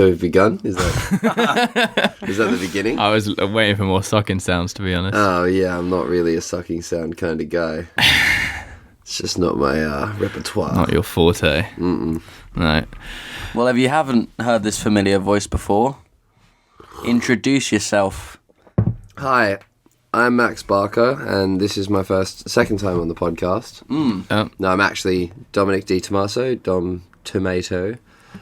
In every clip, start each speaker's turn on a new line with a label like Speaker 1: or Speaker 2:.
Speaker 1: So we've begun? Is that the beginning?
Speaker 2: I was waiting for more sucking sounds, to be honest.
Speaker 1: Oh, yeah, I'm not really a sucking sound kind of guy. It's just not my repertoire.
Speaker 2: Not your forte.
Speaker 1: Mm-mm.
Speaker 2: No.
Speaker 3: Well, if you haven't heard this familiar voice before, introduce yourself.
Speaker 1: Hi, I'm Max Barker, and this is my second time on the podcast. No, I'm actually Dominic D. Tomasso, Dom Tomato.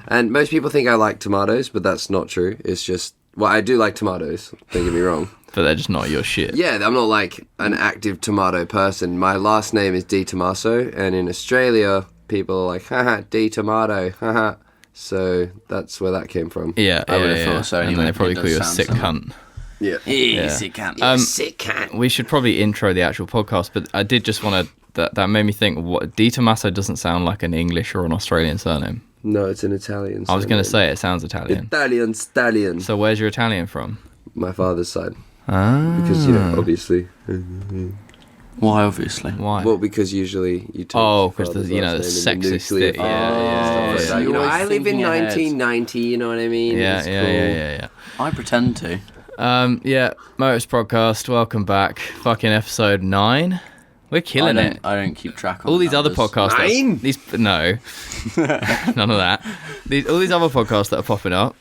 Speaker 1: And most people think I like tomatoes, but that's not true. It's just, well, I do like tomatoes, don't get me wrong.
Speaker 2: But they're just not your shit.
Speaker 1: Yeah, I'm not like an active tomato person. My last name is D. Tomasso, and in Australia, people are like, haha, D. Tomato, haha. So that's where that came from.
Speaker 2: Yeah,
Speaker 3: I would have thought so
Speaker 2: And
Speaker 3: anyway.
Speaker 2: they probably
Speaker 3: It
Speaker 2: call
Speaker 3: does
Speaker 2: you a
Speaker 3: sound
Speaker 2: sick
Speaker 3: similar.
Speaker 2: cunt.
Speaker 1: Yeah.
Speaker 3: Sick cunt.
Speaker 1: Sick cat.
Speaker 2: We should probably intro the actual podcast, but I did just want to... That made me think, what D. Tomasso doesn't sound like an English or an Australian surname.
Speaker 1: No, it's an Italian.
Speaker 2: I was going to
Speaker 1: surname.
Speaker 2: say it sounds Italian.
Speaker 1: Italian stallion.
Speaker 2: So where's your Italian from?
Speaker 1: My father's side.
Speaker 2: Ah.
Speaker 1: Because, obviously.
Speaker 3: Why, obviously?
Speaker 2: Why?
Speaker 1: Well, because usually you take
Speaker 2: Oh, because
Speaker 1: father's
Speaker 2: the
Speaker 1: last name in the
Speaker 2: sexist
Speaker 1: nuclear
Speaker 2: thing.
Speaker 1: family and stuff like that.
Speaker 3: so
Speaker 1: You know,
Speaker 3: you're
Speaker 1: I live in
Speaker 3: thinking ahead.
Speaker 1: 1990, you know what I mean?
Speaker 2: yeah,
Speaker 1: It's
Speaker 2: yeah.
Speaker 3: I pretend to.
Speaker 2: Yeah, Motus Prodcast, welcome back. Fucking episode 9. We're killing it.
Speaker 3: I don't keep track of
Speaker 2: All these other
Speaker 3: numbers.
Speaker 2: podcasts.
Speaker 1: 9?
Speaker 2: No, none of that. All these other podcasts that are popping up.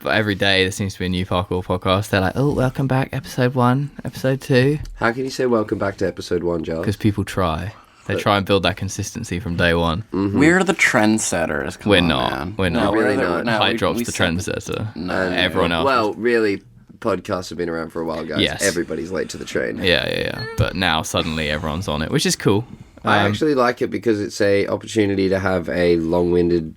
Speaker 2: But every day there seems to be a new parkour podcast. They're like, oh, welcome back, episode 1, episode 2.
Speaker 1: How can you say welcome back to episode 1, Giles?
Speaker 2: Because people try. They try and build that consistency from day one.
Speaker 3: We're the trendsetters. Come
Speaker 2: We're
Speaker 3: on,
Speaker 2: not.
Speaker 3: man.
Speaker 2: We're not.
Speaker 3: No, we're
Speaker 1: Really
Speaker 3: the-
Speaker 1: not.
Speaker 3: no,
Speaker 2: Hype
Speaker 3: we-
Speaker 2: drops
Speaker 3: we
Speaker 2: the
Speaker 3: set
Speaker 2: trendsetter.
Speaker 3: No,
Speaker 2: Everyone else.
Speaker 1: Well, really, podcasts have been around for a while, guys.
Speaker 2: Yes.
Speaker 1: Everybody's late to the train.
Speaker 2: Yeah. But now suddenly everyone's on it, which is cool.
Speaker 1: I actually like it because it's a opportunity to have a long-winded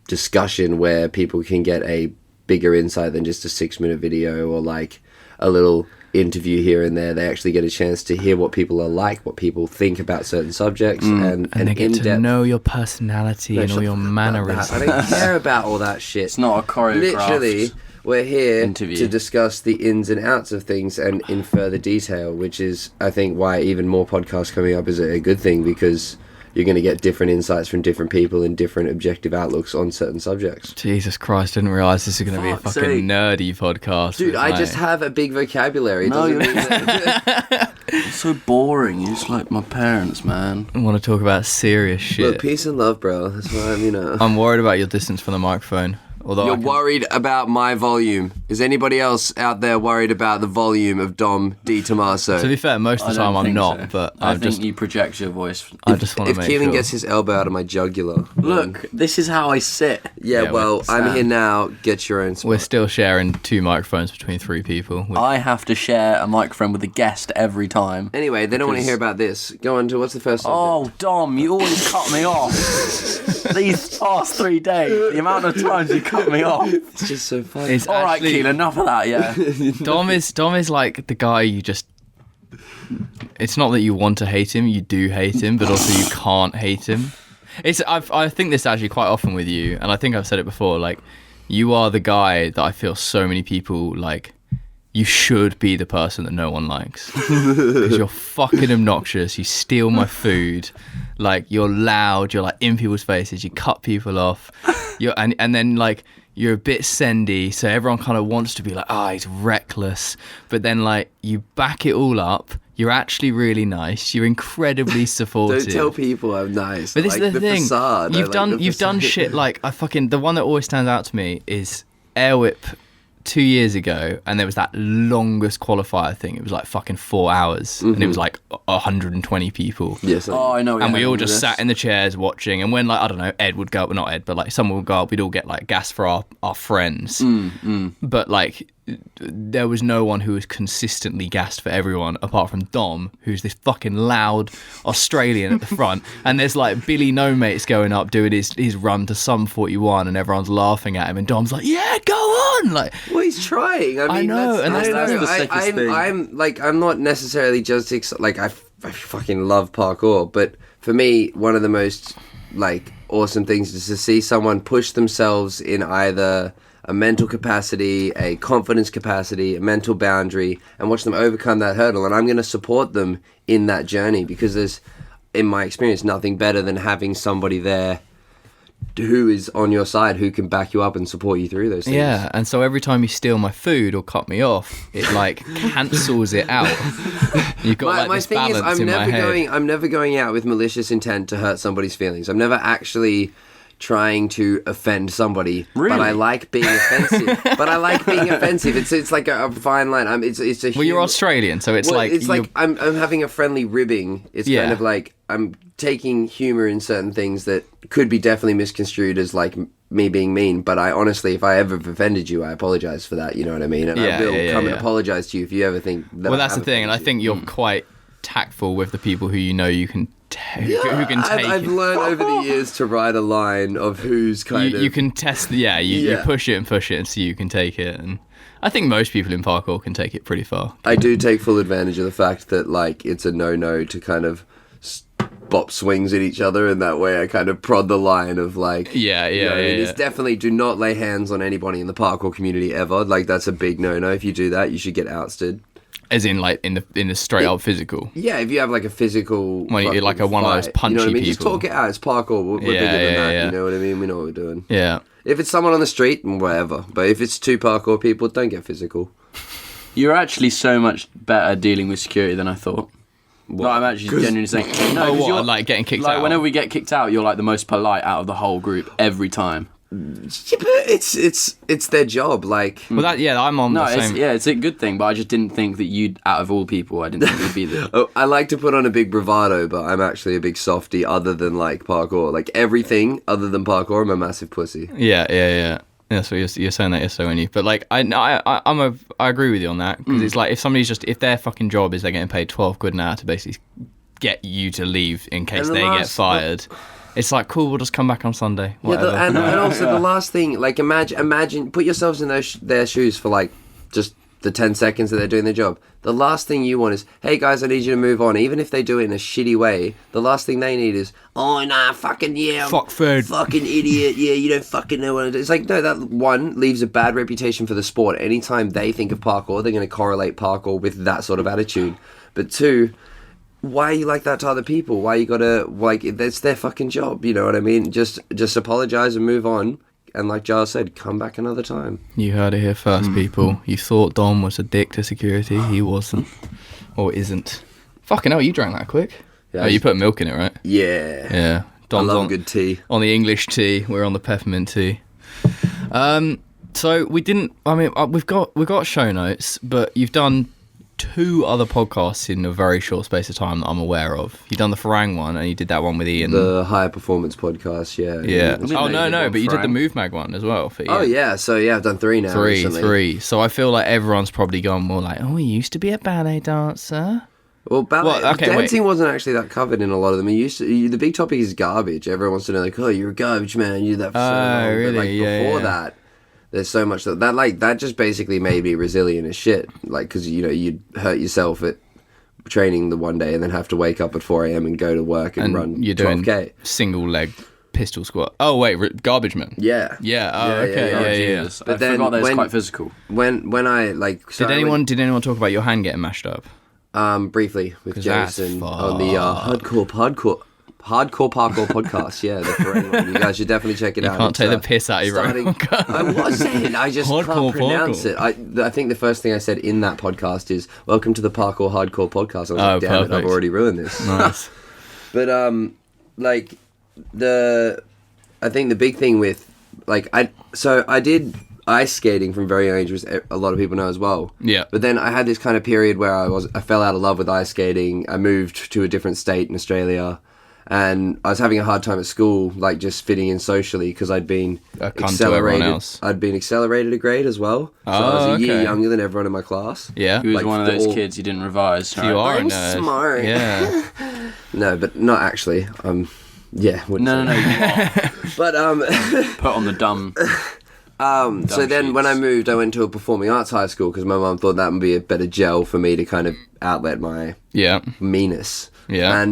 Speaker 1: discussion where people can get a bigger insight than just a 6-minute video or like a little interview here and there. They actually get a chance to hear what people are like, what people think about certain subjects, and
Speaker 2: and they get
Speaker 1: in-depth.
Speaker 2: to know your personality
Speaker 1: No,
Speaker 2: and all
Speaker 1: shut
Speaker 2: your
Speaker 1: the fuck up
Speaker 2: mannerisms.
Speaker 1: about that. I don't care about all that shit.
Speaker 3: It's not a choreographed.
Speaker 1: Literally, we're here
Speaker 3: interview.
Speaker 1: to discuss the ins and outs of things and in further detail, which is, I think, why even more podcasts coming up is a good thing, because you're going to get different insights from different people and different objective outlooks on certain subjects.
Speaker 2: Jesus Christ, didn't realise this was going to be a
Speaker 1: Fuck's
Speaker 2: fucking
Speaker 1: sake.
Speaker 2: nerdy podcast.
Speaker 1: Dude,
Speaker 2: with
Speaker 1: I
Speaker 2: mate.
Speaker 1: just have a big vocabulary. It
Speaker 3: No,
Speaker 1: doesn't
Speaker 3: you-
Speaker 1: mean that...
Speaker 3: It's so boring. You're just like my parents, man.
Speaker 2: I want to talk about serious shit.
Speaker 1: Look, peace and love, bro. That's why I'm,
Speaker 2: I'm worried about your distance from the microphone. Although
Speaker 1: You're worried about my volume. Is anybody else out there worried about the volume of Dom D. Tomasso?
Speaker 2: to be fair, most of the time I'm not,
Speaker 3: so.
Speaker 2: but
Speaker 3: I
Speaker 2: I'm
Speaker 3: think
Speaker 2: just
Speaker 3: you project your voice.
Speaker 2: I just want to
Speaker 1: If
Speaker 2: make
Speaker 1: Keelan
Speaker 2: sure.
Speaker 1: gets his elbow out of my jugular...
Speaker 3: Look, this is how I sit.
Speaker 1: Yeah,
Speaker 2: Yeah,
Speaker 1: well, I'm
Speaker 3: Sam.
Speaker 1: here now. Get your own spot.
Speaker 2: We're still sharing 2 microphones between 3 people.
Speaker 3: I have to share a microphone with a guest every time.
Speaker 1: Anyway, they don't want to hear about this. Go on to what's the first subject?
Speaker 3: Oh, Dom, you always cut me off. These past 3 days, the amount of times you cut me off.
Speaker 1: It's just so funny.
Speaker 2: It's
Speaker 3: All right,
Speaker 2: actually,
Speaker 3: Keelan, enough of that, yeah.
Speaker 2: Dom is like the guy you just... It's not that you want to hate him, you do hate him, but also you can't hate him. I think this actually quite often with you, and I think I've said it before, like, you are the guy that I feel so many people, like, you should be the person that no one likes. Because you're fucking obnoxious, you steal my food, like, you're loud, you're, like, in people's faces, you cut people off, and then, like, you're a bit sendy, so everyone kind of wants to be like, he's reckless. But then, like, you back it all up. You're actually really nice. You're incredibly supportive.
Speaker 1: Don't tell people I'm nice.
Speaker 2: But this
Speaker 1: like
Speaker 2: is the thing.
Speaker 1: Facade. I
Speaker 2: You've
Speaker 1: like
Speaker 2: done
Speaker 1: the
Speaker 2: you've done
Speaker 1: facade.
Speaker 2: shit like the one that always stands out to me is Air Whip 2 years ago, and there was that longest qualifier thing. It was like fucking 4 hours, and it was like 120 people.
Speaker 1: Yes.
Speaker 3: Oh, I know.
Speaker 2: And we
Speaker 3: yeah,
Speaker 2: all just
Speaker 3: this.
Speaker 2: sat in the chairs watching, and when, like, I don't know, Ed would go up, not Ed, but like someone would go up, we'd all get like gas for our friends. But like there was no one who was consistently gassed for everyone apart from Dom, who's this fucking loud Australian at the front, and there's like Billy No Mates going up doing his run to Sum 41, and everyone's laughing at him, and Dom's like, yeah, go on, like,
Speaker 1: Well, he's trying. I mean,
Speaker 2: know, and that's
Speaker 3: the sickest thing.
Speaker 1: I'm not necessarily just I fucking love parkour, but for me, one of the most like awesome things is to see someone push themselves in either a mental capacity, a confidence capacity, a mental boundary, and watch them overcome that hurdle. And I'm going to support them in that journey, because there's, in my experience, nothing better than having somebody there who is on your side, who can back you up and support you through those things.
Speaker 2: Yeah, and so every time you steal my food or cut me off, it like cancels it out. You've got this
Speaker 1: thing is,
Speaker 2: balance in my head.
Speaker 1: I'm never going out with malicious intent to hurt somebody's feelings. I'm never actually trying to offend somebody,
Speaker 3: really?
Speaker 1: But I like being offensive. It's like a fine line. It's a.
Speaker 2: Well, you're Australian, so it's like
Speaker 1: I'm having a friendly ribbing. It's kind of like I'm taking humor in certain things that could be definitely misconstrued as like me being mean. But I honestly, if I ever have offended you, I apologize for that. You know what I mean? And I will come and apologize to you if you ever think that.
Speaker 2: Well, that's the thing, and I think you're quite tactful with the people who you know you can. Who can take
Speaker 1: I've learned over the years to ride a line of who's kind of...
Speaker 2: You can test... You push it and so you can take it. And I think most people in parkour can take it pretty far.
Speaker 1: I do take full advantage of the fact that, like, it's a no-no to kind of bop swings at each other, and that way I kind of prod the line of, like... It's definitely do not lay hands on anybody in the parkour community ever. Like, that's a big no-no. If you do that, you should get ousted.
Speaker 2: As in, like, in the straight up physical.
Speaker 1: Yeah, if you have like a physical,
Speaker 2: you're like one of those punchy
Speaker 1: you know what I mean?
Speaker 2: people.
Speaker 1: Just talk it out. It's parkour. We're bigger than that. You know what I mean? We know what we're doing.
Speaker 2: Yeah.
Speaker 1: If it's someone on the street, whatever. But if it's two parkour people, don't get physical.
Speaker 3: You're actually so much better dealing with security than I thought. What? No, I'm actually genuinely saying. No,
Speaker 2: you're like getting kicked out.
Speaker 3: Like whenever we get kicked out, you're like the most polite out of the whole group every time.
Speaker 1: Yeah, but it's their job. Like,
Speaker 2: well, I'm on the same.
Speaker 3: It's a good thing, but I just didn't think that you'd, out of all people, I didn't think you'd be there.
Speaker 1: I like to put on a big bravado, but I'm actually a big softie. Other than like parkour, like everything other than parkour, I'm a massive pussy.
Speaker 2: Yeah. That's what you're saying that you're so in you. But like I agree with you on that because it's like if their fucking job is they're getting paid £12 an hour to basically get you to leave in case they get fired. It's like, cool, we'll just come back on Sunday.
Speaker 1: Yeah, and also the last thing, like imagine, put yourselves in their shoes for like just the 10 seconds that they're doing their job. The last thing you want is, hey guys, I need you to move on. Even if they do it in a shitty way, the last thing they need is, oh nah, fucking yeah,
Speaker 2: fuck food,
Speaker 1: fucking idiot, yeah, you don't fucking know what to do. It's like, no, that one leaves a bad reputation for the sport. Anytime they think of parkour, they're going to correlate parkour with that sort of attitude. But two, why are you like that to other people? Why you gotta, like, that's their fucking job, you know what I mean? Just apologise and move on. And like Giles said, come back another time.
Speaker 2: You heard it here first, people. You thought Dom was a dick to security. He wasn't. Or isn't. Fucking hell, you drank that quick. Yeah, you put milk in it, right?
Speaker 1: Yeah.
Speaker 2: Yeah.
Speaker 1: Dom's I love good tea.
Speaker 2: On the English tea. We're on the peppermint tea. So we didn't... I mean, we've got show notes, but you've done 2 other podcasts in a very short space of time that I'm aware of. You've done the Farang one and you did that one with Ian.
Speaker 1: The Higher Performance podcast, yeah.
Speaker 2: Oh, no, but you did the Move Mag one as well for Ian.
Speaker 1: Oh, yeah. So, yeah, I've done 3 now.
Speaker 2: Three. So I feel like everyone's probably gone more like, oh, he used to be a ballet dancer.
Speaker 1: Well, dancing wasn't actually that covered in a lot of them. The big topic is garbage. Everyone wants to know, like, oh, you're a garbage man. You did that for so long.
Speaker 2: Really?
Speaker 1: But, like, before that, there's so much that just basically made me resilient as shit. Like, because, you know, you'd hurt yourself at training the one day and then have to wake up at 4 a.m. and go to work and run
Speaker 2: you're
Speaker 1: 12K.
Speaker 2: Doing single leg pistol squat. Oh, wait, garbage man.
Speaker 1: Yeah.
Speaker 2: Yeah. Oh, okay. Yeah.
Speaker 3: But I forgot that it's quite physical.
Speaker 1: When I, like...
Speaker 2: Did anyone talk about your hand getting mashed up?
Speaker 1: Briefly with Jason on the hardcore parkour podcast. Yeah, the Farang one. You guys should definitely check it out.
Speaker 2: You can't take the piss out of your own.
Speaker 1: I wasn't. I just can't pronounce it. I think the first thing I said in that podcast is "Welcome to the Parkour Hardcore Podcast." I was like, damn it, I've already ruined this.
Speaker 2: Nice.
Speaker 1: But like I think the big thing with I did ice skating from very young age, which a lot of people know as well.
Speaker 2: Yeah.
Speaker 1: But then I had this kind of period where I fell out of love with ice skating. I moved to a different state in Australia, and I was having a hard time at school, like just fitting in socially because I'd been accelerated. I'd been accelerated a grade as well, so I was a year younger than everyone in my class.
Speaker 2: Yeah.
Speaker 3: He was one of those kids you didn't revise.
Speaker 2: So you are
Speaker 1: I'm smart.
Speaker 2: Yeah.
Speaker 1: No, but not actually. Yeah.
Speaker 3: No. You are.
Speaker 1: But
Speaker 3: put on the dumb.
Speaker 1: So then
Speaker 3: sheets.
Speaker 1: when I moved, I went to a performing arts high school because my mum thought that would be a better gel for me to kind of outlet my meanness.
Speaker 2: Yeah.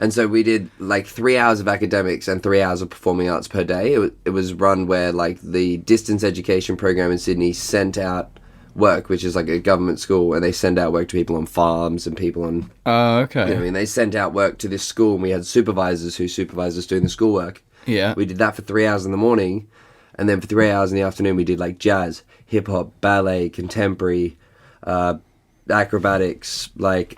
Speaker 1: And so we did like 3 hours of academics and 3 hours of performing arts per day. It was run where like the distance education program in Sydney sent out work, which is like a government school, and they send out work to people on farms and people on...
Speaker 2: Oh, okay.
Speaker 1: You know what I mean? They sent out work to this school, and we had supervisors who supervised us doing the schoolwork.
Speaker 2: Yeah.
Speaker 1: We did that for 3 hours in the morning, and then for 3 hours in the afternoon we did like jazz, hip hop, ballet, contemporary, acrobatics, like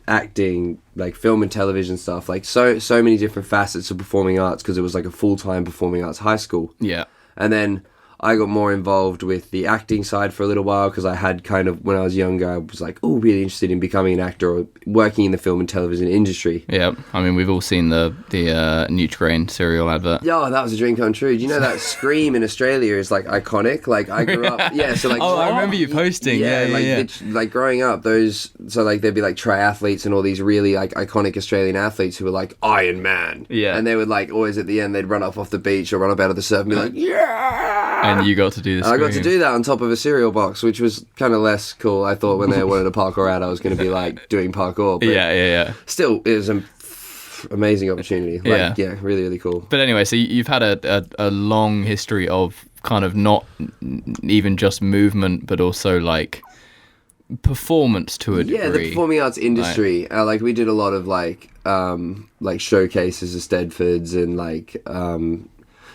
Speaker 1: acting, like film and television stuff, like so many different facets of performing arts, because it was like a full-time performing arts high school.
Speaker 2: Yeah.
Speaker 1: And then I got more involved with the acting side for a little while, because I had kind of, when I was younger, I was like, really interested in becoming an actor or working in the film and television industry.
Speaker 2: Yeah, I mean, we've all seen the Nutrigrain cereal advert.
Speaker 1: Yeah, that was a dream come true. Do you know that Scream in Australia is like iconic? Like I grew up, so like.
Speaker 2: Oh, I remember you posting. Yeah.
Speaker 1: Like growing up, those, so like there'd be like triathletes and all these really like iconic Australian athletes who were like Iron Man.
Speaker 2: Yeah.
Speaker 1: And they would like always at the end they'd run off the beach or run up out of the surf and be like, yeah.
Speaker 2: And you got to do this.
Speaker 1: I got to do that on top of a cereal box, which was kind of less cool. I thought when they wanted to parkour out, I was going to be like doing parkour. But
Speaker 2: yeah.
Speaker 1: Still, it was an amazing opportunity. Like, yeah, really, really cool.
Speaker 2: But anyway, so you've had a long history of kind of not even just movement, but also like performance to a degree.
Speaker 1: Yeah, the performing arts industry. Like we did a lot of like showcases of Stedfords and like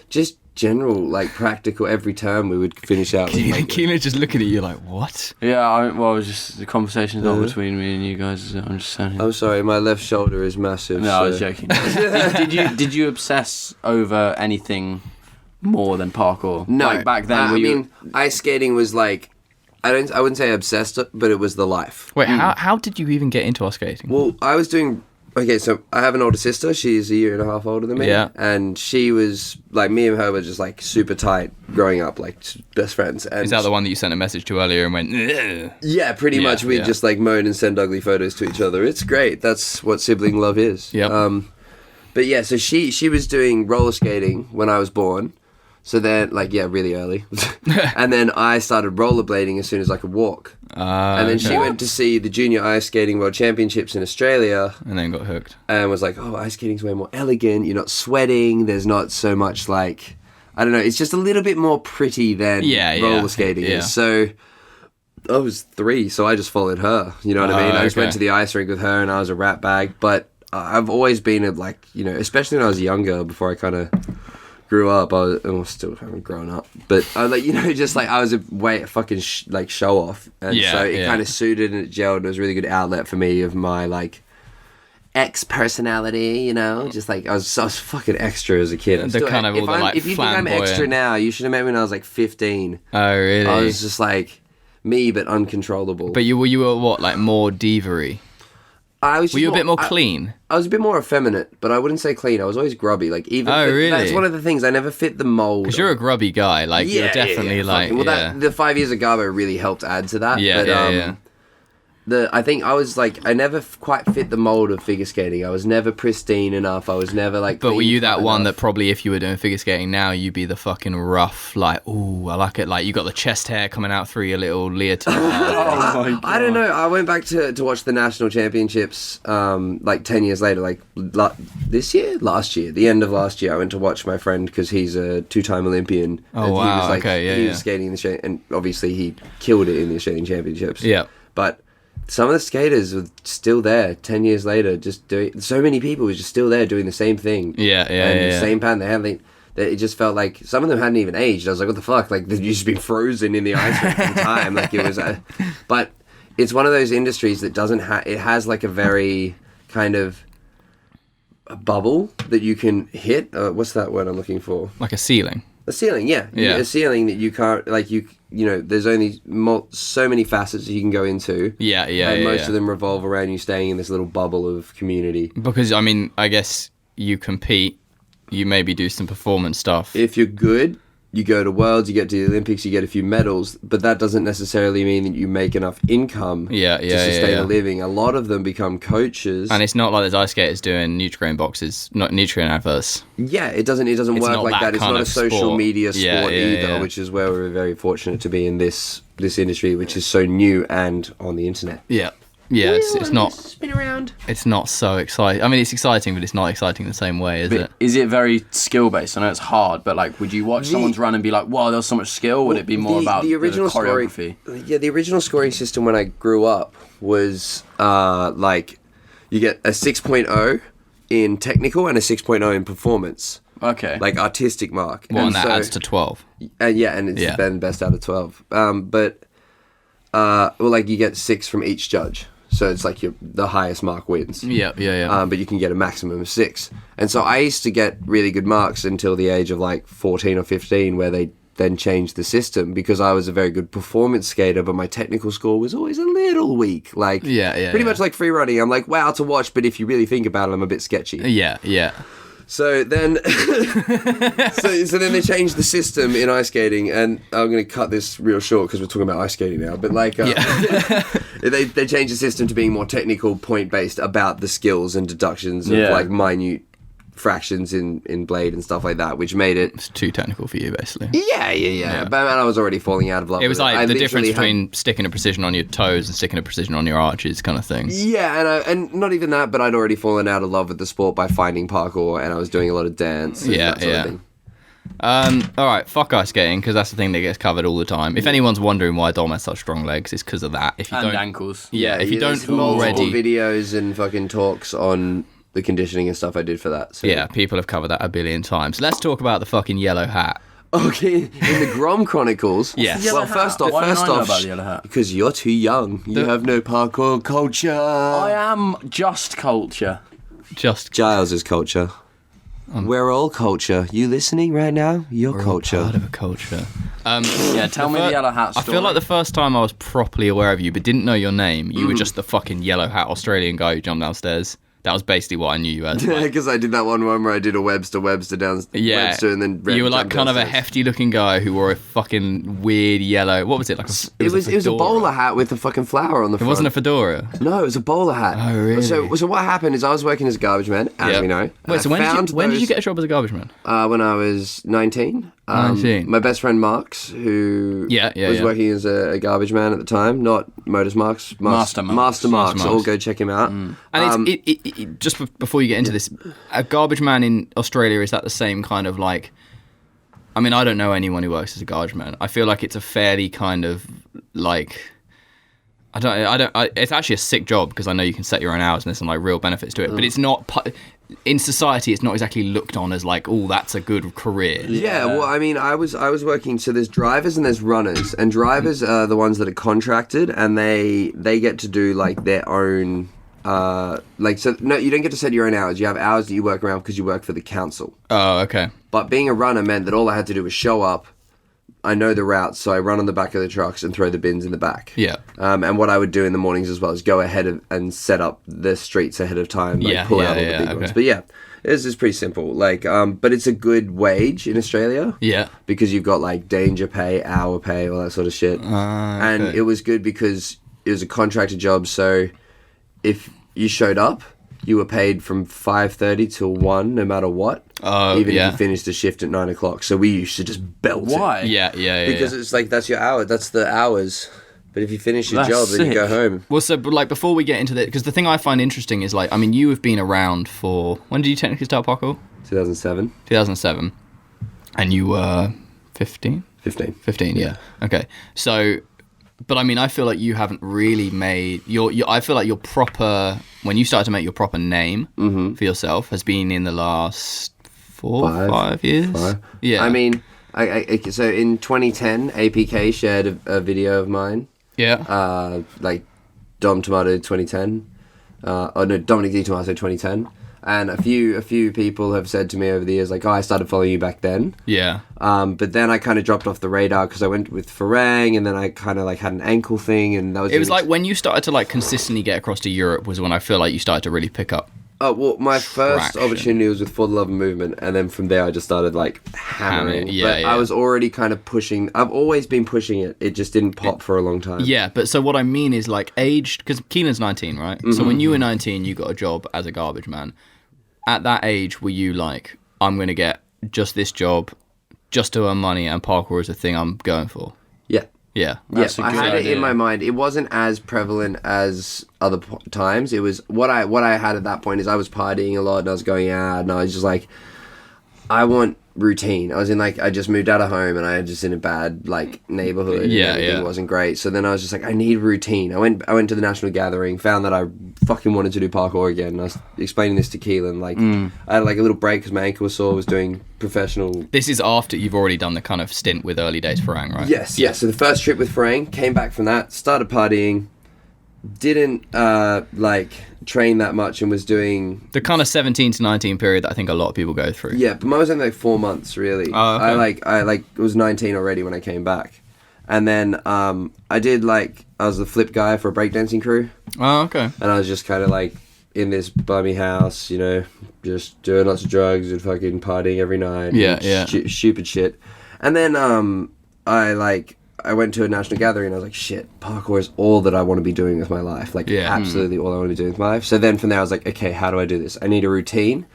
Speaker 1: just general, like practical. Every term we would finish out.
Speaker 2: Keelan's just looking at you like, what?
Speaker 3: Yeah, it was just the conversation's on between me and you guys. I'm just saying.
Speaker 1: I'm sorry, my left shoulder is massive.
Speaker 3: No, I was joking. Did you obsess over anything more than parkour?
Speaker 1: No,
Speaker 3: like back then.
Speaker 1: I mean, ice skating was like, I wouldn't say obsessed, but it was the life.
Speaker 2: Wait, how did you even get into ice skating?
Speaker 1: Well, I was doing. Okay, so I have an older sister. She's a year and a half older than me.
Speaker 2: Yeah.
Speaker 1: And she was, like, me and her were just, like, super tight growing up, like, best friends. And
Speaker 2: is that the one that you sent a message to earlier and went, ugh?
Speaker 1: Yeah, pretty much. We'd just, like, moan and send ugly photos to each other. It's great. That's what sibling love is.
Speaker 2: Yeah.
Speaker 1: But, yeah, so she was doing roller skating when I was born. So then, like, yeah, really early. And then I started rollerblading as soon as I could walk. And then she went to see the Junior Ice Skating World Championships in Australia.
Speaker 2: And then got hooked.
Speaker 1: And was like, ice skating's way more elegant. You're not sweating. There's not so much, like, I don't know. It's just a little bit more pretty than roller skating is. So I was 3, so I just followed her. You know what I mean? I just went to the ice rink with her and I was a rat bag. But I've always been, like, you know, especially when I was younger, before I kind of grew up, I still haven't grown up, but I like, you know, just like I was a fucking show off, and so it kind of suited and it gelled. And it was a really good outlet for me of my like ex personality, you know, just like I was fucking extra as a kid.
Speaker 2: If you think I'm
Speaker 1: extra now, you should have met me when I was like 15.
Speaker 2: Oh really?
Speaker 1: I was just like me, but uncontrollable.
Speaker 2: But you were what, like more diva-y? Were you a bit more clean?
Speaker 1: I was a bit more effeminate, but I wouldn't say clean. I was always grubby. Like even.
Speaker 2: Oh, really?
Speaker 1: That's one of the things. I never fit the mold.
Speaker 2: Because you're a grubby guy. Like you're definitely like.
Speaker 1: The 5 years of Garbo really helped add to that. I think I was like, I never quite fit the mold of figure skating. I was never pristine enough. I was never like.
Speaker 2: But were you that one that probably, if you were doing figure skating now, you'd be the fucking rough, like, ooh, I like it. Like you got the chest hair coming out through your little leotard.
Speaker 3: Oh my God.
Speaker 1: I don't know. I went back to watch the national championships like 10 years later, like last year, the end of last year. I went to watch my friend because he's a 2-time Olympian.
Speaker 2: Oh
Speaker 1: and
Speaker 2: wow!
Speaker 1: He was, like,
Speaker 2: he
Speaker 1: was skating in the and obviously he killed it in the Australian Championships.
Speaker 2: Yeah,
Speaker 1: but. Some of the skaters were still there 10 years later, just doing. So many people were just still there doing the same thing. The same pattern. It just felt like some of them hadn't even aged. I was like, what the fuck? Like they've just been frozen in the ice rink for time. Like it was. But it's one of those industries that doesn't have. It has like a very kind of a bubble that you can hit. What's that word I'm looking for?
Speaker 2: Like a ceiling.
Speaker 1: A ceiling, yeah. A ceiling that you can't, like, you know, there's only so many facets that you can go into. And most of them revolve around you staying in this little bubble of community.
Speaker 2: Because, I mean, I guess you compete, you maybe do some performance stuff.
Speaker 1: If you're good, you go to Worlds, you get to the Olympics, you get a few medals, but that doesn't necessarily mean that you make enough income to sustain a living. A lot of them become coaches.
Speaker 2: And it's not like there's ice skaters doing Nutrigrain boxes, not Nutrigrain adverts.
Speaker 1: Yeah, it doesn't work like that. It's not a social media sport either, which is where we're very fortunate to be in this industry, which is so new and on the internet.
Speaker 2: Yeah, it's not.
Speaker 1: It's been around.
Speaker 2: It's not so exciting. I mean, it's exciting, but it's not exciting the same way, is it?
Speaker 3: Is it very skill based? I know it's hard, but like, would you watch someone's run and be like, "Wow, there's so much skill"? Would it be more about the original choreography?
Speaker 1: The original scoring system when I grew up was like you get a 6.0 in technical and a 6.0 in performance.
Speaker 3: Okay.
Speaker 1: like artistic mark.
Speaker 2: Well, and that adds to 12.
Speaker 1: And it's been best out of 12. Well, like you get 6 from each judge, so it's like the highest mark wins.
Speaker 2: Yeah.
Speaker 1: But you can get a maximum of 6. And so I used to get really good marks until the age of like 14 or 15, where they then changed the system, because I was a very good performance skater, but my technical score was always a little weak. Like, pretty much like free running. I'm like, wow, to watch, but if you really think about it, I'm a bit sketchy.
Speaker 2: Yeah.
Speaker 1: So then, so then they changed the system in ice skating, and I'm going to cut this real short because we're talking about ice skating now. But like, they changed the system to being more technical, point based about the skills and deductions of like minute fractions in blade and stuff like that, which made it...
Speaker 2: It's too technical for you, basically.
Speaker 1: Yeah. But I was already falling out of love
Speaker 2: It was
Speaker 1: with
Speaker 2: like the difference between sticking a precision on your toes and sticking a precision on your arches kind of thing.
Speaker 1: Yeah, and not even that, but I'd already fallen out of love with the sport by finding parkour, and I was doing a lot of dance and that sort of thing.
Speaker 2: Alright, fuck ice skating, because that's the thing that gets covered all the time. If anyone's wondering why Dom has such strong legs, it's because of that. If you
Speaker 3: and
Speaker 2: don't,
Speaker 3: ankles.
Speaker 2: Yeah, if you don't
Speaker 1: multiple
Speaker 2: already...
Speaker 1: videos and fucking talks on the conditioning and stuff I did for that. So.
Speaker 2: Yeah, people have covered that a billion times. Let's talk about the fucking yellow hat.
Speaker 1: Okay, in the Grom Chronicles.
Speaker 2: Yes.
Speaker 1: Well, first off,
Speaker 3: about the yellow hat?
Speaker 1: because you're too young. You have no parkour culture.
Speaker 3: I am just culture.
Speaker 2: Just
Speaker 1: Giles is culture. We're all culture. You listening right now? You're
Speaker 2: we're all
Speaker 1: culture.
Speaker 2: part of a culture.
Speaker 3: Yeah, tell me the yellow hat story.
Speaker 2: I feel like the first time I was properly aware of you, but didn't know your name, you were just the fucking yellow hat Australian guy who jumped downstairs. That was basically what I knew you as.
Speaker 1: Yeah, because I did that one where I did a Webster down Webster, and then
Speaker 2: you were like kind of a
Speaker 1: downstairs.
Speaker 2: hefty looking guy who wore a fucking weird yellow. What was it like?
Speaker 1: It was a bowler hat with a fucking flower on the front.
Speaker 2: It wasn't a fedora.
Speaker 1: No, it was a bowler hat.
Speaker 2: Oh, really?
Speaker 1: So what happened is I was working as a garbage man, as we know.
Speaker 2: Wait, so when did you get a job as a garbage man?
Speaker 1: When I was 19.
Speaker 2: 19.
Speaker 1: My best friend Marks, who was working as a garbage man at the time, not Motus Marks, Master Marks. All go check him out.
Speaker 2: And it just before you get into this, a garbage man in Australia, is that the same kind of like... I mean, I don't know anyone who works as a garbage man. I feel like it's a fairly kind of like... it's actually a sick job, because I know you can set your own hours and there's some like real benefits to it, but it's not... In society, it's not exactly looked on as like, oh, that's a good career.
Speaker 1: Yeah, well, I mean, I was working. So there's drivers and there's runners, and drivers are the ones that are contracted, and they get to do like their own. No, you don't get to set your own hours. You have hours that you work around because you work for the council.
Speaker 2: Oh, okay.
Speaker 1: But being a runner meant that all I had to do was show up. I know the routes, so I run on the back of the trucks and throw the bins in the back.
Speaker 2: Yeah.
Speaker 1: And what I would do in the mornings as well is go ahead and set up the streets ahead of time, like pull out all the big ones. But yeah, it's just pretty simple. Like, but it's a good wage in Australia.
Speaker 2: Yeah.
Speaker 1: Because you've got like danger pay, hour pay, all that sort of shit. And it was good because it was a contracted job. So if you showed up, you were paid from 5:30 till 1, no matter what. Even if you finished the shift at 9 o'clock. So we used to just belt it.
Speaker 3: Why?
Speaker 2: Yeah.
Speaker 1: Because it's like, that's your hour. That's the hours. But if you finish your job, then you go home.
Speaker 2: Well, so but like before we get into that, because the thing I find interesting is like, I mean, you have been around for... When did you technically start parkour?
Speaker 1: 2007.
Speaker 2: 2007. And you were 15?
Speaker 1: 15.
Speaker 2: 15, yeah. Okay. So... But I mean, I feel like you haven't really made I feel like your proper, when you started to make your proper name for yourself, has been in the last 5 years.
Speaker 1: 5.
Speaker 2: Yeah.
Speaker 1: I mean, so in 2010, APK shared a video of mine.
Speaker 2: Yeah.
Speaker 1: Like Dom Tomasso 2010. Dominic D Tomasso 2010. And a few people have said to me over the years, like, oh, I started following you back then.
Speaker 2: Yeah.
Speaker 1: But then I kind of dropped off the radar because I went with Farang, and then I kind of like had an ankle thing, and that was...
Speaker 2: It was like when you started to like consistently get across to Europe was when I feel like you started to really pick up.
Speaker 1: Oh, well, my first
Speaker 2: traction.
Speaker 1: opportunity was with For the Love of Movement, and then from there I just started like hammering.
Speaker 2: Yeah.
Speaker 1: I was already kind of pushing. I've always been pushing it. It just didn't pop for a long time.
Speaker 2: Yeah, but so what I mean is like aged, because Keenan's 19, right? Mm-hmm. So when you were 19, you got a job as a garbage man. At that age, were you like, I'm going to get just this job, just to earn money, and parkour is the thing I'm going for?
Speaker 1: Yeah.
Speaker 2: Yeah.
Speaker 1: Yes, I had it in my mind. It wasn't as prevalent as other times. It was what I had at that point is I was partying a lot and I was going out and I was just like, I want routine. I was in like, I just moved out of home and I was just in a bad like neighborhood. And everything wasn't great. So then I was just like, I need routine. I went to the National Gathering, found that I fucking wanted to do parkour again. And I was explaining this to Keelan. Like, I had like a little break because my ankle was sore. Was doing professional.
Speaker 2: This is after you've already done the kind of stint with Early Days Farang, right?
Speaker 1: Yes. So the first trip with Farang, came back from that, started partying. Didn't like train that much and was doing
Speaker 2: the kind of 17 to 19 period that I think a lot of people go through.
Speaker 1: Yeah, but mine was only like 4 months really.
Speaker 2: Oh, okay.
Speaker 1: I was 19 already when I came back, and then I did like, I was the flip guy for a breakdancing crew.
Speaker 2: Oh, okay.
Speaker 1: And I was just kind of like in this bummy house, you know, just doing lots of drugs and fucking partying every night.
Speaker 2: Yeah.
Speaker 1: Stupid shit. And then I went to a National Gathering and I was like, shit, parkour is all that I want to be doing with my life. Like, absolutely all I want to be doing with my life. So then from there, I was like, okay, how do I do this? I need a routine.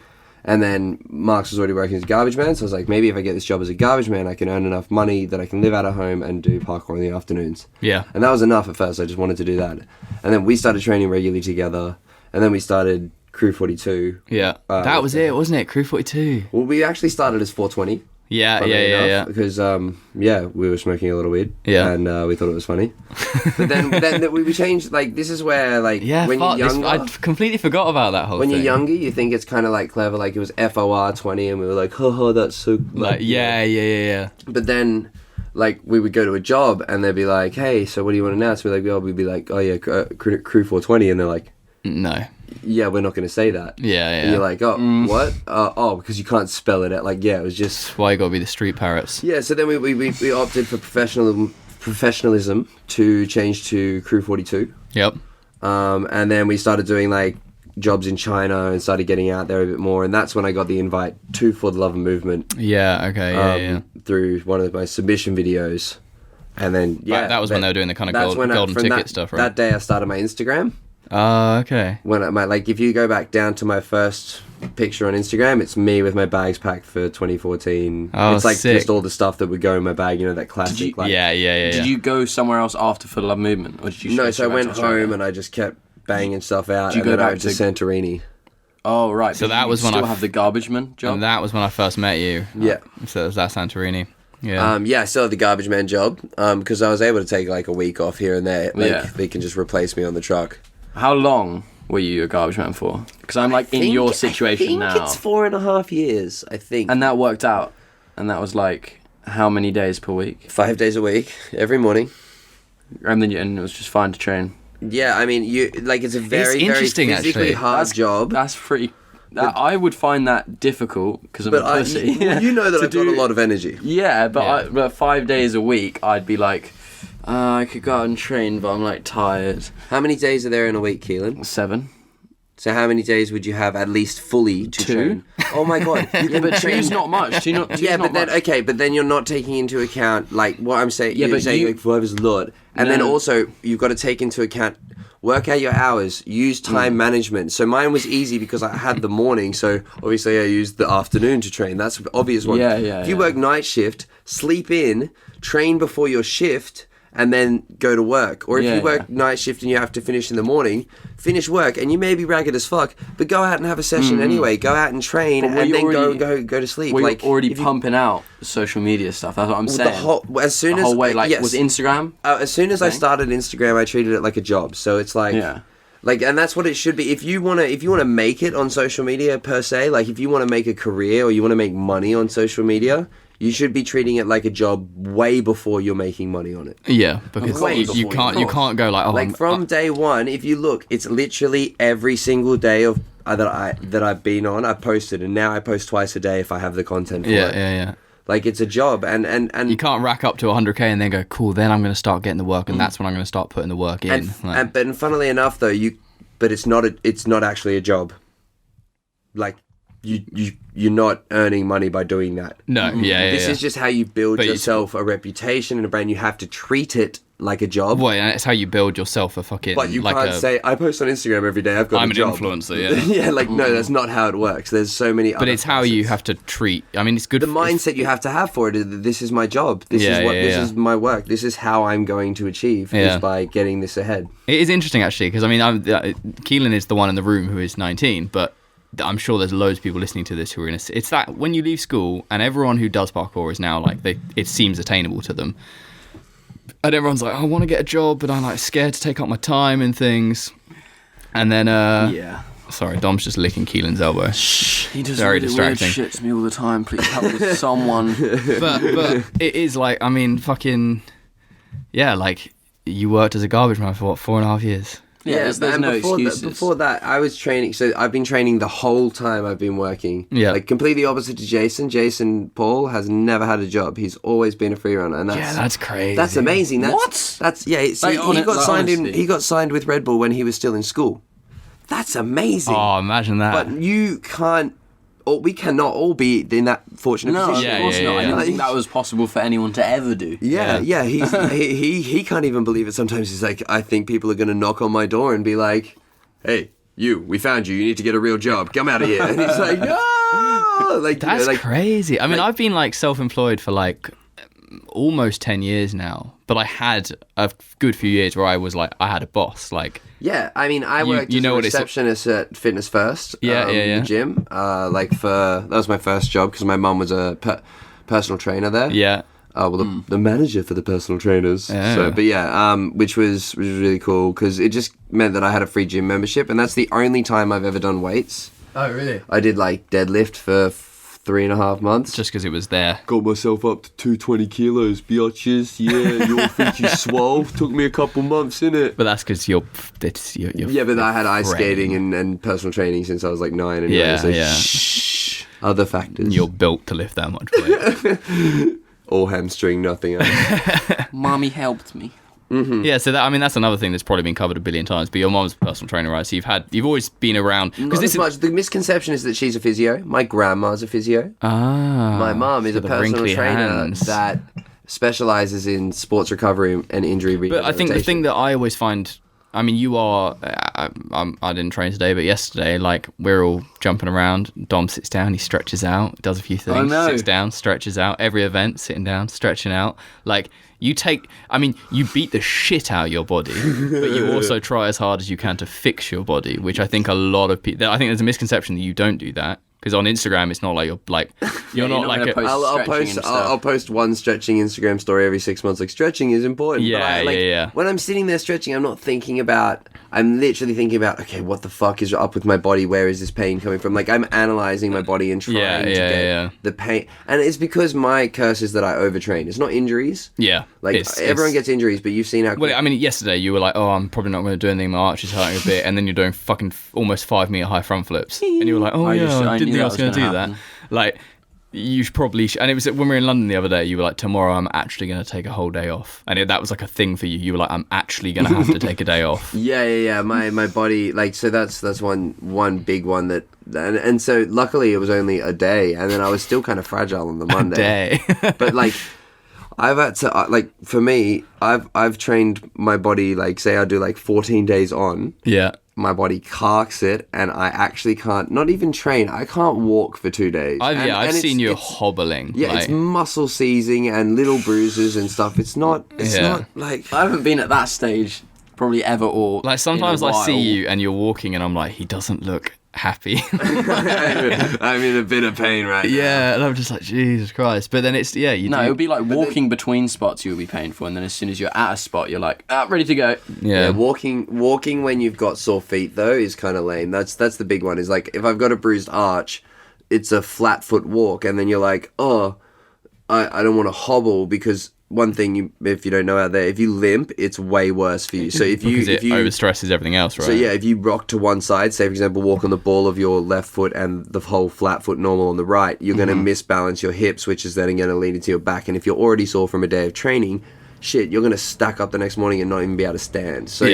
Speaker 1: And then Mark's was already working as a garbage man. So I was like, maybe if I get this job as a garbage man, I can earn enough money that I can live out of home and do parkour in the afternoons.
Speaker 2: Yeah.
Speaker 1: And that was enough at first. I just wanted to do that. And then we started training regularly together. And then we started Crew 42.
Speaker 2: Yeah. That was it, wasn't it? Crew 42.
Speaker 1: Well, we actually started as 420.
Speaker 2: Yeah.
Speaker 1: Because we were smoking a lot of weed.
Speaker 2: Yeah.
Speaker 1: And we thought it was funny. But then we changed. Like, this is where like when you're younger,
Speaker 2: I completely forgot about that whole thing.
Speaker 1: When you're younger, you think it's kind of like clever. Like, it was FOR 20, and we were like, haha, that's so.
Speaker 2: Like, yeah.
Speaker 1: But then, like, we would go to a job, and they'd be like, hey, so what do you want to announce? We'd be like, oh yeah, Crew 420, and they're like,
Speaker 2: no.
Speaker 1: Yeah, we're not going to say that.
Speaker 2: Yeah.
Speaker 1: And you're like, what? Because you can't spell it out. Like, yeah, it was just...
Speaker 2: That's why you got to be the street parrots.
Speaker 1: Yeah, so then we opted for professionalism to change to Crew 42.
Speaker 2: Yep.
Speaker 1: And then we started doing, like, jobs in China and started getting out there a bit more. And that's when I got the invite to For the Love and Movement.
Speaker 2: Yeah, okay, yeah.
Speaker 1: Through one of my submission videos. And then,
Speaker 2: that was when they were doing the kind of golden ticket stuff, right?
Speaker 1: That day I started my Instagram.
Speaker 2: Okay.
Speaker 1: When if you go back down to my first picture on Instagram, it's me with my bags packed for 2014. It's like
Speaker 2: sick.
Speaker 1: just all the stuff that would go in my bag, you know, that classic.
Speaker 2: Yeah.
Speaker 3: Did you go somewhere else after For the Love Movement, or did you?
Speaker 1: No, so I went home and I just kept banging stuff out.
Speaker 3: Did you go back
Speaker 1: to Santorini?
Speaker 3: Oh right.
Speaker 2: So that was when I
Speaker 3: have the garbage man job.
Speaker 2: And that was when I first met you.
Speaker 1: Yeah.
Speaker 2: So it was that Santorini. Yeah.
Speaker 1: I still had the garbage man job. Because I was able to take like a week off here and there. Like they can just replace me on the truck.
Speaker 3: How long were you a garbage man for? Because I'm like in your situation now.
Speaker 1: I think it's 4.5 years, I think.
Speaker 3: And that worked out. And that was like, how many days per week?
Speaker 1: 5 days a week, every morning.
Speaker 3: And then it was just fine to train.
Speaker 1: Yeah, I mean, it's a very, very physically hard job.
Speaker 3: That's pretty... I would find that difficult because I'm a pussy.
Speaker 1: You know that I've got a lot of energy.
Speaker 3: Yeah, but 5 days a week, I'd be like... I could go out and train, but I'm like tired.
Speaker 1: How many days are there in a week, Keelan?
Speaker 3: 7.
Speaker 1: So how many days would you have at least fully to
Speaker 3: 2?
Speaker 1: Train? Oh my god!
Speaker 3: But 2's not much.
Speaker 1: But then you're not taking into account like what I'm saying. Yeah, you're saying like 5 is a lot, and then also you've got to take into account. Work out your hours. Use time management. So mine was easy because I had the morning. So obviously I used the afternoon to train. That's the obvious one. If you work night shift, sleep in, train before your shift, and then go to work. Or if you work night shift and you have to finish in the morning, finish work, and you may be ragged as fuck, but go out and have a session anyway. Go out and train, and then go to sleep.
Speaker 3: Were you already pumping out social media stuff? That's what I'm saying.
Speaker 1: Was
Speaker 3: Instagram?
Speaker 1: As soon as I started Instagram, I treated it like a job. So it's like... Yeah. Like, and that's what it should be. If you wanna make it on social media per se, like if you want to make a career or you want to make money on social media, you should be treating it like a job way before you're making money on it.
Speaker 2: Yeah, because you can't go like
Speaker 1: from day one. If you look, it's literally every single day of that I've been on, I've posted, and now I post twice a day if I have the content for it.
Speaker 2: Yeah.
Speaker 1: Like, it's a job, and
Speaker 2: you can't rack up to 100k and then go, cool, then I'm going to start getting the work, and that's when I'm going to start putting the work in.
Speaker 1: But funnily enough, though, it's not actually a job. Like, you're not earning money by doing that.
Speaker 2: No,
Speaker 1: This is just how you build yourself a reputation and a brand. You have to treat it like a job.
Speaker 2: Well, and it's how you build yourself a fucking...
Speaker 1: But you can't say, I post on Instagram every day, I've got a job.
Speaker 2: I'm an influencer, yeah.
Speaker 1: Yeah, no, that's not how it works. There's so many other
Speaker 2: But it's how you have to treat... I mean, it's good...
Speaker 1: The mindset you have to have for it is that this is my job. This is my work. This is how I'm going to achieve, is by getting this ahead.
Speaker 2: It is interesting, actually, because, I mean, Keelan is the one in the room who is 19, but... I'm sure there's loads of people listening to this who are it's that when you leave school and everyone who does parkour is now like it seems attainable to them, and everyone's like, I want to get a job, but I'm like scared to take up my time and things. And then sorry, Dom's just licking Keelan's elbow.
Speaker 3: Shh, he does
Speaker 2: very
Speaker 3: really
Speaker 2: distracting.
Speaker 3: Weird shit to me all the time. Please help with someone.
Speaker 2: But it is like, I mean, fucking yeah, like you worked as a garbage man for what, 4.5 years?
Speaker 3: Yeah, there's no excuses.
Speaker 1: Before that, I was training. So I've been training the whole time I've been working.
Speaker 2: Yeah.
Speaker 1: Like completely opposite to Jason. Jason Paul has never had a job. He's always been a free runner, and
Speaker 2: that's crazy.
Speaker 1: That's amazing.
Speaker 3: What?
Speaker 1: That's yeah. So he got signed with Red Bull when he was still in school. That's amazing.
Speaker 2: Oh, imagine that.
Speaker 1: But you can't. Or we cannot all be in that fortunate position.
Speaker 3: No, of course not. I didn't think that was possible for anyone to ever do.
Speaker 1: Yeah. He can't even believe it. Sometimes he's like, I think people are going to knock on my door and be like, hey, we found you. You need to get a real job. Come out of here. And he's like, no. Like,
Speaker 2: that's crazy. I mean, I've been like self-employed for like almost 10 years now, but I had a good few years where I was like, I had a boss. Like,
Speaker 1: yeah, I mean, I worked as a receptionist at Fitness First, the gym. That was my first job because my mum was a personal trainer there.
Speaker 2: Yeah.
Speaker 1: The manager for the personal trainers. Yeah. So, but which was really cool because it just meant that I had a free gym membership, and that's the only time I've ever done weights.
Speaker 2: Oh, really?
Speaker 1: I did like deadlift for 3.5 months.
Speaker 2: Just because it was there.
Speaker 1: Got myself up to 220 kilos, biatches. Yeah, you all think you swole? Took me a couple months, innit?
Speaker 2: But that's because you're
Speaker 1: yeah, but I had ice skating and personal training since I was like 9 anyway.
Speaker 2: Yeah,
Speaker 1: so
Speaker 2: yeah.
Speaker 1: Other factors.
Speaker 2: You're built to lift that much weight.
Speaker 1: All hamstring, nothing else.
Speaker 3: Mommy helped me.
Speaker 2: Mm-hmm. Yeah, so that's another thing that's probably been covered a billion times. But your mom's a personal trainer, right? So you've always been around.
Speaker 1: The misconception is that she's a physio. My grandma's a physio. My mom is a personal trainer that specializes in sports recovery and injury rehabilitation.
Speaker 2: But I think the thing that I always find, I mean, you are. I didn't train today, but yesterday, like we're all jumping around. Dom sits down, he stretches out, does a few things, sits down, stretches out. Every event, sitting down, stretching out, like. You beat the shit out of your body, but you also try as hard as you can to fix your body, which I think a lot of people... I think there's a misconception that you don't do that. Because on Instagram, it's not like you're not like
Speaker 1: I'll post one stretching Instagram story every 6 months. Like, stretching is important.
Speaker 2: Yeah.
Speaker 1: When I'm sitting there stretching, I'm literally thinking about, okay, what the fuck is up with my body? Where is this pain coming from? Like, I'm analyzing my body and trying to get the pain. And it's because my curse is that I overtrain. It's not injuries.
Speaker 2: Yeah.
Speaker 1: Like, everyone gets injuries, but you've seen how...
Speaker 2: Well, I mean, yesterday you were like, oh, I'm probably not going to do anything. My arch is hurting a bit. And then you're doing fucking almost 5 meter high front flips. And you were like, oh, I didn't think I was going to do that. Like, you probably and it was when we were in London the other day, you were like, tomorrow I'm actually going to take a whole day off, and that was like a thing for you. You were like, I'm actually going to have to take a day off.
Speaker 1: Yeah. My body, like, so that's one big one that, and so luckily it was only a day, and then I was still kind of fragile on the Monday. But like, I've had to like, for me, I've trained my body, like, say I do like 14 days on.
Speaker 2: Yeah.
Speaker 1: My body carks it, and I actually can't, not even train, I can't walk for 2 days.
Speaker 2: I've seen you hobbling.
Speaker 1: Yeah, it's muscle seizing and little bruises and stuff. It's not like...
Speaker 3: I haven't been at that stage probably ever or...
Speaker 2: Like, sometimes I see you and you're walking and I'm like, he doesn't look happy.
Speaker 1: I'm in a bit of pain right now.
Speaker 2: Yeah, and I'm just like, Jesus Christ. But then it would
Speaker 3: be like walking between spots you would be painful, and then as soon as you're at a spot, you're like, ready to go.
Speaker 1: Yeah, walking when you've got sore feet, though, is kind of lame. That's the big one, is like, if I've got a bruised arch, it's a flat foot walk, and then you're like, oh, I don't want to hobble, because... One thing, if you don't know out there, if you limp, it's way worse for you. So if you
Speaker 2: overstresses everything else, right?
Speaker 1: So yeah, if you rock to one side, say for example, walk on the ball of your left foot and the whole flat foot normal on the right, you're going to misbalance your hips, which is then going to lead into your back. And if you're already sore from a day of training, shit, you're going to stack up the next morning and not even be able to stand. So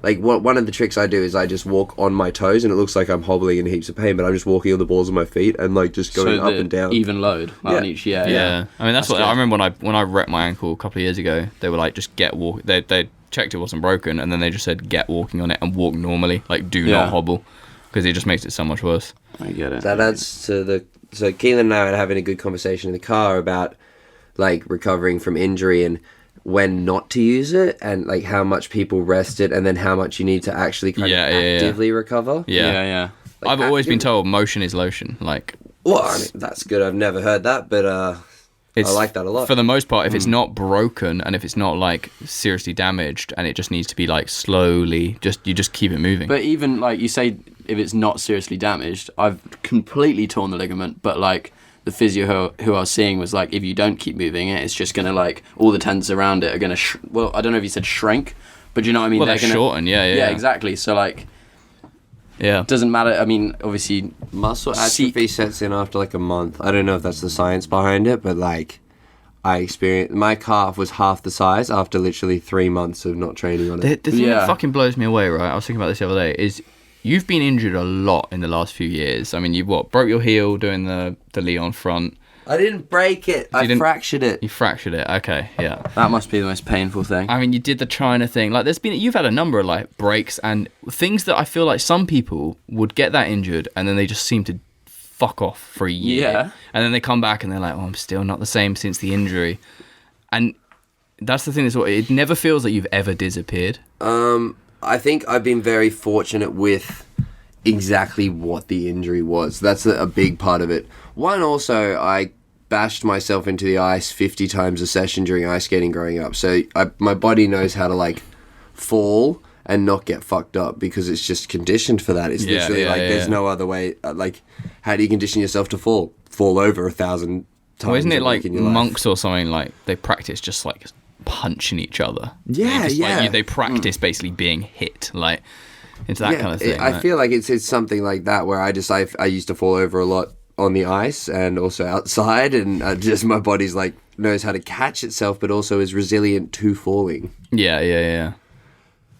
Speaker 1: one of the tricks I do is I just walk on my toes, and it looks like I'm hobbling in heaps of pain, but I'm just walking on the balls of my feet and like just going up and down.
Speaker 3: Even load on each,
Speaker 2: yeah. I mean, that's what I remember when I wrecked my ankle a couple of years ago. They were like, just get walk. They checked it wasn't broken, and then they just said, get walking on it and walk normally, like do not hobble, because it just makes it so much worse.
Speaker 3: I get it.
Speaker 1: That adds to so Keelan and I were having a good conversation in the car about like recovering from injury and when not to use it, and like how much people rest it, and then how much you need to actually kind of actively recover.
Speaker 2: Yeah.
Speaker 1: Like,
Speaker 2: I've always been told motion is lotion. Like,
Speaker 1: well, I mean, that's good. I've never heard that, but I like that a lot.
Speaker 2: For the most part, if it's not broken and if it's not like seriously damaged and it just needs to be like slowly, you just keep it moving.
Speaker 3: But even like you say, if it's not seriously damaged, I've completely torn the ligament, but like the physio who I was seeing was like, if you don't keep moving it, it's just going to like, all the tendons around it are going to, well, I don't know if you said shrink, but you know what I mean?
Speaker 2: Well, they're
Speaker 3: gonna
Speaker 2: shorten, yeah.
Speaker 3: Yeah, exactly. So like,
Speaker 2: yeah,
Speaker 3: doesn't matter. I mean, obviously,
Speaker 1: Muscle atrophy sets in after like a month. I don't know if that's the science behind it, but like, I experienced, my calf was half the size after literally 3 months of not training on it.
Speaker 2: The thing that fucking blows me away, right? I was thinking about this the other day, is you've been injured a lot in the last few years. I mean, you broke your heel doing the Leon front.
Speaker 1: I didn't break it. I fractured it.
Speaker 2: You fractured it. Okay, yeah.
Speaker 3: That must be the most painful thing.
Speaker 2: I mean, you did the China thing. Like, you've had a number of like breaks and things that I feel like some people would get that injured and then they just seem to fuck off for a year.
Speaker 3: Yeah.
Speaker 2: And then they come back and they're like, oh, I'm still not the same since the injury. And that's the thing. It never feels like you've ever disappeared.
Speaker 1: I think I've been very fortunate with exactly what the injury was. That's a big part of it. One, also, I bashed myself into the ice 50 times a session during ice skating growing up. So my body knows how to like fall and not get fucked up because it's just conditioned for that. It's literally there's no other way. Like, how do you condition yourself to fall? Fall over 1,000 times.
Speaker 2: Well, isn't it like
Speaker 1: in your life?
Speaker 2: monks or something, like they practice just like punching each other?
Speaker 1: Yeah,
Speaker 2: Like, they practice basically being hit, like into that kind of thing.
Speaker 1: I feel like it's something like that where I used to fall over a lot on the ice and also outside, and just my body's like knows how to catch itself, but also is resilient to falling.
Speaker 2: Yeah.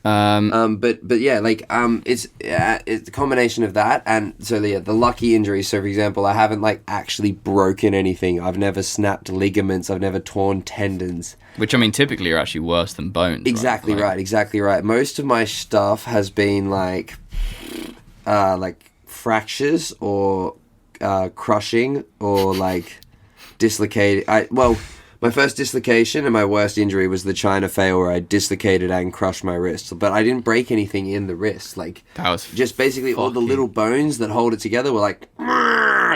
Speaker 1: But yeah, like it's a combination of that, and so the lucky injuries. So for example, I haven't like actually broken anything. I've never snapped ligaments. I've never torn tendons.
Speaker 2: Which, I mean, typically are actually worse than bones.
Speaker 1: Exactly right. Most of my stuff has been like fractures or crushing or like dislocated. My first dislocation and my worst injury was the China fail where I dislocated and crushed my wrist. But I didn't break anything in the wrist. Like,
Speaker 2: that was
Speaker 1: just basically all the little bones that hold it together were like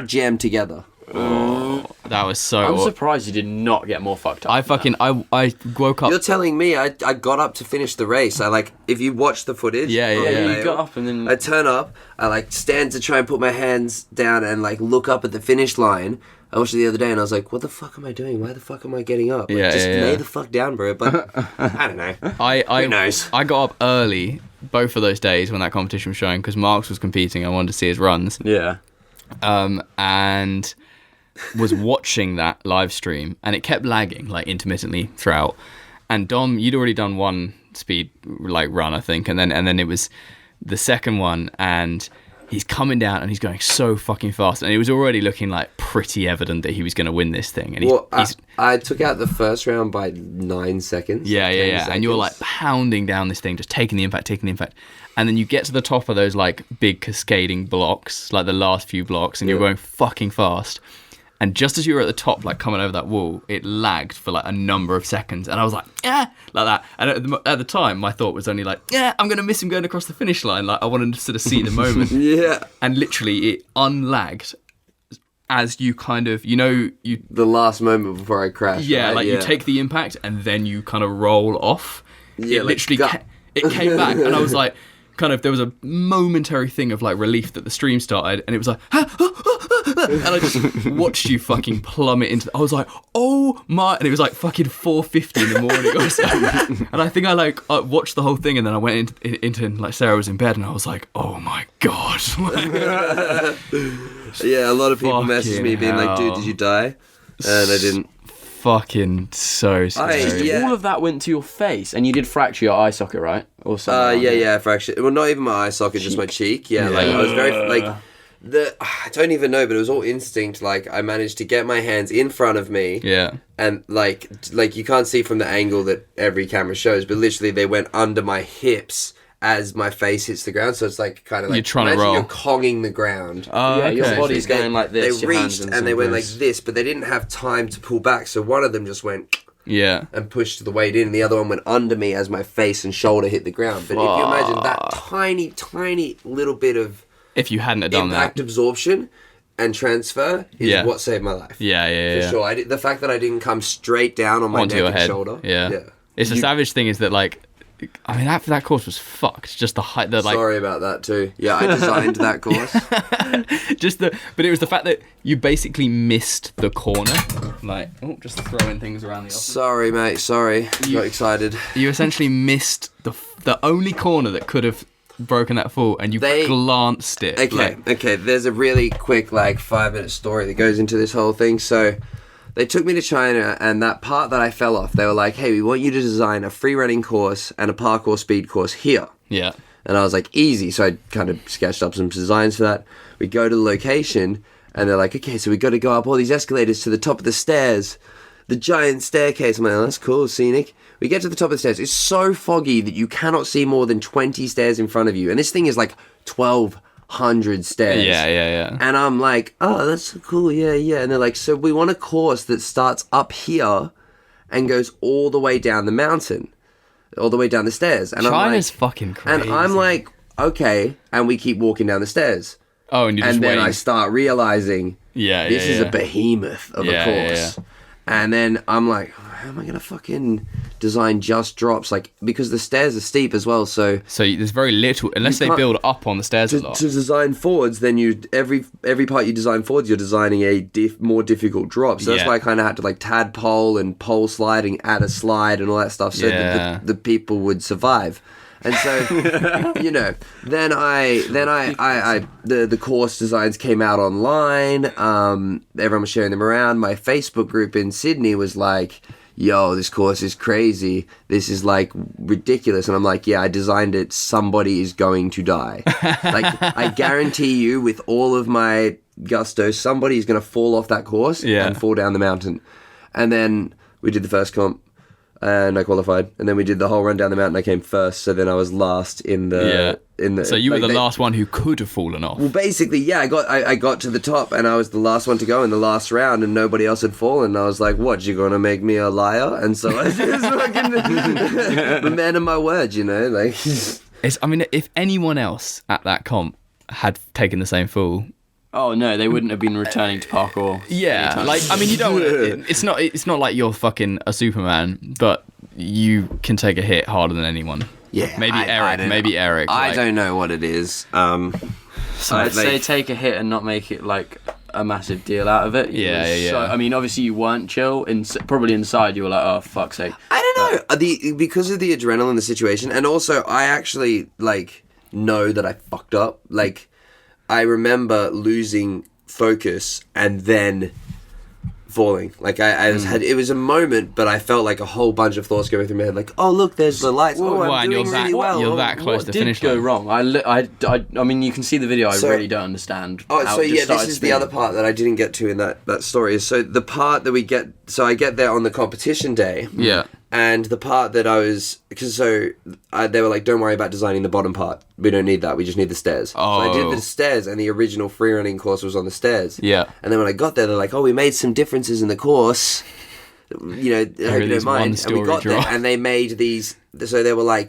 Speaker 1: jammed together.
Speaker 2: Oh, that was so...
Speaker 3: I'm surprised you did not get more fucked up.
Speaker 2: I woke up...
Speaker 1: You're telling me I got up to finish the race. If you watch the footage...
Speaker 2: Yeah.
Speaker 3: You got up and then...
Speaker 1: I turn up, I like stand to try and put my hands down and like look up at the finish line. I watched it the other day and I was like, what the fuck am I doing? Why the fuck am I getting up? Like, lay the fuck down, bro. But I don't know. Who knows?
Speaker 2: I got up early both of those days when that competition was showing because Marks was competing. I wanted to see his runs.
Speaker 3: Yeah.
Speaker 2: And was watching that live stream and it kept lagging like intermittently throughout. And Dom, you'd already done one speed like run, I think, and then it was the second one and he's coming down and he's going so fucking fast and it was already looking like pretty evident that he was going to win this thing. And
Speaker 1: I took out the first round by 9 seconds.
Speaker 2: Yeah. And you're like pounding down this thing, just taking the impact. And then you get to the top of those like big cascading blocks, like the last few blocks, and you're going fucking fast. And just as you were at the top, like coming over that wall, it lagged for like a number of seconds. And I was like, like that. And at the time, my thought was only like, I'm going to miss him going across the finish line. Like I wanted to sort of see the moment.
Speaker 1: Yeah.
Speaker 2: And literally it unlagged as you kind of, the
Speaker 1: last moment before I crashed.
Speaker 2: Yeah,
Speaker 1: right?
Speaker 2: like you take the impact and then you kind of roll off.
Speaker 1: Yeah,
Speaker 2: it literally it came back and I was like, kind of, there was a momentary thing of like relief that the stream started and it was like, and I just watched you fucking plummet into, I was like, oh my, and it was like fucking 4:50 in the morning or something. And I think I watched the whole thing and then I went into like Sarah was in bed and I was like, oh my God.
Speaker 1: Yeah, a lot of people messaged me being like, dude, did you die? And I didn't.
Speaker 2: Fucking so scary.
Speaker 3: All of that went to your face, and you did fracture your eye socket, right? Or something.
Speaker 1: I fractured. Well, not even my eye socket, just my cheek. Yeah, like I was very like I don't even know, but it was all instinct. Like I managed to get my hands in front of me.
Speaker 2: Yeah. And
Speaker 1: like you can't see from the angle that every camera shows, but literally they went under my hips as my face hits the ground, so it's like kind of like
Speaker 2: you're trying to roll.
Speaker 1: You're conging the ground.
Speaker 2: Oh,
Speaker 3: yeah,
Speaker 2: okay.
Speaker 3: your body's going like this.
Speaker 1: They reached and they went like this, but they didn't have time to pull back. So one of them just went and pushed the weight in, and the other one went under me as my face and shoulder hit the ground. But if you imagine that tiny little bit of
Speaker 2: If you hadn't have done
Speaker 1: impact
Speaker 2: that.
Speaker 1: absorption and transfer is what saved my life.
Speaker 2: Yeah.
Speaker 1: For sure. The fact that I didn't come straight down on my
Speaker 2: Onto
Speaker 1: neck
Speaker 2: your
Speaker 1: and
Speaker 2: head.
Speaker 1: shoulder.
Speaker 2: Yeah. It's a savage thing is that, like, I mean, that course was fucked. Just the height, like.
Speaker 1: Sorry about that too. Yeah, I designed that course.
Speaker 2: But it was the fact that you basically missed the corner. Like, just throwing things around the office.
Speaker 1: Sorry, mate. Sorry. Got excited.
Speaker 2: You essentially missed the only corner that could have broken that fall, and you glanced it.
Speaker 1: Okay. There's a really quick, 5-minute story that goes into this whole thing. So, they took me to China, and that part that I fell off, they were like, hey, we want you to design a free running course and a parkour speed course here.
Speaker 2: Yeah.
Speaker 1: And I was like, easy. So I kind of sketched up some designs for that. We go to the location, and they're like, okay, so we got to go up all these escalators to the top of the stairs. The giant staircase. I'm like, oh, that's cool, scenic. We get to the top of the stairs. It's so foggy that you cannot see more than 20 stairs in front of you. And this thing is like 1,200 stairs.
Speaker 2: Yeah.
Speaker 1: And I'm like, oh, that's cool, yeah. And they're like, so we want a course that starts up here and goes all the way down the mountain, all the way down the stairs. And
Speaker 2: China's fucking crazy.
Speaker 1: And I'm like, okay. And we keep walking down the stairs.
Speaker 2: Oh, and you just
Speaker 1: then
Speaker 2: wait.
Speaker 1: I start realizing, this is a
Speaker 2: Yeah.
Speaker 1: behemoth of a course.
Speaker 2: Yeah.
Speaker 1: And then I'm like, how am I going to fucking design just drops? Because the stairs are steep as well, so
Speaker 2: there's very little, unless they build up on the stairs a lot.
Speaker 1: to design forwards, then every part you design forwards, you're designing a more difficult drop. So that's why I kind of had to tadpole and pole slide and add a slide and all that stuff so that the people would survive. And so, then the course designs came out online. Everyone was sharing them around. My Facebook group in Sydney was like, yo, this course is crazy. This is ridiculous. And I'm like, yeah, I designed it. Somebody is going to die. I guarantee you with all of my gusto, somebody is going to fall off that course and fall down the mountain. And then we did the first comp. And I qualified, and then we did the whole run down the mountain. I came first, so then I was last in the.
Speaker 2: So you were the last one who could have fallen off.
Speaker 1: Well, basically, I got to the top, and I was the last one to go in the last round, and nobody else had fallen. And I was like, "What? You're gonna make me a liar?" And so I just fucking the man of my word,
Speaker 2: If anyone else at that comp had taken the same fall.
Speaker 3: Oh no, they wouldn't have been returning to parkour.
Speaker 2: Yeah, you don't. It's not like you're fucking a Superman, but you can take a hit harder than anyone.
Speaker 1: Yeah,
Speaker 2: maybe Eric.
Speaker 1: I don't know what it is.
Speaker 3: So I'd say take a hit and not make it a massive deal out of it.
Speaker 2: Yeah.
Speaker 3: So, obviously you weren't chill. Probably inside you were like, oh fuck's sake.
Speaker 1: I don't know. Because of the adrenaline, the situation, and also I actually know that I fucked up. I remember losing focus and then falling. It was a moment, but I felt like a whole bunch of thoughts going through my head. Oh, look, there's the lights. I'm doing really well.
Speaker 2: You're that close to finish.
Speaker 3: What did go wrong? I mean, you can see the video. I really don't understand.
Speaker 1: This is the other part that I didn't get to in that story. So the part that we get, I get there on the competition day.
Speaker 2: Yeah.
Speaker 1: And the part that they were like, don't worry about designing the bottom part. We don't need that. We just need the stairs.
Speaker 2: Oh.
Speaker 1: So I did the stairs, and the original free running course was on the stairs.
Speaker 2: Yeah.
Speaker 1: And then when I got there, they're like, oh, we made some differences in the course. I hope you don't mind. And we got there, and they made these, so they were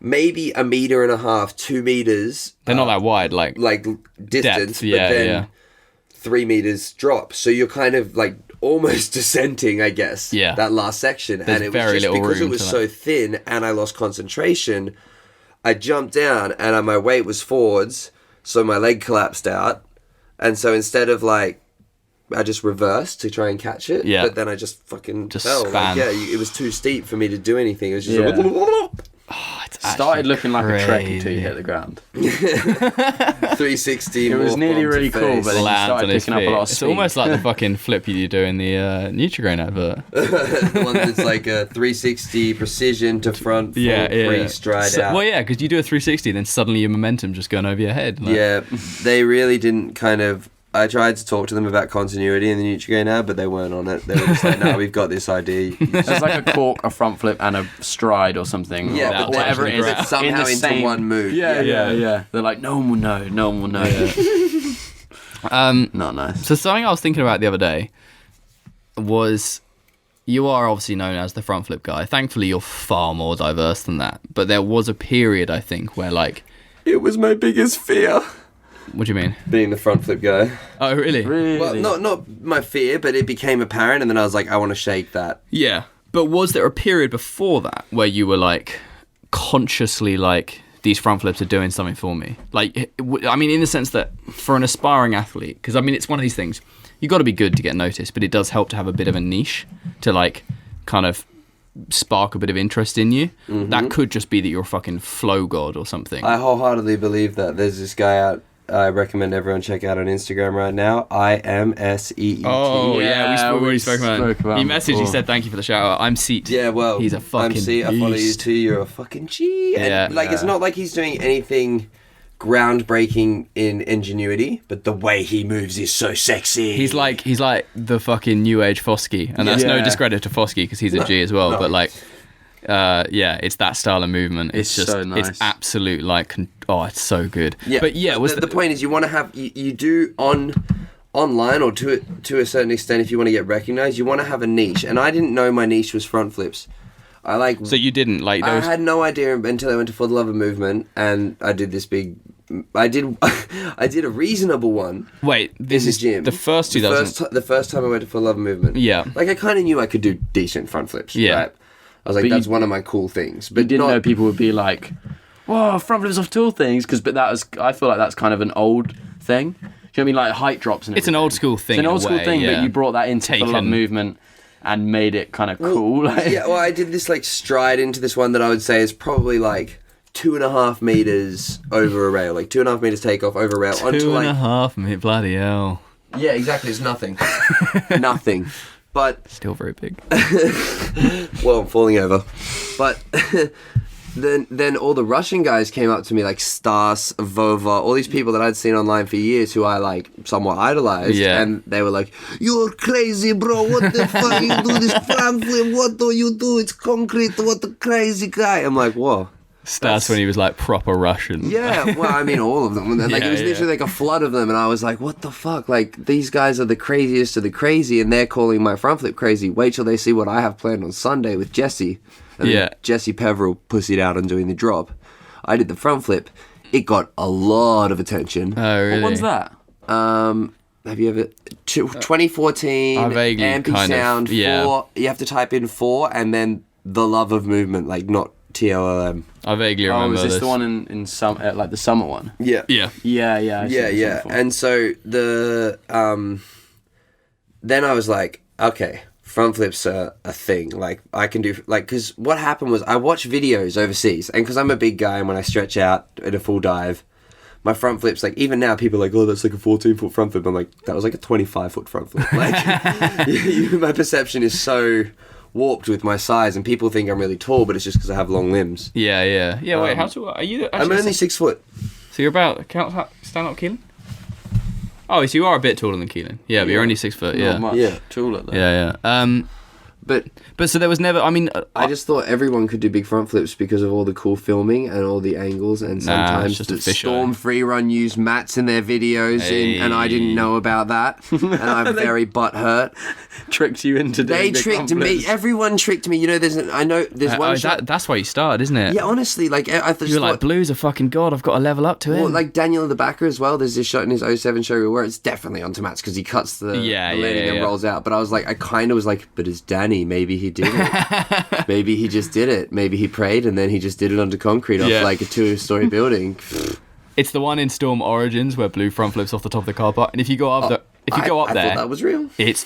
Speaker 1: maybe 1.5 meters, 2 meters.
Speaker 2: They're not that wide,
Speaker 1: distance,
Speaker 2: depth, yeah,
Speaker 1: but then 3 meters drop. So you're kind of almost descending, I guess.
Speaker 2: Yeah.
Speaker 1: That last section.
Speaker 2: There's
Speaker 1: and it
Speaker 2: very
Speaker 1: was just
Speaker 2: little
Speaker 1: because
Speaker 2: room
Speaker 1: it was
Speaker 2: to
Speaker 1: so thin and I lost concentration, I jumped down and my weight was forwards, so my leg collapsed out. And so instead of I just reversed to try and catch it, but then I just fucking fell.
Speaker 2: Span.
Speaker 1: It was too steep for me to do anything. It was just
Speaker 3: started looking like a trek until you hit the ground.
Speaker 1: 360.
Speaker 3: It was nearly really cool, but then you started picking up a lot of
Speaker 2: It's
Speaker 3: speed.
Speaker 2: almost like the fucking flip you do in the Nutrigrain advert.
Speaker 1: The one that's a 360 precision to front, full pre-stride out.
Speaker 2: Well, yeah, because you do a 360, then suddenly your momentum just going over your head.
Speaker 1: Yeah, they really didn't kind of. I tried to talk to them about continuity in the Nutrigrain ad, but they weren't on it. They were just like, no, we've got this idea.
Speaker 3: There's a cork, a front flip, and a stride or something.
Speaker 1: Yeah,
Speaker 3: or
Speaker 1: but
Speaker 3: whatever it is.
Speaker 1: It's somehow into
Speaker 3: same,
Speaker 1: one move.
Speaker 3: Yeah. They're like, no one will know. No one will know. Not nice.
Speaker 2: So something I was thinking about the other day was, you are obviously known as the front flip guy. Thankfully, you're far more diverse than that. But there was a period, I think, where
Speaker 1: it was my biggest fear.
Speaker 2: What do you mean?
Speaker 1: being the front flip guy.
Speaker 2: Oh, really?
Speaker 3: Really?
Speaker 1: Well, not my fear, but it became apparent, and then I was like, I want to shake that.
Speaker 2: Yeah. But was there a period before that where you were like consciously like, these front flips are doing something for me? Like, I mean, in the sense that for an aspiring athlete, because I mean, it's one of these things, you got to be good to get noticed, but it does help to have a bit of a niche to like kind of spark a bit of interest in you. That could just be that you're a fucking flow god or something.
Speaker 1: I wholeheartedly believe that. There's this guy out. I recommend everyone check out on Instagram right now. IMSEET.
Speaker 2: Oh
Speaker 3: Yeah,
Speaker 2: we already spoke about it.
Speaker 3: about
Speaker 2: He
Speaker 3: him
Speaker 2: messaged,
Speaker 3: before.
Speaker 2: he said thank you for the shout out. I'm Seat.
Speaker 1: Yeah, well,
Speaker 2: he's a fucking
Speaker 1: I follow you
Speaker 2: beast.
Speaker 1: too. You're a fucking G. And,
Speaker 2: Yeah.
Speaker 1: like, it's not like he's doing anything groundbreaking in ingenuity, but the way he moves is so sexy.
Speaker 2: He's like the fucking new age Foskey, and that's no
Speaker 3: Yeah.
Speaker 2: discredit to Foskey because he's a G as well.
Speaker 1: no.
Speaker 2: But like, yeah, it's that style of movement. It's just
Speaker 3: so nice.
Speaker 2: it's absolute like it's so good.
Speaker 1: Yeah,
Speaker 2: but yeah, was
Speaker 1: the point is you want to have you do online or to a certain extent if you want to get recognized, you want to have a niche. And I didn't know my niche was front flips.
Speaker 2: so you didn't like
Speaker 1: I
Speaker 2: those.
Speaker 1: had no idea until I went to For the Love of Movement, and I did this big. I did a reasonable one.
Speaker 2: Wait, this
Speaker 1: in the
Speaker 2: is
Speaker 1: gym.
Speaker 2: the first 2000.
Speaker 1: The first time I went to For the Love of Movement.
Speaker 2: Yeah.
Speaker 1: Like I kind of knew I could do decent front flips.
Speaker 2: Yeah.
Speaker 1: Right? I was like,
Speaker 3: But
Speaker 1: that's
Speaker 3: you-
Speaker 1: one of my cool things. But
Speaker 3: But didn't
Speaker 1: not,
Speaker 3: know people would be like, "Whoa, front flips off tall things," but that was. I feel like that's kind of an old thing. Do you know what I mean? Like height drops and
Speaker 2: It's an
Speaker 3: everything.
Speaker 2: old school thing.
Speaker 3: It's an
Speaker 2: in a
Speaker 3: old school
Speaker 2: way,
Speaker 3: thing,
Speaker 2: yeah.
Speaker 3: but you brought that into the love
Speaker 2: Taken-
Speaker 3: movement and made it kind of cool. Like,
Speaker 1: Yeah, well, I did this like stride into this one that I would say is probably like 2.5 meters over a rail, like 2.5 meters takeoff over a rail onto
Speaker 2: Two and a
Speaker 1: like
Speaker 2: half, mate, bloody hell.
Speaker 1: yeah, exactly. It's nothing, nothing. But
Speaker 2: Still very big.
Speaker 1: well, I'm falling over. But then all the Russian guys came up to me like Stas, Vova, all these people that I'd seen online for years who I like somewhat idolized.
Speaker 2: Yeah.
Speaker 1: And they were like, "You're crazy, bro. What the fuck you do this front flip? What do you do? It's concrete. What a crazy guy." I'm like, whoa.
Speaker 2: That's when he was like proper Russian.
Speaker 1: Yeah, well, I mean, all of them. And then, like,
Speaker 2: Yeah,
Speaker 1: it was
Speaker 2: yeah.
Speaker 1: literally like a flood of them, and I was like, what the fuck? Like, these guys are the craziest of the crazy, and they're calling my front flip crazy. Wait till they see what I have planned on Sunday with Jesse. And
Speaker 2: Yeah.
Speaker 1: then Jesse Peveril pussied out on doing the drop. I did the front flip. It got a lot of attention.
Speaker 2: Oh, really?
Speaker 3: what one's that?
Speaker 1: Have you ever... 2014,
Speaker 2: I vaguely
Speaker 1: Ampy
Speaker 2: kind of-
Speaker 1: Sound,
Speaker 2: yeah.
Speaker 1: 4. You have to type in 4, and then The Love of Movement, like, not TOLM.
Speaker 2: I vaguely
Speaker 3: Oh,
Speaker 2: remember
Speaker 3: is this the one in some like the summer one?
Speaker 1: Yeah.
Speaker 2: Yeah.
Speaker 3: Yeah, yeah. I've seen
Speaker 1: Yeah,
Speaker 3: this one
Speaker 1: yeah.
Speaker 3: before.
Speaker 1: And so then I was like, okay, front flips are a thing. Like I can do because what happened was I watched videos overseas, and because I'm a big guy and when I stretch out in a full dive, my front flips, like even now people are like, oh, that's like a 14-foot front flip. I'm like, that was like a 25-foot front flip. Like my perception is so warped with my size, and people think I'm really tall, but it's just because I have long limbs.
Speaker 2: Yeah, yeah. Yeah, wait, how tall are you?
Speaker 1: I'm
Speaker 2: Actually,
Speaker 1: only 6 foot.
Speaker 2: So you're about stand up Keelan? Oh, so you are a bit taller than Keelan. Yeah, but you're only 6 foot. Yeah.
Speaker 3: Not much
Speaker 1: Yeah.
Speaker 3: taller though.
Speaker 2: Yeah, yeah. But so there was never. I mean,
Speaker 1: I just thought everyone could do big front flips because of all the cool filming and all the angles, and
Speaker 2: it's
Speaker 1: sometimes
Speaker 2: just a
Speaker 1: the
Speaker 2: fish eye.
Speaker 1: Storm Freerun used mats in their videos, and I didn't
Speaker 2: Hey.
Speaker 1: know about that, and I'm very butthurt.
Speaker 3: Tricked you into doing
Speaker 1: They
Speaker 3: big
Speaker 1: tricked
Speaker 3: front
Speaker 1: me.
Speaker 3: flips.
Speaker 1: Everyone tricked me. You know, there's one shot.
Speaker 2: that's why you started, isn't it?
Speaker 1: Yeah, honestly, like I just
Speaker 2: You were like,
Speaker 1: thought,
Speaker 2: Blue's a fucking god. I've got to level up to him.
Speaker 1: well, like Daniel the Backer as well. There's this shot in his 07 show where it's definitely onto mats because he cuts the
Speaker 2: Yeah,
Speaker 1: landing
Speaker 2: yeah,
Speaker 1: and
Speaker 2: yeah.
Speaker 1: rolls out. But I was like, I kind of was like, but it's Danny. Maybe he did it. Maybe he just did it. Maybe he prayed and then he just did it onto concrete off
Speaker 2: Yeah.
Speaker 1: like a 2-story building.
Speaker 2: It's the one in Storm Origins where Blue front flips off the top of the car park, and if you go up
Speaker 1: I thought
Speaker 2: there,
Speaker 1: that was real.
Speaker 2: it's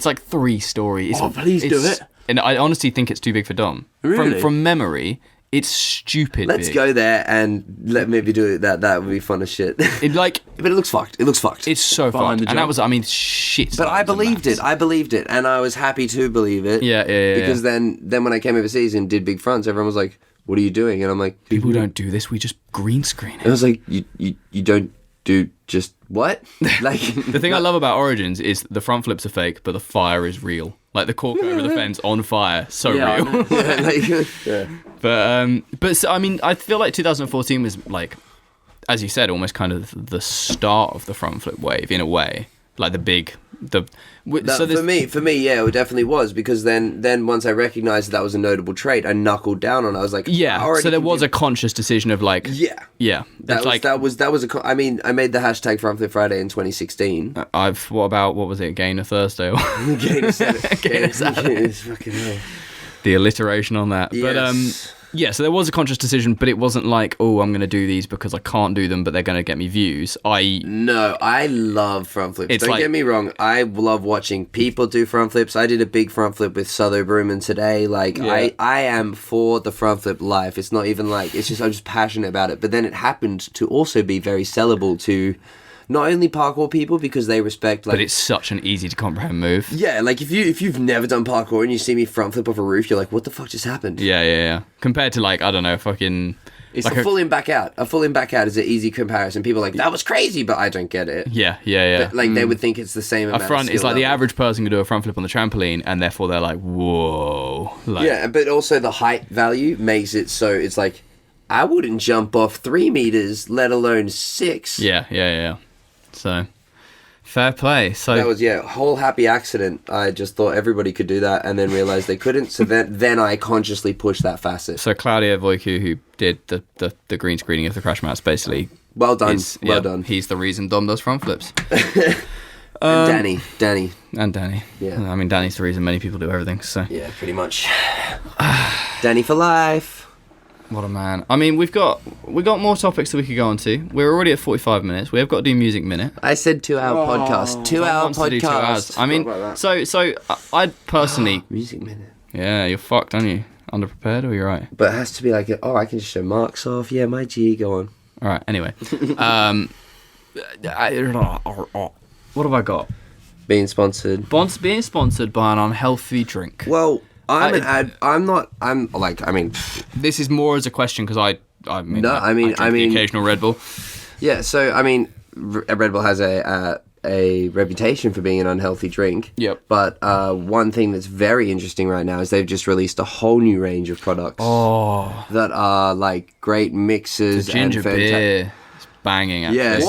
Speaker 2: like 3 stories.
Speaker 3: Oh, please do it.
Speaker 2: And I honestly think it's too big for Dom.
Speaker 3: Really?
Speaker 2: From memory, it's stupid.
Speaker 1: Let's
Speaker 2: big.
Speaker 1: go there and maybe do it. That would be fun as shit.
Speaker 2: It like
Speaker 1: But it looks fucked. It looks fucked.
Speaker 2: it's so
Speaker 3: Behind
Speaker 2: fun,
Speaker 3: the
Speaker 2: and that
Speaker 3: jump.
Speaker 2: was, I mean, shit.
Speaker 1: But I believed it. I believed it, and I was happy to believe it.
Speaker 2: Yeah, yeah, yeah.
Speaker 1: Because then when I came overseas and did big fronts, everyone was like, "What are you doing?" And I'm like,
Speaker 2: People don't do this. We just green screen
Speaker 1: And I
Speaker 2: it.
Speaker 1: was like, "You don't do just what?" Like
Speaker 2: The thing I love about Origins is the front flips are fake, but the fire is real. Like the cork over the fence on fire, so
Speaker 3: Yeah, I
Speaker 2: real.
Speaker 3: know.
Speaker 1: yeah, like,
Speaker 2: But so, I mean, I feel like 2014 was like, as you said, almost kind of the start of the front flip wave in a way. Like the big
Speaker 1: for me, yeah, it definitely was, because then once I recognized that was a notable trait, I knuckled down on it. I was like,
Speaker 2: so there was a conscious decision of like,
Speaker 1: that was I mean, I made the hashtag Front Flip Friday in 2016.
Speaker 2: what was it, Gainer Thursday?
Speaker 1: Gainer Saturday. Fucking hell.
Speaker 2: The alliteration on that.
Speaker 1: Yes.
Speaker 2: But so there was a conscious decision, but it wasn't like, oh, I'm going to do these because I can't do them, but they're going to get me views.
Speaker 1: No, I love front flips. Don't get me wrong. I love watching people do front flips. I did a big front flip with Southo Bruman today. Like, I am for the front flip life. It's not even like, I'm just passionate about it. But then it happened to also be very sellable to not only parkour people, because they respect, like...
Speaker 2: But it's such an easy to comprehend move.
Speaker 1: Yeah, like if you've never done parkour and you see me front flip off a roof, you're like, what the fuck just happened?
Speaker 2: Yeah. Compared to, like, I don't know, fucking...
Speaker 1: It's like a full in back out. A full in back out is an easy comparison. People are like, that was crazy, but I don't get it.
Speaker 2: Yeah.
Speaker 1: But, like, they would think it's the same amount
Speaker 2: a front
Speaker 1: of
Speaker 2: is like
Speaker 1: level.
Speaker 2: the average person can do a front flip on the trampoline, and therefore they're like, whoa. Like,
Speaker 1: yeah, but also the height value makes it so it's like, I wouldn't jump off 3 meters, let alone 6.
Speaker 2: Yeah. So... Fair play. So
Speaker 1: that was whole happy accident. I just thought everybody could do that, and then realized they couldn't. So then I consciously pushed that facet.
Speaker 2: So Claudio Voicu, who did the green screening of the crash mats, basically
Speaker 1: well done. Done.
Speaker 2: He's the reason Dom does front flips.
Speaker 1: And Danny.
Speaker 2: Yeah. I mean, Danny's the reason many people do everything. So
Speaker 1: yeah, pretty much. Danny for life.
Speaker 2: What a man. I mean, we got more topics that we could go on to. We're already at 45 minutes. We have got to do Music Minute.
Speaker 1: I said 2-hour podcast. 2-hour podcast.
Speaker 2: 2 hours. I mean, so I personally...
Speaker 1: Music Minute.
Speaker 2: Yeah, you're fucked, aren't you? Underprepared, or you're right?
Speaker 1: But it has to be like, I can just show marks off. Yeah, my G, go on.
Speaker 2: All right, anyway. What have I got?
Speaker 1: Being sponsored.
Speaker 2: Being sponsored by an unhealthy drink.
Speaker 1: Well...
Speaker 2: This is more as a question because I drink the occasional Red Bull.
Speaker 1: Yeah, so I mean, Red Bull has a reputation for being an unhealthy drink.
Speaker 2: Yep.
Speaker 1: But one thing that's very interesting right now is they've just released a whole new range of products. that are like great mixes.
Speaker 2: The ginger beer. Banging actually.
Speaker 1: Yeah,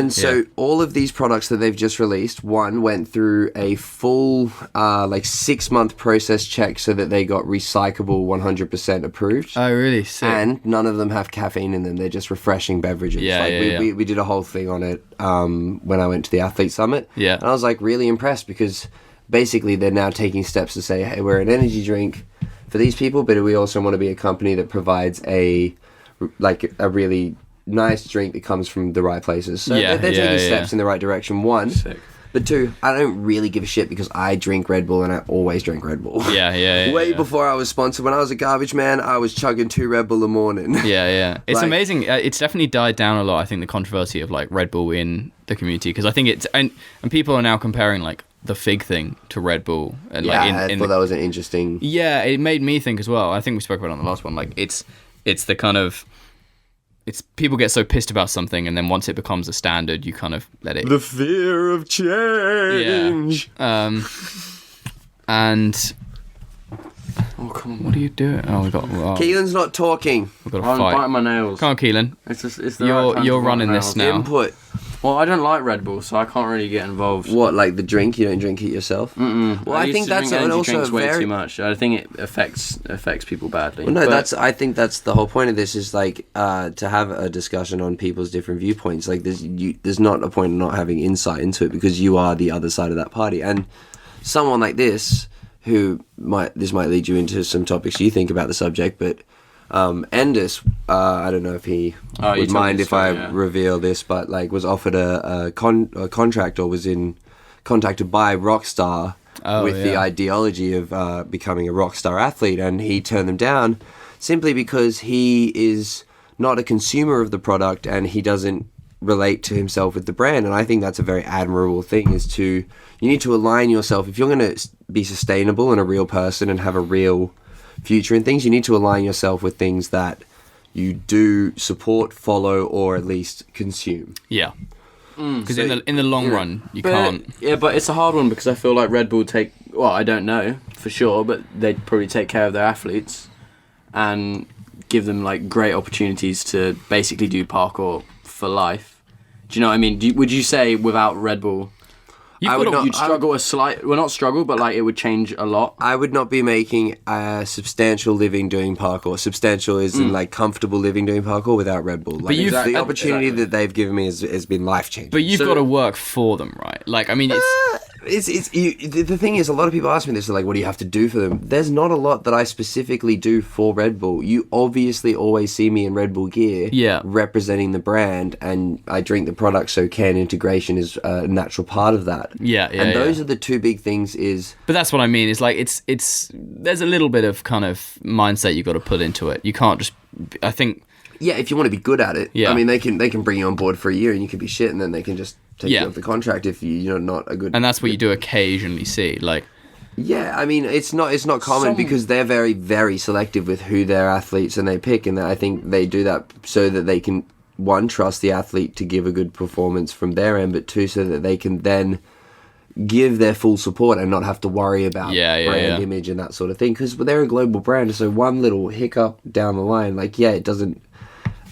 Speaker 1: so all of these products that they've just released, one went through a full 6-month process check so that they got recyclable 100% approved.
Speaker 2: Oh, really? Sick.
Speaker 1: And none of them have caffeine in them. They're just refreshing beverages. We did a whole thing on it when I went to the Athlete Summit.
Speaker 2: Yeah.
Speaker 1: And I was like really impressed because basically they're now taking steps to say, hey, we're an energy drink for these people, but we also want to be a company that provides a really nice drink that comes from the right places. So they're taking steps in the right direction. One.
Speaker 3: Sick.
Speaker 1: But two, I don't really give a shit because I drink Red Bull and I always drink Red Bull. Way before I was sponsored. When I was a garbage man, I was chugging 2 Red Bull a morning.
Speaker 2: Yeah. It's amazing. It's definitely died down a lot, I think, the controversy of like Red Bull in the community, because I think it's... And people are now comparing like the fig thing to Red Bull. And,
Speaker 1: I thought that was an interesting...
Speaker 2: Yeah, it made me think as well. I think we spoke about it on the last one. Like it's the kind of... It's people get so pissed about something, and then once it becomes a standard, you kind of let it.
Speaker 1: The fear of change.
Speaker 2: Yeah. And. Oh come on! What are you doing? Oh, we got.
Speaker 1: Keelan's not talking.
Speaker 2: We've got a
Speaker 3: I'm
Speaker 2: fight.
Speaker 3: biting my nails.
Speaker 2: Come on, Keelan.
Speaker 3: It's the right time
Speaker 2: you're
Speaker 3: to
Speaker 2: running
Speaker 3: bite my
Speaker 2: this
Speaker 3: nails.
Speaker 2: now.
Speaker 1: Input.
Speaker 3: Well, I don't like Red Bull, so I can't really get involved.
Speaker 1: What, like the drink? You don't drink it yourself?
Speaker 3: Mm-mm.
Speaker 1: Well, I think that's also
Speaker 3: way too much. I think it affects people badly.
Speaker 1: Well, no, I think that's the whole point of this is like to have a discussion on people's different viewpoints. Like there's not a point in not having insight into it because you are the other side of that party. And someone like this, might lead you into some topics you think about the subject, but Endis, I don't know if he would mind if I reveal this, but like was offered a contract or was contacted by Rockstar with the ideology of becoming a Rockstar athlete, and he turned them down simply because he is not a consumer of the product and he doesn't relate to himself with the brand. And I think that's a very admirable thing, you need to align yourself. If you're going to be sustainable and a real person and have a real future in things, you need to align yourself with things that you do support, follow, or at least consume.
Speaker 2: Yeah. Because in the long run, you can't...
Speaker 3: Yeah, but it's a hard one because I feel like Red Bull I don't know for sure, but they'd probably take care of their athletes and give them like great opportunities to basically do parkour for life. Do you know what I mean? Would you say without Red Bull You'd struggle a slight. Well, not struggle, but like it would change a lot.
Speaker 1: I would not be making a substantial living doing parkour. Substantial is in like comfortable living doing parkour without Red Bull. Like, the opportunity that they've given me has been life changing.
Speaker 2: But you've got to work for them, right? Like, I mean,
Speaker 1: the thing is, a lot of people ask me this, like, what do you have to do for them? There's not a lot that I specifically do for Red Bull. You obviously always see me in Red Bull gear, representing the brand, and I drink the product, so can integration is a natural part of that. And those are the two big things. But
Speaker 2: that's what I mean. It's like it's there's a little bit of kind of mindset you've got to put into it. You can't just. I think.
Speaker 1: Yeah, if you want to be good at it, I mean, they can bring you on board for a year, and you can be shit, and then they can just take you off the contract if you're not a good.
Speaker 2: And that's what you do occasionally see, like.
Speaker 1: Yeah, I mean, it's not common because they're very, very selective with who their athletes and they pick, and I think they do that so that they can, one, trust the athlete to give a good performance from their end, but two, so that they can then give their full support and not have to worry about brand image and that sort of thing, because they're a global brand, so one little hiccup down the line, like, it doesn't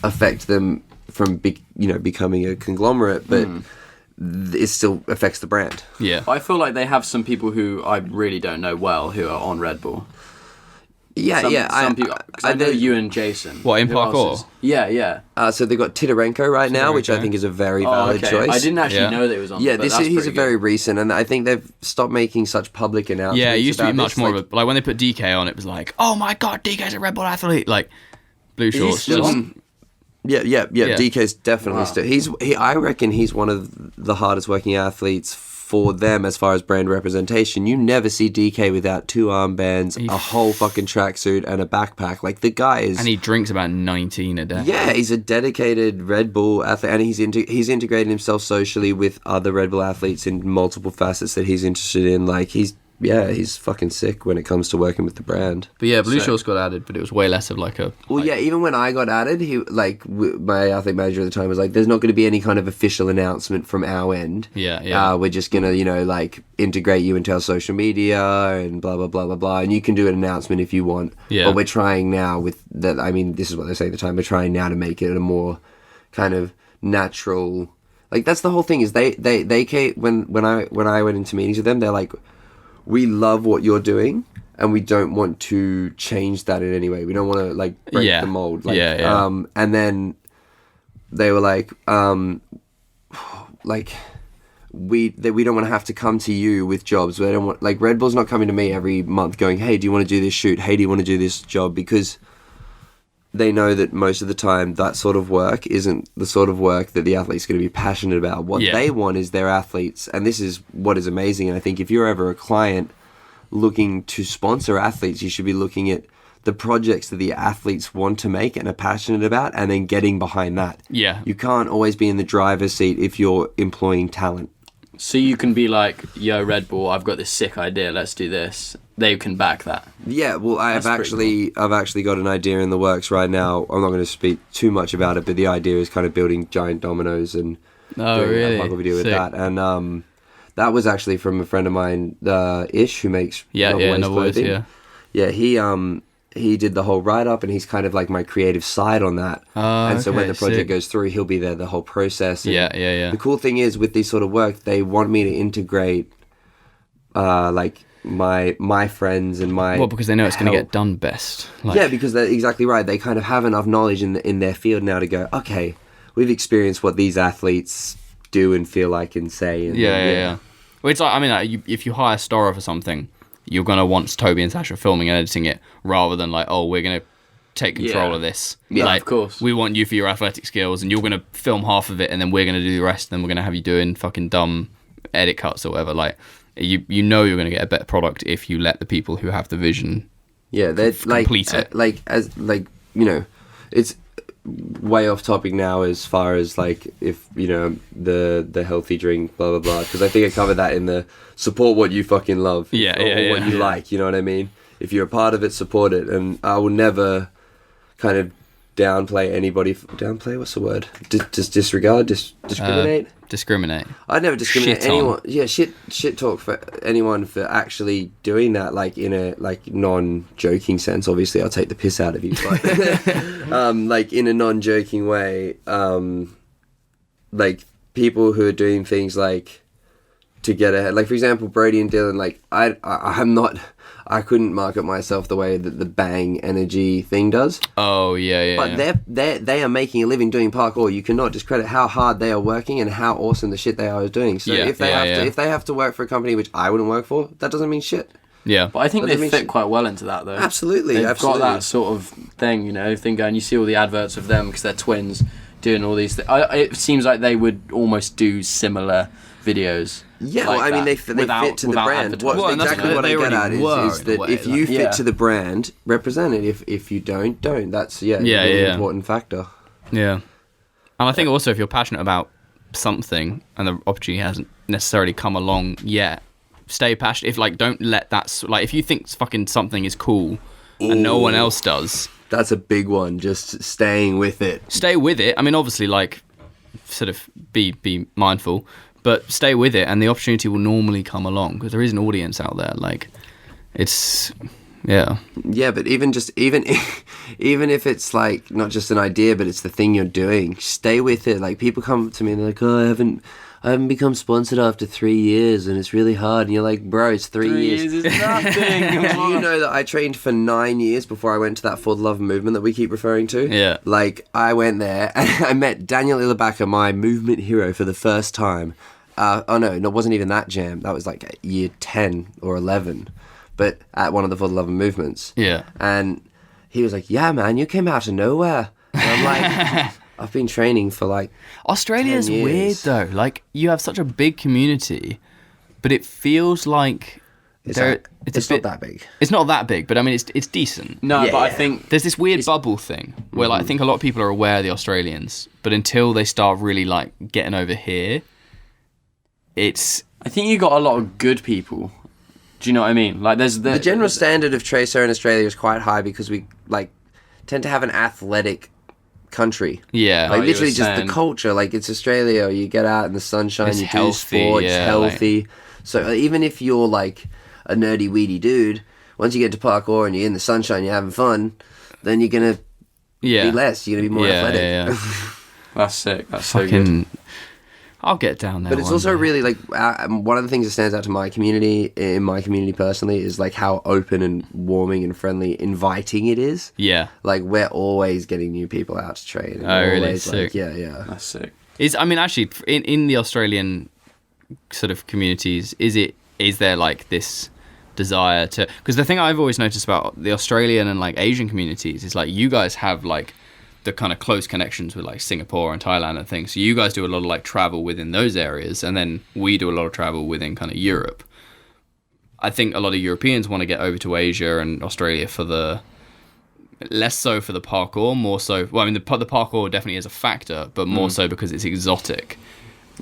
Speaker 1: affect them from becoming a conglomerate, but it still affects the brand.
Speaker 2: Yeah,
Speaker 3: I feel like they have some people who I really don't know well who are on Red Bull.
Speaker 1: Some
Speaker 3: people. I know you and Jason.
Speaker 2: What, in parkour?
Speaker 3: Yeah.
Speaker 1: So they've got Titarenko right now, which I think is a very valid choice.
Speaker 3: I didn't actually know that it was on.
Speaker 1: Yeah, he's a very recent, and I think they've stopped making such public announcements.
Speaker 2: Yeah, it used to be much more of a, like when they put DK on, it was like, oh my god, DK's a Red Bull athlete, like blue shorts.
Speaker 1: Yeah. DK's definitely still. I reckon he's one of the hardest working athletes for them as far as brand representation. You never see DK without 2 armbands, a whole fucking tracksuit, and a backpack. Like, the guy is...
Speaker 2: And he drinks about 19 a day.
Speaker 1: Yeah, he's a dedicated Red Bull athlete, and he's integrated himself socially with other Red Bull athletes in multiple facets that he's interested in. Like, he's fucking sick when it comes to working with the brand.
Speaker 2: But yeah, Blue Shorts got added, but it was way less of like a...
Speaker 1: Well, even when I got added, my athlete manager at the time was like, there's not going to be any kind of official announcement from our end.
Speaker 2: Yeah.
Speaker 1: We're just going to, integrate you into our social media and blah, blah, blah, blah, blah. And you can do an announcement if you want. Yeah. But we're trying now with that, I mean, this is what they say at the time, we're trying now to make it a more kind of natural... Like, that's the whole thing, is they came, when I went into meetings with them, they're like... We love what you're doing, and we don't want to change that in any way. We don't want to break the mold. And then they were like, we don't want to have to come to you with jobs. We don't want, Red Bull's not coming to me every month going, hey, do you want to do this shoot? Hey, do you want to do this job? Because they know that most of the time that sort of work isn't the sort of work that the athlete's going to be passionate about. What they want is their athletes, and this is what is amazing. And I think if you're ever a client looking to sponsor athletes, you should be looking at the projects that the athletes want to make and are passionate about, and then getting behind that.
Speaker 2: Yeah.
Speaker 1: You can't always be in the driver's seat if you're employing talent.
Speaker 3: So you can be like, yo, Red Bull, I've got this sick idea, let's do this. They can back that.
Speaker 1: Yeah, well, I've actually got an idea in the works right now. I'm not going to speak too much about it, but the idea is kind of building giant dominoes and doing a Michael video with that. And that was actually from a friend of mine, Ish, who makes clothing. He did the whole write-up, and he's kind of like my creative side on that. And so when the project goes through, he'll be there the whole process. And the cool thing is, with these sort of work, they want me to integrate my friends and my...
Speaker 2: Well, because they know it's going to get done best.
Speaker 1: Because they're exactly right. They kind of have enough knowledge in their field now to go, okay, we've experienced what these athletes do and feel like and say. And
Speaker 2: Well, it's like, I mean, if you hire Stora for something, you're going to want Toby and Sasha filming and editing it, rather than like, oh, we're going to take control of this.
Speaker 3: Yeah, of course.
Speaker 2: We want you for your athletic skills, and you're going to film half of it, and then we're going to do the rest, and then we're going to have you doing fucking dumb edit cuts or whatever. Like, you know you're going to get a better product if you let the people who have the vision
Speaker 1: they're
Speaker 2: complete it.
Speaker 1: It's way off topic now as far as if the healthy drink blah blah blah, because I think I covered that in the support what you fucking love what you like, you know what I mean? If you're a part of it, support it. And I will never kind of downplay anybody. What's the word? Disregard, discriminate.
Speaker 2: Discriminate.
Speaker 1: I'd never discriminate
Speaker 2: Shit
Speaker 1: anyone. Yeah, shit talk for anyone for actually doing that, in a non-joking sense. Obviously, I'll take the piss out of you, but in a non-joking way, people who are doing things to get ahead. Like, for example, Brody and Dylan, like, I couldn't market myself the way that the Bang Energy thing does.
Speaker 2: Oh, yeah.
Speaker 1: But they are making a living doing parkour. You cannot discredit how hard they are working and how awesome the shit they are doing. So if they have to work for a company which I wouldn't work for, that doesn't mean shit.
Speaker 2: Yeah.
Speaker 3: But I think they fit quite well into that, though.
Speaker 1: Absolutely.
Speaker 3: They've got that sort of thing, and you see all the adverts of them because they're twins doing all these things. It seems like they would almost do similar videos.
Speaker 1: Yeah, well, I mean, they fit to the brand. Exactly what I get at is that if you fit to the brand, represent it. If you don't. That's an important factor.
Speaker 2: Yeah. And I think also if you're passionate about something and the opportunity hasn't necessarily come along yet, stay passionate. Don't let that, if you think fucking something is cool and no one else does.
Speaker 1: That's a big one, just staying with it.
Speaker 2: Stay with it. I mean, obviously, sort of be mindful, but stay with it, and the opportunity will normally come along because there is an audience out there. It's, yeah. Yeah,
Speaker 1: but even if it's not just an idea, but it's the thing you're doing, stay with it. Like, people come to me and they're like, oh, I haven't become sponsored after 3 years and it's really hard. And you're like, bro, it's 3 years.
Speaker 3: 3 years is nothing.
Speaker 1: Do you know that I trained for 9 years before I went to that For the Love movement that we keep referring to?
Speaker 2: Yeah.
Speaker 1: I went there and I met Daniel Ilabaka, my movement hero, for the first time. No, it wasn't even that jam. That was year 10 or 11. But at one of the For the Love movements.
Speaker 2: Yeah.
Speaker 1: And he was like, yeah, man, you came out of nowhere. And I'm like... I've been training for
Speaker 2: Australia's weird though. You have such a big community, but it feels like
Speaker 1: it's not that big.
Speaker 2: It's not that big, but I mean it's decent.
Speaker 3: No, but I think
Speaker 2: there's this weird bubble thing where I think a lot of people are aware of the Australians, but until they start really getting over here, it's.
Speaker 3: I think you got a lot of good people. Do you know what I mean? There's
Speaker 1: the general standard of tracer in Australia is quite high because we tend to have an athletic country.
Speaker 2: Yeah.
Speaker 1: Literally just the culture. It's Australia, you get out in the sunshine,
Speaker 2: it's
Speaker 1: you
Speaker 2: healthy,
Speaker 1: do sports, healthy. So even if you're a nerdy, weedy dude, once you get to parkour and you're in the sunshine, you're having fun, then you're going to be less. You're going to be more athletic.
Speaker 2: Yeah.
Speaker 3: That's sick. That's so good.
Speaker 2: I'll get down there.
Speaker 1: But it's also really one of the things that stands out to my community, personally, is how open and warming and friendly, inviting it is.
Speaker 2: Yeah.
Speaker 1: We're always getting new people out to train.
Speaker 2: Oh, really? Sick.
Speaker 1: Yeah.
Speaker 3: That's sick.
Speaker 2: Actually, in the Australian sort of communities, is there this desire to? Because the thing I've always noticed about the Australian and Asian communities is you guys have the kind of close connections with Singapore and Thailand and things. So you guys do a lot of travel within those areas, and then we do a lot of travel within kind of Europe. I think a lot of Europeans want to get over to Asia and Australia less so for the parkour, more so. Well, I mean, the parkour definitely is a factor, but more so because it's exotic.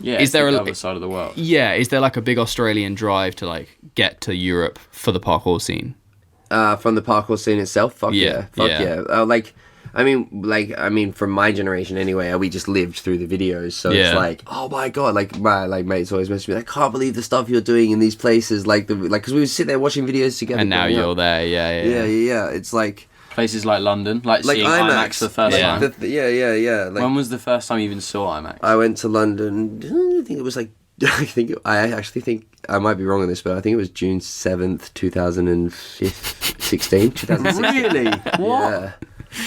Speaker 3: Yeah, is there the other side of the world?
Speaker 2: Yeah, is there a big Australian drive to get to Europe for the parkour scene?
Speaker 1: From the parkour scene itself, fuck yeah. I mean, from my generation anyway, we just lived through the videos, so it's oh my god, my mates always message me, I can't believe the stuff you're doing in these places, because we would sit there watching videos together.
Speaker 2: And now you're there,
Speaker 1: yeah. It's
Speaker 3: places like London, seeing IMAX for the first time.
Speaker 1: When
Speaker 3: was the first time you even saw IMAX?
Speaker 1: I went to London. I think it was I actually think I might be wrong on this, but I think it was June 7th, 2016.
Speaker 3: Really? What?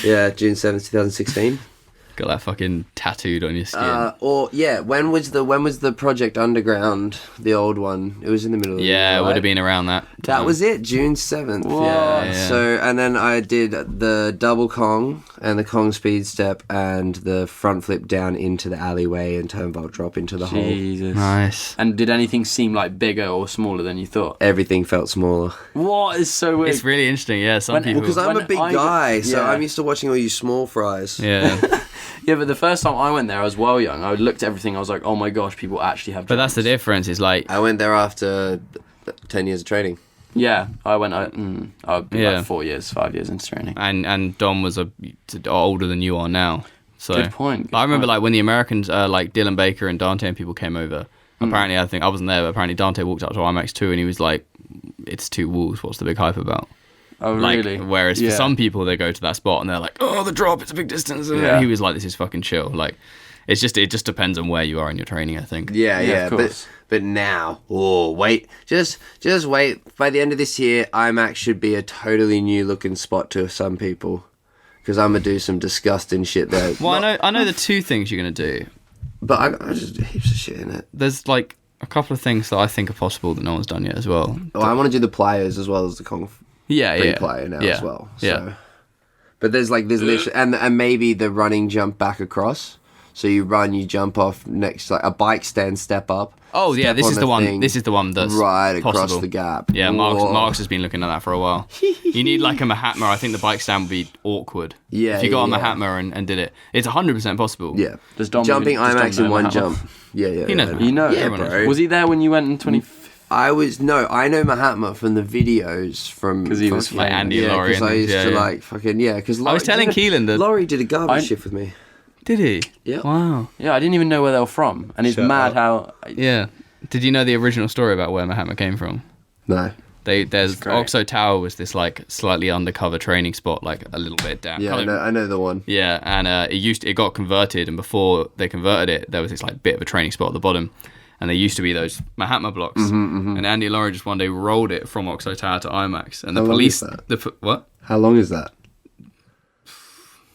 Speaker 1: Yeah, June 7th, 2016.
Speaker 2: Got that fucking tattooed on your skin.
Speaker 1: When was the Project Underground, the old one? It was in the middle of the year,
Speaker 2: right? It would have been around that.
Speaker 1: That was it, June 7th.
Speaker 3: Whoa.
Speaker 1: Yeah. So, and then I did the double Kong and the Kong speed step and the front flip down into the alleyway and turnbuckle drop into the hole.
Speaker 3: Jesus.
Speaker 2: Nice.
Speaker 3: And did anything seem bigger or smaller than you thought?
Speaker 1: Everything felt smaller.
Speaker 3: What is so weird?
Speaker 2: It's really interesting, yeah. People...
Speaker 1: Because I'm a big guy, so I'm used to watching all you small fries.
Speaker 2: Yeah.
Speaker 3: Yeah, but the first time I went there, I was well young. I looked at everything, I was like, oh my gosh, people actually have jumps.
Speaker 2: But that's the difference, is
Speaker 1: I went there after 10 years of training.
Speaker 3: Yeah, I went, I'd be 5 years into training.
Speaker 2: And Dom was older than you are now. So
Speaker 3: good point.
Speaker 2: I remember when the Americans, Dylan Baker and Dante and people came over, apparently, I think, I wasn't there, but apparently Dante walked up to IMAX 2 and he was like, it's 2 walls, what's the big hype about?
Speaker 3: Oh, really?
Speaker 2: Whereas for some people, they go to that spot and they're like, oh, the drop, it's a big distance. And he was like, this is fucking chill. it just depends on where you are in your training, I think.
Speaker 1: Yeah,
Speaker 3: of course.
Speaker 1: but now, wait, just wait. By the end of this year, IMAX should be a totally new looking spot to some people, because I'm gonna do some disgusting shit there.
Speaker 2: Well, I know the two things you're gonna do,
Speaker 1: but I just heaps of shit in it.
Speaker 2: there's like a couple of things that I think are possible that no one's done yet as well.
Speaker 1: Oh, I want to do the players as well as the
Speaker 2: Yeah,
Speaker 1: player now as well. So.
Speaker 2: Yeah.
Speaker 1: But there's literally, and maybe the running jump back across. So you run, you jump off next, like a bike stand, step up.
Speaker 2: Oh yeah, this
Speaker 1: on
Speaker 2: is the one.
Speaker 1: thing,
Speaker 2: This is the one that's
Speaker 1: right across
Speaker 2: possible.
Speaker 1: the gap.
Speaker 2: Yeah,
Speaker 1: Whoa.
Speaker 2: Mark's has been looking at that for a while. You need like a Mahatma. I think the bike stand would be awkward.
Speaker 1: Yeah,
Speaker 2: if you got a
Speaker 1: yeah.
Speaker 2: Mahatma and did it, it's 100% possible.
Speaker 1: Yeah,
Speaker 3: Does Dom
Speaker 1: jumping
Speaker 3: does Dom
Speaker 1: IMAX in
Speaker 3: know
Speaker 1: one
Speaker 3: Mahatma?
Speaker 1: jump. Yeah.
Speaker 2: He knows
Speaker 3: You know,
Speaker 1: Yeah,
Speaker 2: everyone
Speaker 1: bro.
Speaker 3: Was he there when you went in 20?
Speaker 1: I know Mahatma from the videos from
Speaker 3: 'Cause he was
Speaker 1: fucking-
Speaker 2: like Andy and
Speaker 1: yeah,
Speaker 2: Laurie
Speaker 1: 'cause I
Speaker 2: and-
Speaker 1: used
Speaker 2: yeah,
Speaker 1: to
Speaker 2: yeah.
Speaker 1: like fucking because
Speaker 2: I was telling Keelan that.
Speaker 1: Laurie did a garbage
Speaker 3: I-
Speaker 1: shift with me.
Speaker 2: Did he?
Speaker 1: Yeah.
Speaker 2: Wow.
Speaker 3: Yeah, I didn't even know where they were from, and it's
Speaker 1: Shut
Speaker 3: mad
Speaker 1: up.
Speaker 3: how.
Speaker 2: Yeah. Did you know the original story about where Mahatma came from?
Speaker 1: No.
Speaker 2: There's
Speaker 3: great.
Speaker 2: Oxo Tower was this like slightly undercover training spot, like a little bit down.
Speaker 1: Yeah,
Speaker 2: kind of-
Speaker 1: I know the one.
Speaker 2: Yeah, and it got converted, and before they converted it, there was this like bit of a training spot at the bottom, and there used to be those Mahatma blocks, and Andy and Laurie just one day rolled it from Oxo Tower to IMAX, and the
Speaker 1: How long
Speaker 2: police,
Speaker 1: is that?
Speaker 2: what?
Speaker 1: How long is that?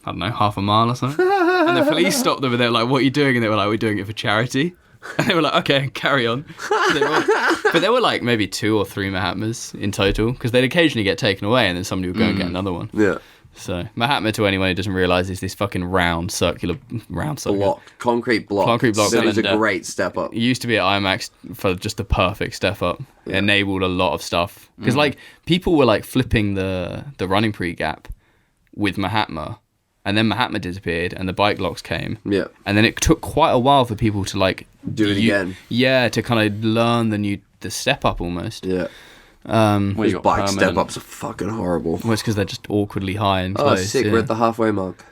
Speaker 2: I don't know, half a mile or something. And the police stopped them and they were like, "What are you doing?" And they were like, "We're doing it for charity." And they were like, "Okay, carry on." But there were like maybe 2 or 3 Mahatmas in total, because they'd occasionally get taken away and then somebody would go and get another one.
Speaker 1: Yeah.
Speaker 2: So Mahatma, to anyone who doesn't realise, is this fucking circular.
Speaker 1: Concrete block.
Speaker 2: Concrete block
Speaker 1: That was a
Speaker 3: cylinder.
Speaker 1: great step up.
Speaker 2: It used to be at IMAX for just the perfect step up. It enabled a lot of stuff. Because like people were like flipping the running pre-gap with Mahatma, and then Mahatma disappeared and the bike locks came.
Speaker 1: Yeah.
Speaker 2: And then it took quite a while for people to like
Speaker 1: Do it again.
Speaker 2: Yeah, to kind of learn the step up almost.
Speaker 1: Yeah.
Speaker 3: Well, you
Speaker 1: Those
Speaker 3: got
Speaker 1: bike
Speaker 3: permanent.
Speaker 1: step ups are fucking horrible.
Speaker 2: Well, it's because they're just awkwardly high and
Speaker 1: Oh,
Speaker 2: close.
Speaker 1: sick.
Speaker 2: yeah.
Speaker 1: We're at the halfway mark.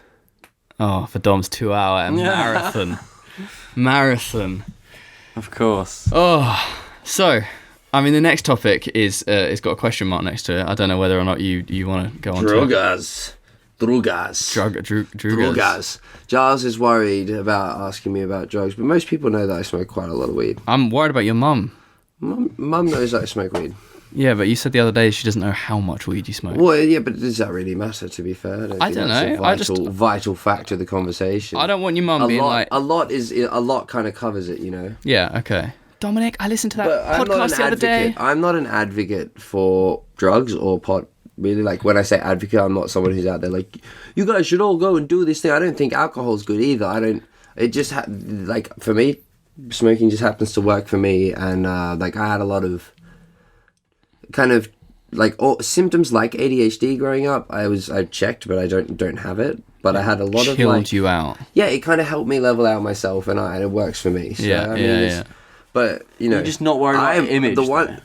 Speaker 2: Oh, for Dom's 2-hour marathon. Marathon.
Speaker 3: Of course.
Speaker 2: Oh, so, I mean, the next topic is it's got a question mark next to it. I don't know whether or not you want to go on to it.
Speaker 1: Drugas.
Speaker 2: Drugas.
Speaker 1: Giles is worried about asking me about drugs, but most people know that I smoke quite a lot of weed.
Speaker 2: I'm worried about your mum.
Speaker 1: Mum knows that I smoke weed.
Speaker 2: Yeah, but you said the other day she doesn't know how much weed you smoke.
Speaker 1: Well, yeah, but does that really matter, to be fair?
Speaker 2: I
Speaker 1: think
Speaker 2: don't
Speaker 1: that's
Speaker 2: know.
Speaker 1: a vital factor of the conversation.
Speaker 2: I don't want your mum being like...
Speaker 1: A lot kind of covers it, you know?
Speaker 2: Yeah, okay. Dominic, I listened to that
Speaker 1: But I'm not
Speaker 2: podcast
Speaker 1: an
Speaker 2: the other day.
Speaker 1: advocate. I'm not an advocate for drugs or pot. Really, like when I say advocate, I'm not someone who's out there like, you guys should all go and do this thing. I don't think alcohol's good either. I don't. It just like for me, smoking just happens to work for me, and like I had a lot of kind of like symptoms like ADHD growing up. I checked, but I don't have it. But I had a lot of
Speaker 2: Chilled
Speaker 1: like,
Speaker 2: you out.
Speaker 1: yeah, it kind of helped me level out myself, and it works for me. So,
Speaker 2: Yeah,
Speaker 1: I mean,
Speaker 2: yeah.
Speaker 3: But you're just not worried about
Speaker 1: I'm
Speaker 3: image.
Speaker 1: The one,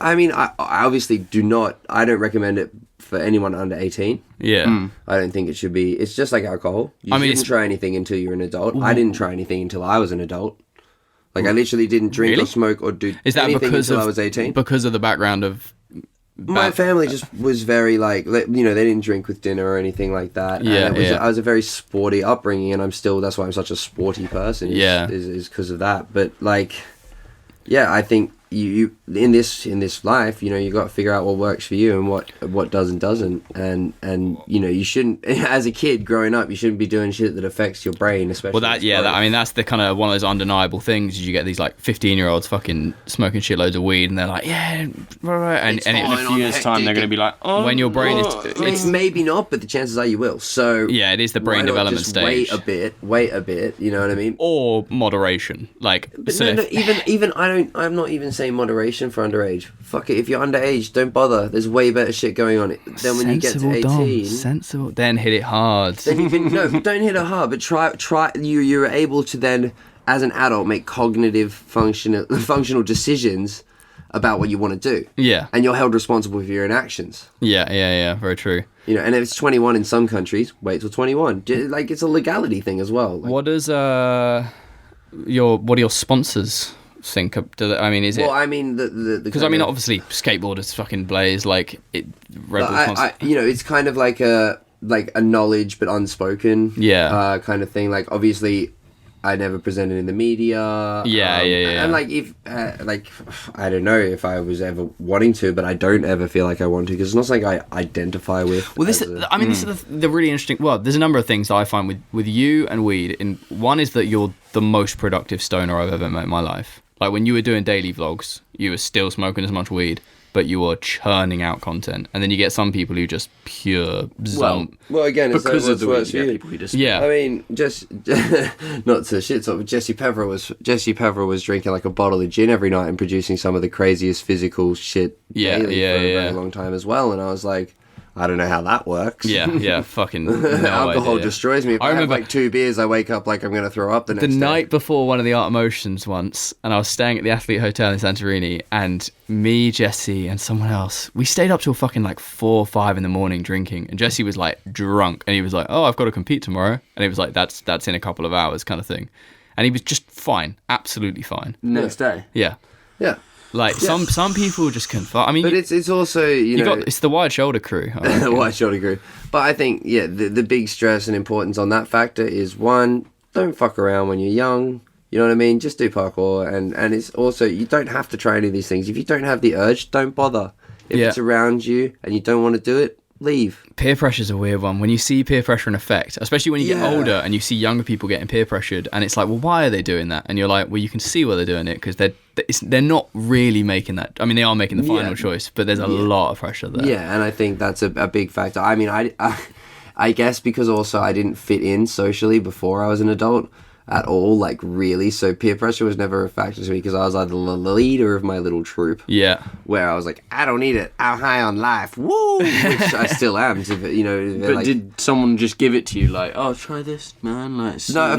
Speaker 1: I mean, I obviously do not. I don't recommend it for anyone under 18.
Speaker 2: Yeah.
Speaker 1: I don't think it should be. It's just like alcohol. You
Speaker 2: I mean,
Speaker 1: shouldn't try anything until you're an adult. I didn't try anything until I was an adult. Like I literally didn't drink
Speaker 2: Really?
Speaker 1: or smoke or do
Speaker 2: Is that
Speaker 1: anything
Speaker 2: because
Speaker 1: until
Speaker 2: of
Speaker 1: I was 18.
Speaker 2: Because of the background of
Speaker 1: My family just was very like, they didn't drink with dinner or anything like that. And
Speaker 2: Yeah, yeah.
Speaker 1: I was a very sporty upbringing, and that's why I'm such a sporty person.
Speaker 2: Yeah.
Speaker 1: is because of that. But like, yeah, I think you in this life, you got to figure out what works for you and what does and doesn't, and you shouldn't, as a kid growing up, you shouldn't be doing shit that affects your brain, especially.
Speaker 2: Well, I mean, that's the kind of one of those undeniable things. Is you get these like 15-year-olds fucking smoking shitloads of weed, and they're like, yeah, right, and
Speaker 1: It's
Speaker 2: it,
Speaker 1: fine.
Speaker 3: in a few years' time, they're going to be like, oh,
Speaker 2: when your brain is,
Speaker 1: It's maybe not, but the chances are you will. So
Speaker 2: yeah, it is the brain
Speaker 1: why not
Speaker 2: development
Speaker 1: just
Speaker 2: stage,
Speaker 1: Wait a bit. You know what I mean?
Speaker 2: or moderation. Like,
Speaker 1: But
Speaker 2: so
Speaker 1: no,
Speaker 2: if-
Speaker 1: even I'm not even saying moderation for underage. Fuck it, if you're underage, don't bother. There's way better shit going on. Then when you get to
Speaker 2: Sensible,
Speaker 1: 18,
Speaker 2: Dom, sensible. Then hit it hard.
Speaker 1: then you can no, don't hit it hard. But try. You're able to then, as an adult, make cognitive functional decisions about what you want to do.
Speaker 2: Yeah,
Speaker 1: And you're held responsible for your own actions.
Speaker 2: yeah. Very true.
Speaker 1: And if it's 21 in some countries, wait till 21. Like it's a legality thing as well. Like,
Speaker 2: What does what do your sponsors think? I mean, is it?
Speaker 1: well, I mean the
Speaker 2: Because I mean, obviously, skateboarders fucking blaze like it. Red Bull constantly.
Speaker 1: it's kind of like a knowledge but unspoken,
Speaker 2: Yeah.
Speaker 1: kind of thing. Like obviously, I never presented in the media.
Speaker 2: Yeah.
Speaker 1: And like if like I don't know if I was ever wanting to, but I don't ever feel like I want to because it's not something I identify with.
Speaker 2: Well, this is the really interesting. Well, there's a number of things that I find with you and weed. And one is that you're the most productive stoner I've ever met in my life. Like when you were doing daily vlogs, you were still smoking as much weed, but you were churning out content. And then you get some people who just pure zomp.
Speaker 1: Well, again, it's
Speaker 3: because of the
Speaker 1: works
Speaker 3: weed,
Speaker 1: for you.
Speaker 3: people who just
Speaker 2: Yeah.
Speaker 1: I mean, just not to shit talk, but Jesse Pepper was drinking like a bottle of gin every night and producing some of the craziest physical shit daily for a very long time as well. And I was like, I don't know how that works.
Speaker 2: Yeah, fucking no
Speaker 1: alcohol
Speaker 2: idea.
Speaker 1: destroys me. If I have like 2 beers, I wake up like I'm going to throw up the next day.
Speaker 2: The night before one of the Art Emotions once, and I was staying at the Athlete Hotel in Santorini, and me, Jesse, and someone else, we stayed up till fucking like 4 or 5 in the morning drinking, and Jesse was like drunk, and he was like, oh, I've got to compete tomorrow, and he was like, that's in a couple of hours kind of thing. And he was just fine, absolutely fine.
Speaker 3: next day.
Speaker 2: Yeah.
Speaker 1: Yeah.
Speaker 2: Like some people just can't. I mean,
Speaker 1: but it's also you know
Speaker 2: it's the wide shoulder crew.
Speaker 1: wide shoulder crew. But I think the big stress and importance on that factor is one, don't fuck around when you're young. You know what I mean? Just do parkour, and it's also you don't have to try any of these things. If you don't have the urge, don't bother. If it's around you and you don't want to do it, leave.
Speaker 2: Peer pressure's a weird one. When you see peer pressure in effect, especially when you get older and you see younger people getting peer pressured, and it's like, well, why are they doing that? And you're like, well, you can see why they're doing it because they're not really making that. I mean, they are making the final choice, but there's a lot of pressure there.
Speaker 1: Yeah, and I think that's a big factor. I mean, I guess because also I didn't fit in socially before I was an adult at all, like really. So peer pressure was never a factor to me because I was like the leader of my little troop.
Speaker 2: Yeah.
Speaker 1: Where I was like, I don't need it. I'm high on life. Woo! Which I still am. You know.
Speaker 3: But
Speaker 1: like,
Speaker 3: did someone just give it to you like, oh, try this, man? Like,
Speaker 1: no,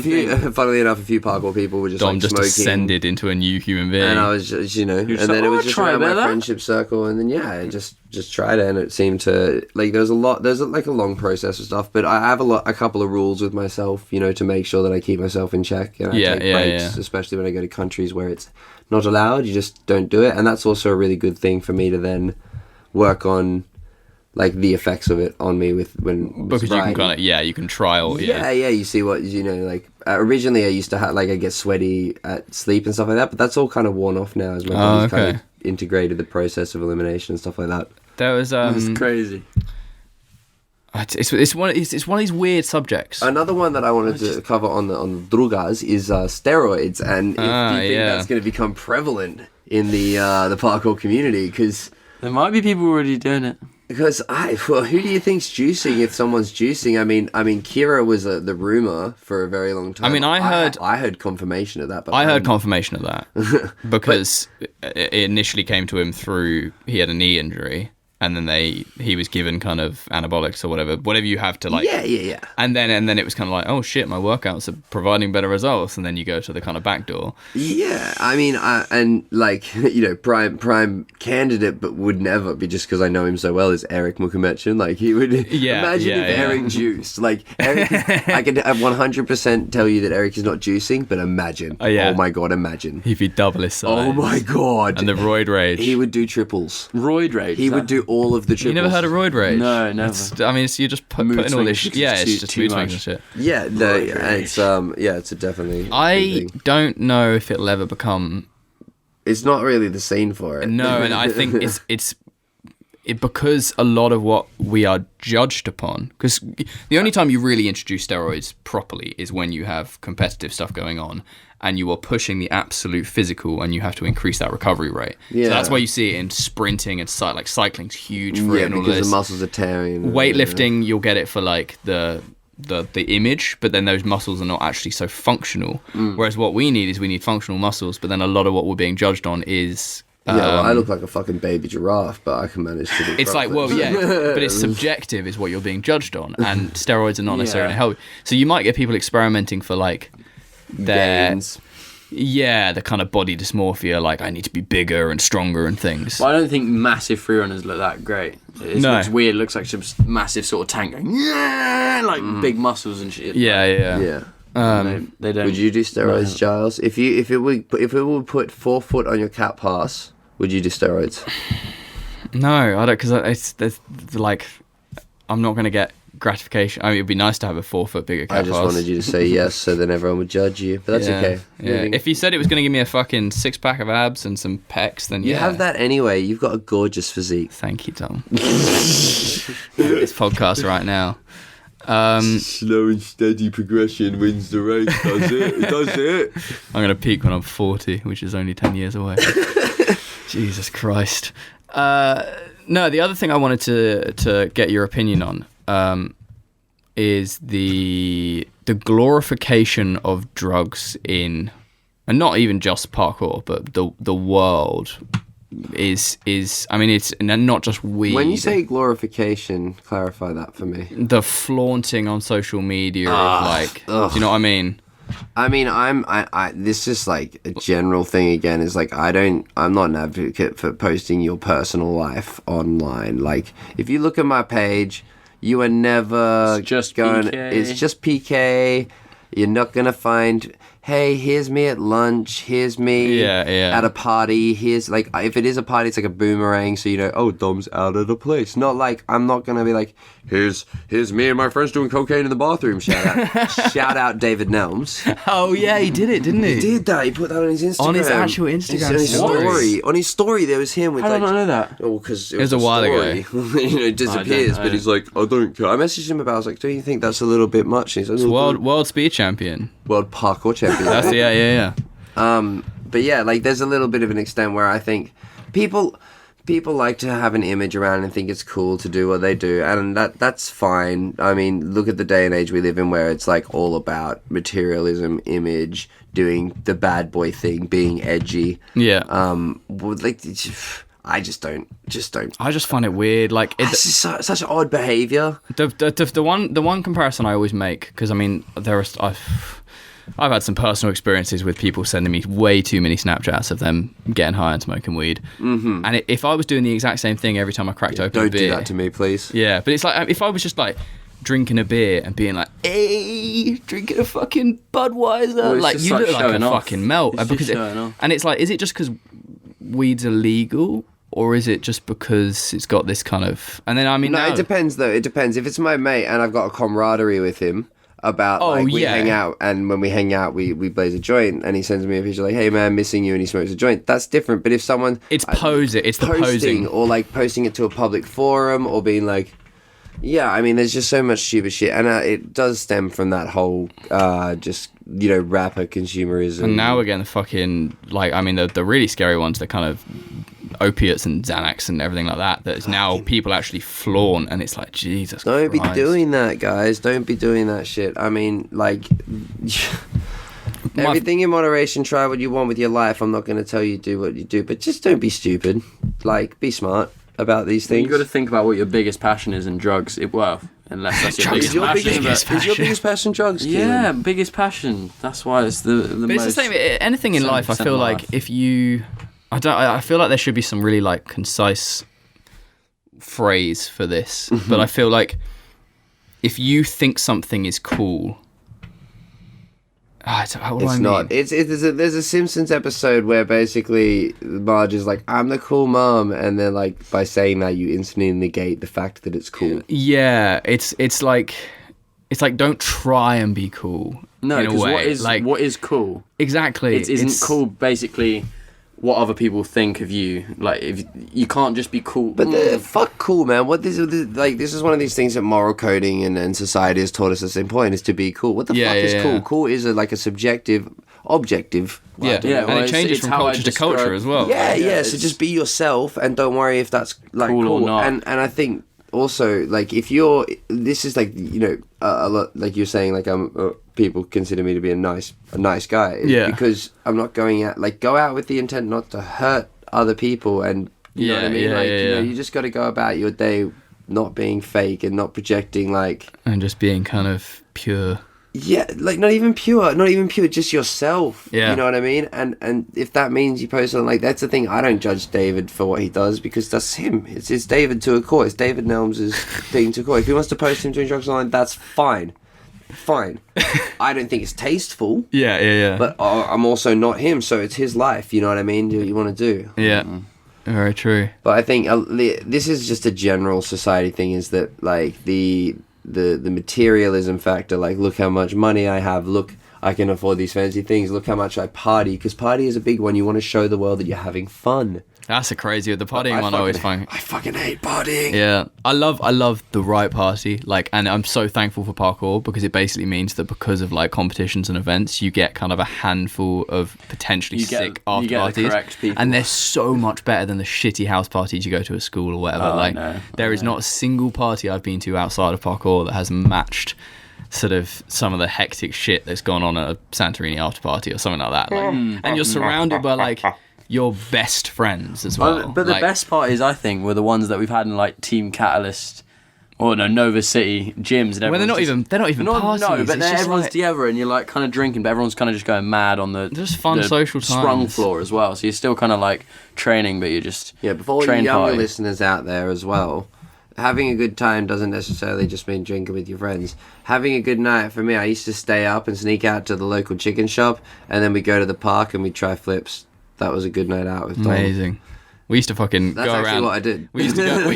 Speaker 1: funnily enough, a few parkour people were just
Speaker 2: Dom
Speaker 1: like
Speaker 2: just
Speaker 1: smoking.
Speaker 2: Ascended into a new human being.
Speaker 1: And I was just, and then it was just around my friendship circle, and then I just tried it, and it seemed to like there's a long process of stuff, but I have a couple of rules with myself, you know, to make sure that I keep myself in check, and I take breaks, especially when I go to countries where it's not allowed. You just don't do it, and that's also a really good thing for me to then work on, like the effects of it on me because
Speaker 2: you can kind of you can trial.
Speaker 1: You see what you know. Like originally, I used to have I get sweaty at sleep and stuff like that, but that's all kind of worn off now as my body's kind of integrated the process of elimination and stuff like that.
Speaker 2: That was
Speaker 3: That's crazy.
Speaker 2: It's one of these weird subjects.
Speaker 1: Another one that I wanted to cover on the drugas is steroids, and if you think that's going to become prevalent in the parkour community, because
Speaker 3: there might be people already doing it.
Speaker 1: Because who do you think's juicing if someone's juicing? I mean, Kira was the rumor for a very long time.
Speaker 2: I mean,
Speaker 1: I heard confirmation of that. But
Speaker 2: I heard confirmation of that because it initially came to him through he had a knee injury. And then he was given kind of anabolics or whatever you have to like.
Speaker 1: Yeah.
Speaker 2: And then it was kind of like, oh shit, my workouts are providing better results. And then you go to the kind of back door.
Speaker 1: Yeah, I mean, and like you know, prime candidate, but would never be just because I know him so well is Eric Mukhamedyan. Like he would. Imagine if Eric juiced. Like Eric, I can 100% tell you that Eric is not juicing, but imagine. Oh my god, imagine.
Speaker 2: He'd be double his size.
Speaker 1: Oh my god.
Speaker 2: And the roid rage.
Speaker 1: He would do triples.
Speaker 3: Roid rage.
Speaker 1: He would do all of the triples.
Speaker 2: You never heard of roid rage?
Speaker 3: No, never.
Speaker 2: You're just putting all this. It's just mood swings and shit.
Speaker 1: Yeah, no, it's definitely.
Speaker 2: I don't know if it'll ever become.
Speaker 1: It's not really the scene for it.
Speaker 2: No, and I think it's because a lot of what we are judged upon. Because the only time you really introduce steroids properly is when you have competitive stuff going on. And you are pushing the absolute physical, and you have to increase that recovery rate. Yeah. So that's why you see it in sprinting and like cycling's huge for it. And all
Speaker 1: because
Speaker 2: this.
Speaker 1: The muscles are tearing.
Speaker 2: Weightlifting, you'll get it for like the image, but then those muscles are not actually so functional. Whereas what we need functional muscles, but then a lot of what we're being judged on is.
Speaker 1: I look like a fucking baby giraffe, but I can manage to do
Speaker 2: it's like, well, but it's subjective is what you're being judged on, and steroids are not necessarily help. So you might get people experimenting for like their the kind of body dysmorphia, like I need to be bigger and stronger and things.
Speaker 3: Well, I don't think massive free runners look that great. It looks weird. It looks like some massive sort of tank going, like big muscles and shit.
Speaker 1: Yeah.
Speaker 3: They don't.
Speaker 1: Would you do steroids, Giles? If it would put 4 foot on your cat pass, would you do steroids?
Speaker 2: No, I don't, because it's like I'm not going to get gratification. I mean, it'd be nice to have a 4 foot bigger cat.
Speaker 1: I just wanted you to say yes, so then everyone would judge you. But that's okay.
Speaker 2: Yeah. If you said it was going to give me a fucking 6-pack of abs and some pecs, then
Speaker 1: you have that anyway. You've got a gorgeous physique.
Speaker 2: Thank you, Tom. This podcast right now.
Speaker 1: Slow and steady progression wins the race. Does it? It does it.
Speaker 2: I'm going to peak when I'm 40, which is only 10 years away. Jesus Christ. No, the other thing I wanted to get your opinion on is the glorification of drugs in, and not even just parkour, but the world is I mean, it's not just weed.
Speaker 1: When you say glorification, clarify that for me.
Speaker 2: The flaunting on social media of like, do you know what I mean?
Speaker 1: I mean, I this is like a general thing again, is like, I'm not an advocate for posting your personal life online. Like, if you look at my page, you are never
Speaker 3: it's just
Speaker 1: PK. You're not gonna find, hey, here's me at lunch, here's me at a party, here's, like, if it is a party, it's like a boomerang, so you know, oh, Dom's out of the place. Not like, I'm not gonna be like, here's me and my friends doing cocaine in the bathroom, shout out David Nelms.
Speaker 2: Oh yeah, he did it, didn't he?
Speaker 1: He did that, he put that on his Instagram.
Speaker 2: On his actual Instagram
Speaker 1: on his story, there was him with,
Speaker 3: How
Speaker 1: like,
Speaker 3: did I not know that?
Speaker 1: oh, because it
Speaker 2: was a while ago.
Speaker 1: You know, disappears, but he's like, I don't care. I messaged him about, I was like, don't you think that's a little bit much? And he's like,
Speaker 2: world speed champion.
Speaker 1: World parkour champion.
Speaker 2: That's yeah.
Speaker 1: But yeah, like, there's a little bit of an extent where I think people like to have an image around and think it's cool to do what they do, and that's fine. I mean, look at the day and age we live in, where it's like all about materialism, image, doing the bad boy thing, being edgy.
Speaker 2: Yeah.
Speaker 1: Like, I just don't.
Speaker 2: I just find it weird. Like,
Speaker 1: it's such odd behavior.
Speaker 2: The one comparison I always make, because I mean, I've had some personal experiences with people sending me way too many Snapchats of them getting high and smoking weed. Mm-hmm. And if I was doing the exact same thing every time I cracked open a beer...
Speaker 1: Don't do that to me, please.
Speaker 2: Yeah, but it's like, if I was just like drinking a beer and being like, hey, drinking a fucking Budweiser,
Speaker 3: well,
Speaker 2: like, you look like a
Speaker 3: off.
Speaker 2: fucking melt. And it's like, is it just because weed's illegal? Or is it just because it's got this kind of... And then, I mean...
Speaker 1: No, it depends, though. It depends. If it's my mate and I've got a camaraderie with him... about we hang out, and when we hang out we blaze a joint, and he sends me a picture like, hey man, missing you, and he smokes a joint, that's different. But if someone
Speaker 2: it's the posing,
Speaker 1: or like posting it to a public forum, or being like, yeah, I mean, there's just so much stupid shit, and it does stem from that whole just, you know, rapper consumerism.
Speaker 2: And now we're getting the fucking, like, I mean, the really scary ones, the kind of opiates and Xanax and everything like that is now people actually flaunt, and it's like, Jesus
Speaker 1: Christ. Don't be doing that, guys. Don't be doing that shit. I mean, like, everything in moderation. Try what you want with your life. I'm not going to tell you do what you do, but just don't be stupid. Like, be smart about these things.
Speaker 3: You've got to think about what your biggest passion is in drugs. Unless that's your biggest passion.
Speaker 1: Is your biggest passion drugs?
Speaker 3: Yeah, biggest passion. That's why it's the
Speaker 2: but
Speaker 3: most...
Speaker 2: it's the same. Anything in life, I feel like if you... I feel like there should be some really, like, concise phrase for this, but I feel like if you think something is cool, what do I mean?
Speaker 1: Not. There's a Simpsons episode where basically Marge is like, I'm the cool mom, and then, like, by saying that you instantly negate the fact that it's cool.
Speaker 2: Yeah, it's like don't try and be cool.
Speaker 3: No, because what is cool?
Speaker 2: Exactly.
Speaker 3: It isn't cool, basically. What other people think of you, like, if you can't just be cool.
Speaker 1: But fuck cool, man. This is one of these things that moral coding and society has taught us at the same point, is to be cool. What the fuck is cool? Cool is like a subjective, objective.
Speaker 2: And it changes from culture to culture as well.
Speaker 1: Yeah. So just be yourself, and don't worry if that's like cool or not. And I think also, like, if this is like, you know, a lot, like you're saying, like, people consider me to be a nice guy. Because I'm not going out, like, go out with the intent not to hurt other people, and you know what I mean? You know, you just got to go about your day not being fake and not projecting, like,
Speaker 2: and just being kind of pure.
Speaker 1: Yeah, like, not even pure, just yourself.
Speaker 2: Yeah.
Speaker 1: You know what I mean? And if that means you post something, like, that's the thing, I don't judge David for what he does, because that's him. It's David to a core. It's David Nelms' thing to a core. If he wants to post him doing drugs online, that's fine. I don't think it's tasteful.
Speaker 2: Yeah.
Speaker 1: But I'm also not him, so it's his life, you know what I mean? Do what you want to do.
Speaker 2: Yeah. Very true.
Speaker 1: But I think this is just a general society thing, is that, like, the the materialism factor. Like, look how much money I have. Look, I can afford these fancy things. Look how much I party. Because party is a big one. You want to show the world that you're having fun.
Speaker 2: That's a crazy. The partying one I always find.
Speaker 1: I fucking hate partying.
Speaker 2: Yeah, I love the right party. Like, and I'm so thankful for parkour because it basically means that because of like competitions and events, you get kind of a handful of potentially sick after parties, and they're so much better than the shitty house parties you go to at school or whatever. There is not a single party I've been to outside of parkour that has matched sort of some of the hectic shit that's gone on at a Santorini after party or something like that. Like, and you're surrounded by like your best friends as well.
Speaker 3: But the best parties, I think, were the ones that we've had in like Team Catalyst or Nova City gyms. And
Speaker 2: well, they're not even parties.
Speaker 3: No, but everyone's
Speaker 2: like,
Speaker 3: together and you're like kind of drinking, but everyone's kind of just going mad on the
Speaker 2: just fun social times.
Speaker 3: Sprung floor as well. So you're still kind of like training, but you're just
Speaker 1: before you younger listeners out there as well. Having a good time doesn't necessarily just mean drinking with your friends. Having a good night, for me, I used to stay up and sneak out to the local chicken shop, and then we go to the park and we try flips. That was a good night out with Tom.
Speaker 2: Amazing. We used to fucking
Speaker 1: go
Speaker 2: around.
Speaker 1: That's actually what I did.
Speaker 2: We used to go.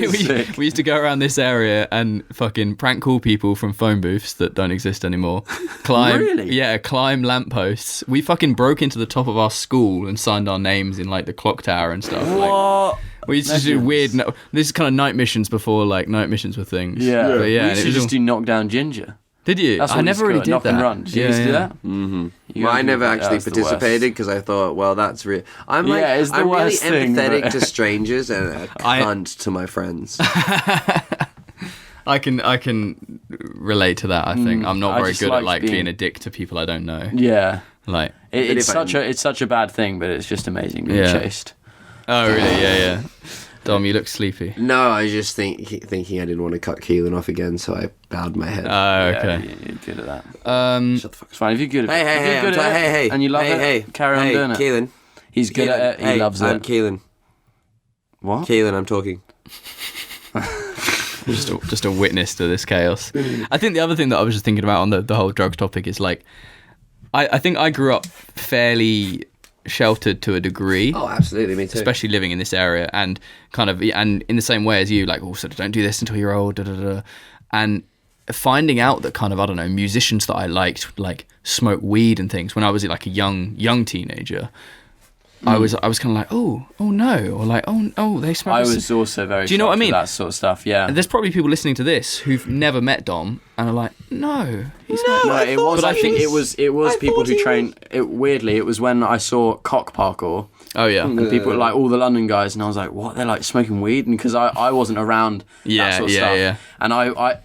Speaker 2: We used to go around this area and fucking prank call people from phone booths that don't exist anymore. Climb lampposts. We fucking broke into the top of our school and signed our names in like the clock tower and stuff.
Speaker 3: What?
Speaker 2: We used to do weird. This is kind of night missions before like night missions were things.
Speaker 3: Yeah.
Speaker 2: But
Speaker 3: we used to just do knockdown ginger.
Speaker 2: Did you? I never really did
Speaker 3: knock
Speaker 2: that.
Speaker 3: And run. Did you used to do that?
Speaker 1: Mm-hmm. Well, I never actually participated because I thought, well, that's real. I'm really empathetic to strangers and a cunt to my friends.
Speaker 2: I can relate to that. I think I'm not very good at like being a dick to people I don't know.
Speaker 3: Yeah,
Speaker 2: like
Speaker 3: it's such a bad thing, but it's just amazing being chased.
Speaker 2: Oh really? Yeah. Dom, you look sleepy.
Speaker 1: No, I was just thinking I didn't want to cut Keelan off again, so I bowed my head.
Speaker 2: Oh, okay.
Speaker 3: Yeah, you're good at that.
Speaker 1: Shut the fuck up.
Speaker 3: It's fine if you're good at it.
Speaker 1: Hey,
Speaker 3: and you love it. Carry on doing it.
Speaker 1: Keelan.
Speaker 3: He's good at it. He loves it.
Speaker 1: I'm Keelan.
Speaker 3: What?
Speaker 1: Keelan, I'm talking.
Speaker 2: just a witness to this chaos. I think the other thing that I was just thinking about on the whole drugs topic is like, I think I grew up fairly sheltered to a degree.
Speaker 1: Oh, absolutely, me too.
Speaker 2: Especially living in this area and kind of, and in the same way as you, like, also don't do this until you're old, and finding out that kind of, I don't know, musicians that I liked, like, smoke weed and things when I was like a young teenager. I was kind of like, oh no, or like, oh they smoke.
Speaker 3: I was also very.
Speaker 2: Do you know what I mean?
Speaker 3: That sort of stuff, yeah.
Speaker 2: And there's probably people listening to this who've never met Dom and are like, no, he's not.
Speaker 3: No, it was. I think it was people who train. Weirdly, it was when I saw cock parkour.
Speaker 2: Oh yeah,
Speaker 3: and people like all the London guys, and I was like, what? They're like smoking weed, and because I wasn't around that sort of stuff.
Speaker 2: Yeah.
Speaker 3: And I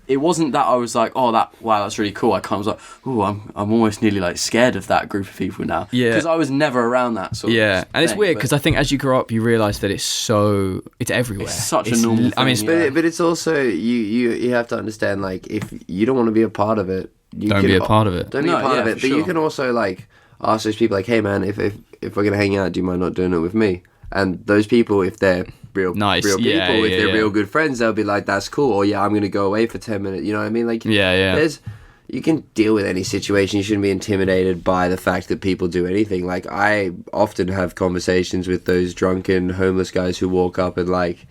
Speaker 3: it wasn't that I was like, that's really cool. I kind of was like, I'm almost nearly like scared of that group of people now. Yeah. Because I was never around that sort of thing.
Speaker 2: Yeah, and it's weird because I think as you grow up, you realise that it's everywhere.
Speaker 3: It's such a normal thing.
Speaker 1: But it's also, you have to understand, like, if you don't want to be a part of it,
Speaker 2: don't be a part of it.
Speaker 1: Don't be a part of it. But you can also, like, ask those people, like, hey man, if we're going to hang out, do you mind not doing it with me? And those people, if they're real people, if they're real good friends, they'll be like, that's cool, or I'm going to go away for 10 minutes, you know what I mean? Like, you can deal with any situation. You shouldn't be intimidated by the fact that people do anything. Like, I often have conversations with those drunken homeless guys who walk up and, like,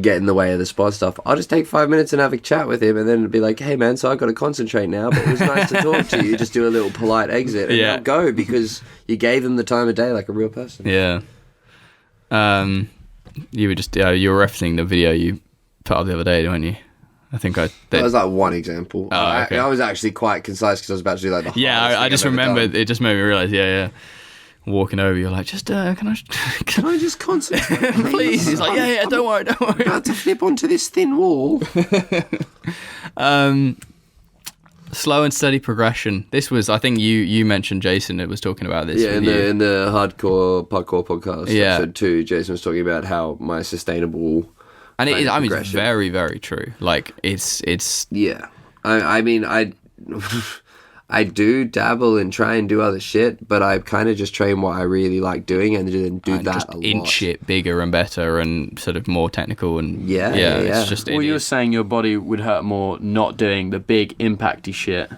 Speaker 1: get in the way of the spot stuff. I'll just take 5 minutes and have a chat with him and then be like, hey man, so I've got to concentrate now, but it was nice to talk to you. Just do a little polite exit and they'll go because you gave them the time of day like a real person.
Speaker 2: Yeah. You were just you were referencing the video you put up the other day, weren't you? I think that
Speaker 1: was like one example.
Speaker 2: Oh, okay.
Speaker 1: I was actually quite concise because I was about to do like the
Speaker 2: I just remembered. It just made me realise. Walking over, you're like, just can
Speaker 1: I just concentrate,
Speaker 2: please? He's like, yeah, don't worry.
Speaker 1: I'm about to flip onto this thin wall.
Speaker 2: Slow and steady progression. This was, I think you mentioned Jason that was talking about this.
Speaker 1: Yeah, in the hardcore parkour podcast, episode 2, Jason was talking about how my sustainable
Speaker 2: and it is. I mean, it's very, very true. Like it's.
Speaker 1: Yeah, I mean, I do dabble and try and do other shit, but I kind of just train what I really like doing and then do that
Speaker 2: just
Speaker 1: a lot.
Speaker 2: Inch it bigger and better and sort of more technical and it's just.
Speaker 3: Well, you were saying your body would hurt more not doing the big impacty shit.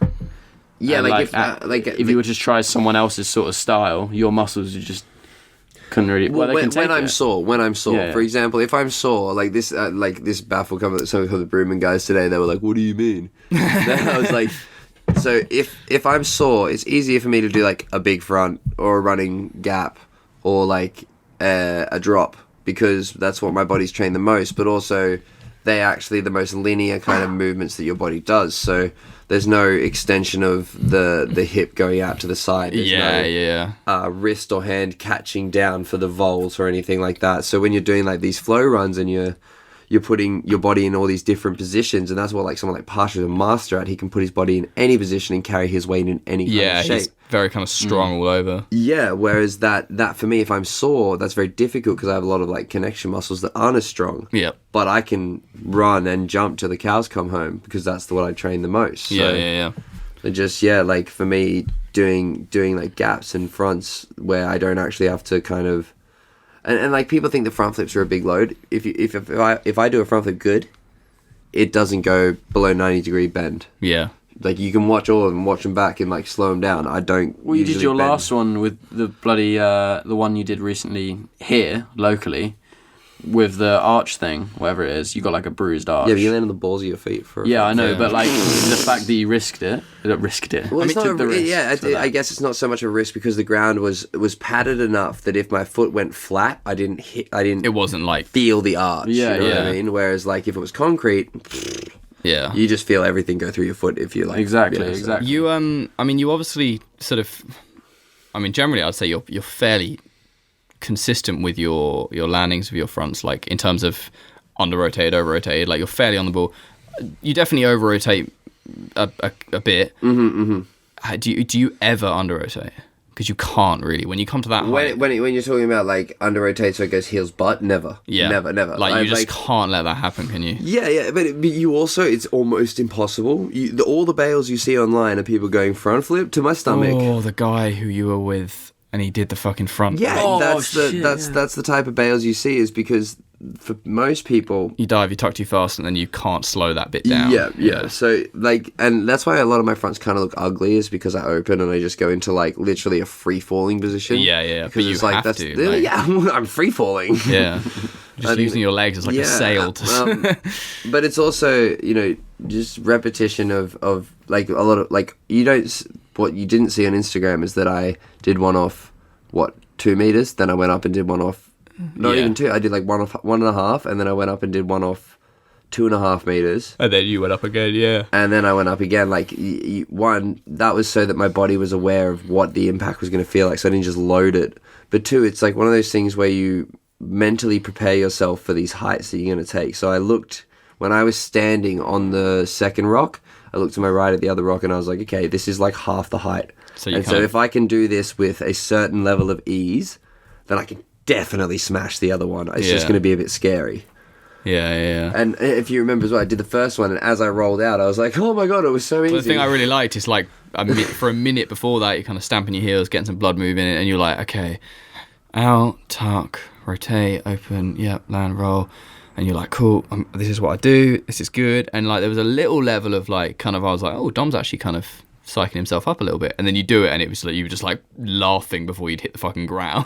Speaker 1: Yeah,
Speaker 3: and if you were to try someone else's sort of style, your muscles would just couldn't really. Well, they can take
Speaker 1: when I'm
Speaker 3: it.
Speaker 1: sore,
Speaker 3: Yeah.
Speaker 1: for example, if I'm sore, like this baffle comment that some of the Brewman guys today, they were like, "What do you mean?" Then I was like, so if I'm sore, it's easier for me to do like a big front or a running gap or like a drop, because that's what my body's trained the most. But also, they're actually the most linear kind of movements that your body does. So there's no extension of the hip going out to the side. There's no wrist or hand catching down for the vols or anything like that. So when you're doing like these flow runs and you're putting your body in all these different positions, and that's what like someone like Pasha's a master at. He can put his body in any position and carry his weight in any kind of shape.
Speaker 2: He's very kind of strong all over.
Speaker 1: Yeah, whereas that for me, if I'm sore, that's very difficult because I have a lot of like connection muscles that aren't as strong.
Speaker 2: Yeah.
Speaker 1: But I can run and jump till the cows come home because that's what I train the most. So
Speaker 2: Yeah.
Speaker 1: And just like for me, doing like gaps and fronts where I don't actually have to kind of. And like people think the front flips are a big load. If I do a front flip good, it doesn't go below 90-degree bend.
Speaker 2: Yeah.
Speaker 1: Like you can watch all of them, watch them back, and like slow them down. I don't.
Speaker 3: Well, you did your
Speaker 1: bend.
Speaker 3: last one with the bloody the one you did recently here locally with the arch thing, whatever it is. You got like a bruised arch.
Speaker 1: Yeah, but you land on the balls of your feet for.
Speaker 3: Yeah, I know,
Speaker 2: Yeah.
Speaker 3: but like the fact that you risked it.
Speaker 1: Well, it's not
Speaker 3: took the risk.
Speaker 1: I guess it's not so much a risk because the ground was padded enough that if my foot went flat, I didn't
Speaker 2: It wasn't like
Speaker 1: feel the arch.
Speaker 3: Yeah,
Speaker 1: you know what I
Speaker 2: yeah.
Speaker 1: mean. Whereas like if it was concrete,
Speaker 2: yeah.
Speaker 1: you just feel everything go through your foot if you like.
Speaker 3: Exactly,
Speaker 1: so-
Speaker 3: exactly.
Speaker 2: You I mean you obviously sort of generally I'd say you're fairly consistent with your landings of your fronts, like in terms of under rotated, over rotated, like you're fairly on the ball. You definitely over rotate a bit. Do you ever under rotate? Because you can't really when you come to that height.
Speaker 1: When you're talking about like under rotate, so it goes heels butt, never.
Speaker 2: Yeah,
Speaker 1: never.
Speaker 2: Like you just can't let that happen, can you?
Speaker 1: Yeah, but you also, it's almost impossible. All the bails you see online are people going front flip to my stomach.
Speaker 2: Oh, the guy who you were with, and he did the fucking front.
Speaker 1: Yeah,
Speaker 3: Oh,
Speaker 1: that's
Speaker 3: shit,
Speaker 1: that's the type of bails you see, is because for most people,
Speaker 2: You dive, you tuck too fast, and then you can't slow that bit down.
Speaker 1: yeah. So like, and that's why a lot of my fronts kind of look ugly, is because I open and I just go into like literally a free falling position.
Speaker 2: Yeah. But
Speaker 1: Because
Speaker 2: you
Speaker 1: it's like
Speaker 2: have to. Like,
Speaker 1: yeah, I'm free falling.
Speaker 2: Yeah. Just
Speaker 1: I
Speaker 2: using
Speaker 1: mean,
Speaker 2: your legs as like a sail to.
Speaker 1: But it's also, just repetition of like a lot of like what you didn't see on Instagram is that I did one off 2 meters, then I went up and did one off. Not
Speaker 2: Yeah.
Speaker 1: even 2. I did like 1.5, and then I went up and did one off 2.5 meters,
Speaker 2: And then you went up again, yeah.
Speaker 1: and then I went up again. Like one, that was so that my body was aware of what the impact was going to feel like, so I didn't just load it. But 2, it's like one of those things where you mentally prepare yourself for these heights that you're going to take. So I looked when I was standing on the second rock. I looked to my right at the other rock, and I was like, okay, this is like half the height.
Speaker 2: So you
Speaker 1: and
Speaker 2: kind
Speaker 1: so
Speaker 2: of-
Speaker 1: if I can do this with a certain level of ease, then I can definitely smash the other one. It's just
Speaker 2: Yeah.
Speaker 1: going to be a bit scary.
Speaker 2: Yeah.
Speaker 1: And if you remember as well, I did the first one, and as I rolled out, I was like, oh my god, it was so easy.
Speaker 2: But the thing I really liked is like for a minute before that, you're kind of stamping your heels, getting some blood moving, and you're like, okay, out, tuck, rotate, open, yep, land, roll. And you're like, cool, this is what I do, this is good. And like there was a little level of like kind of, I was like, oh, Dom's actually kind of psyching himself up a little bit. And then you do it, and it was like you were just like laughing before you'd hit the fucking ground.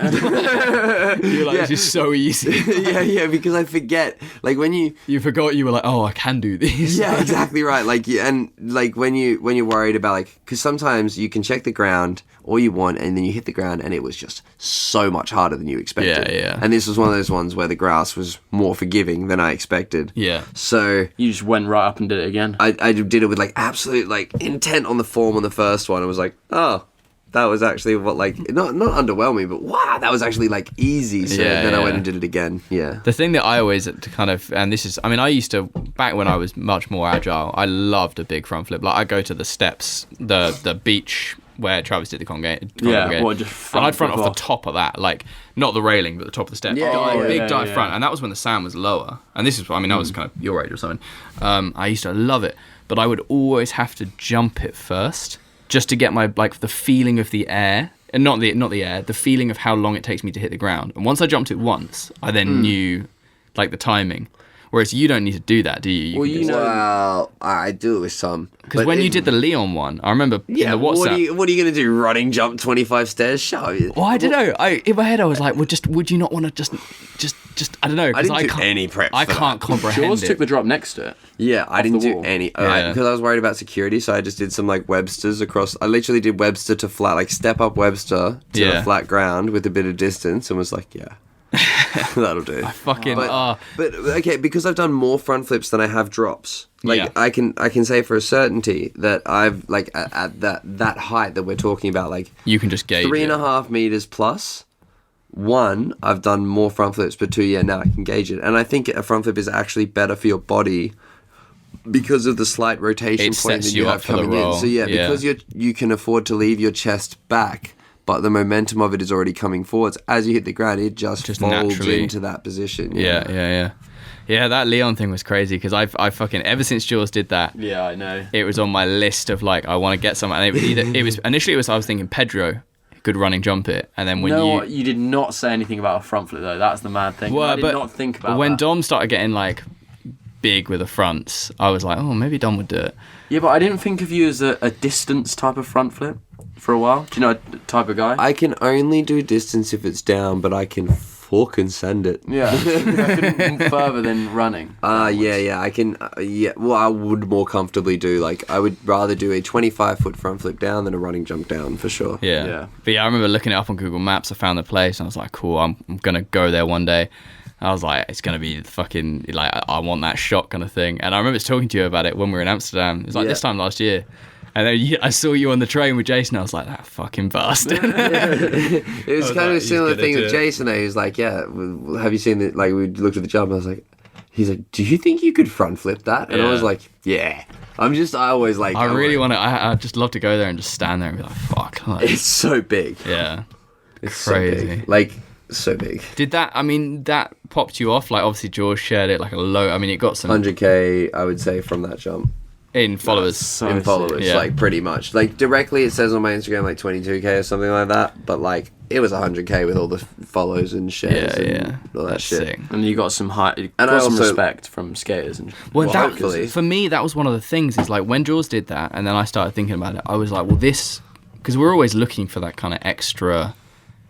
Speaker 2: You're like, this is so easy.
Speaker 1: yeah, because I forget, like when
Speaker 2: You forgot you were like, oh, I can do this.
Speaker 1: yeah, exactly right. Like, and like when you're worried about like, because sometimes you can check the ground all you want, and then you hit the ground, and it was just so much harder than you expected.
Speaker 2: Yeah.
Speaker 1: And this was one of those ones where the grass was more forgiving than I expected.
Speaker 2: Yeah.
Speaker 1: So
Speaker 3: You just went right up and did it again.
Speaker 1: I did it with like absolute like intent on the form on the first one. I was like, oh, that was actually what like not underwhelming, but wow, that was actually like easy. So
Speaker 2: Yeah,
Speaker 1: then I
Speaker 2: yeah.
Speaker 1: went and did it again. Yeah.
Speaker 2: The thing that I always kind of, and this is, I mean, I used to, back when I was much more agile, I loved a big front flip. Like, I'd go to the steps, the beach where Travis did the congregate.
Speaker 3: Well, just
Speaker 2: And I'd front
Speaker 3: flip
Speaker 2: off the top of that, like, not the railing, but the top of the steps.
Speaker 1: Yeah,
Speaker 2: Dive, big
Speaker 3: yeah,
Speaker 2: dive
Speaker 3: yeah.
Speaker 2: front. And that was when the sand was lower. And this is, I mean, I was kind of your age or something. I used to love it. But I would always have to jump it first, just to get my, like, the feeling of the air. And not the air, the feeling of how long it takes me to hit the ground. And once I jumped it once, I then knew, like, the timing. Whereas you don't need to do that, do you?
Speaker 3: Well, you know,
Speaker 1: Well, I do it with some.
Speaker 2: Because when you did the Leon one, I remember in the WhatsApp.
Speaker 1: what are you gonna do? Running jump 25 stairs? Shut up.
Speaker 2: Well, I don't know. In my head, I was like, well, would you not want to just I don't know.
Speaker 1: I didn't do
Speaker 2: can't,
Speaker 1: any prep.
Speaker 2: I can't comprehend
Speaker 3: Jaws
Speaker 2: it.
Speaker 3: took the drop next to it.
Speaker 1: Yeah, I didn't
Speaker 3: the
Speaker 1: do
Speaker 3: wall.
Speaker 1: any
Speaker 2: Yeah.
Speaker 1: because I was worried about security, so I just did some like Websters across. I literally did Webster to flat, like step up Webster to
Speaker 2: Yeah.
Speaker 1: the flat ground with a bit of distance, and was like, yeah, that'll do.
Speaker 2: Fucking.
Speaker 1: But okay, because I've done more front flips than I have drops. Like
Speaker 2: Yeah.
Speaker 1: I can say for a certainty that I've like at that height that we're talking about, like
Speaker 2: you can just gauge
Speaker 1: 3.5 meters plus. One, I've done more front flips, but two, yeah, now I can gauge it. And I think a front flip is actually better for your body because of the slight rotation
Speaker 2: It
Speaker 1: point
Speaker 2: sets
Speaker 1: that
Speaker 2: you
Speaker 1: you
Speaker 2: up
Speaker 1: have
Speaker 2: for the
Speaker 1: coming in.
Speaker 2: roll.
Speaker 1: So yeah,
Speaker 2: Yeah.
Speaker 1: because you can afford to leave your chest back, but the momentum of it is already coming forwards. As you hit the ground, it just folds
Speaker 2: naturally.
Speaker 1: into that position.
Speaker 2: Yeah. Yeah, that Leon thing was crazy because I fucking ever since Jaws did that,
Speaker 3: Yeah, I know.
Speaker 2: it was on my list of like I want to get some. And it was initially I was thinking Pedro could running jump it, and then when
Speaker 3: You did not say anything about a front flip though. That's the mad thing. I did not think about
Speaker 2: when
Speaker 3: that.
Speaker 2: Dom started getting like big with the fronts, I was like, oh, maybe Dom would do it.
Speaker 3: Yeah, but I didn't think of you as a distance type of front flip for a while. Do you know a type of guy?
Speaker 1: I can only do distance if it's down, but I can fucking send it.
Speaker 3: Yeah, I couldn't further than running.
Speaker 1: Yeah, I can. Well, I would more comfortably do like I would rather do a 25-foot front flip down than a running jump down for sure.
Speaker 3: Yeah.
Speaker 2: But yeah, I remember looking it up on Google Maps. I found the place, and I was like, cool, I'm gonna go there one day. I was like, it's gonna be fucking like I want that shot kind of thing. And I remember talking to you about it when we were in Amsterdam. It was like this time last year. And then I saw you on the train with Jason. I was like, that fucking bastard.
Speaker 1: It was kind of
Speaker 2: like,
Speaker 1: a similar
Speaker 2: he's gonna
Speaker 1: thing
Speaker 2: do
Speaker 1: with
Speaker 2: it.
Speaker 1: Jason. He was like, yeah, have you seen it? Like we looked at the jump. I was like, he's like, do you think you could front flip that? And I was
Speaker 2: Yeah.
Speaker 1: like, yeah. I always like.
Speaker 2: I really
Speaker 1: want.
Speaker 2: want to. I just love to go there and just stand there and be like, fuck. Like,
Speaker 1: It's so big.
Speaker 2: yeah.
Speaker 1: It's
Speaker 2: crazy.
Speaker 1: So big. Like so big.
Speaker 2: Did that? I mean, that popped you off. Like, obviously, George shared it like a low. I mean, it got some
Speaker 1: 100K, I would say, from that jump.
Speaker 2: in followers.
Speaker 3: So
Speaker 1: In followers,
Speaker 2: Yeah.
Speaker 1: like pretty much. Like directly, it says on my Instagram like 22K or something like that. But like it was 100K with all the follows and shares and all that
Speaker 2: That's
Speaker 1: shit.
Speaker 2: sick.
Speaker 3: And you got some high, you
Speaker 1: And
Speaker 3: got
Speaker 1: I
Speaker 3: some
Speaker 1: also-
Speaker 3: respect from skaters and.
Speaker 2: Well, that
Speaker 1: hopefully.
Speaker 2: for me, that was one of the things. Is like when Jaws did that, and then I started thinking about it. I was like, well, this, because we're always looking for that kind of extra.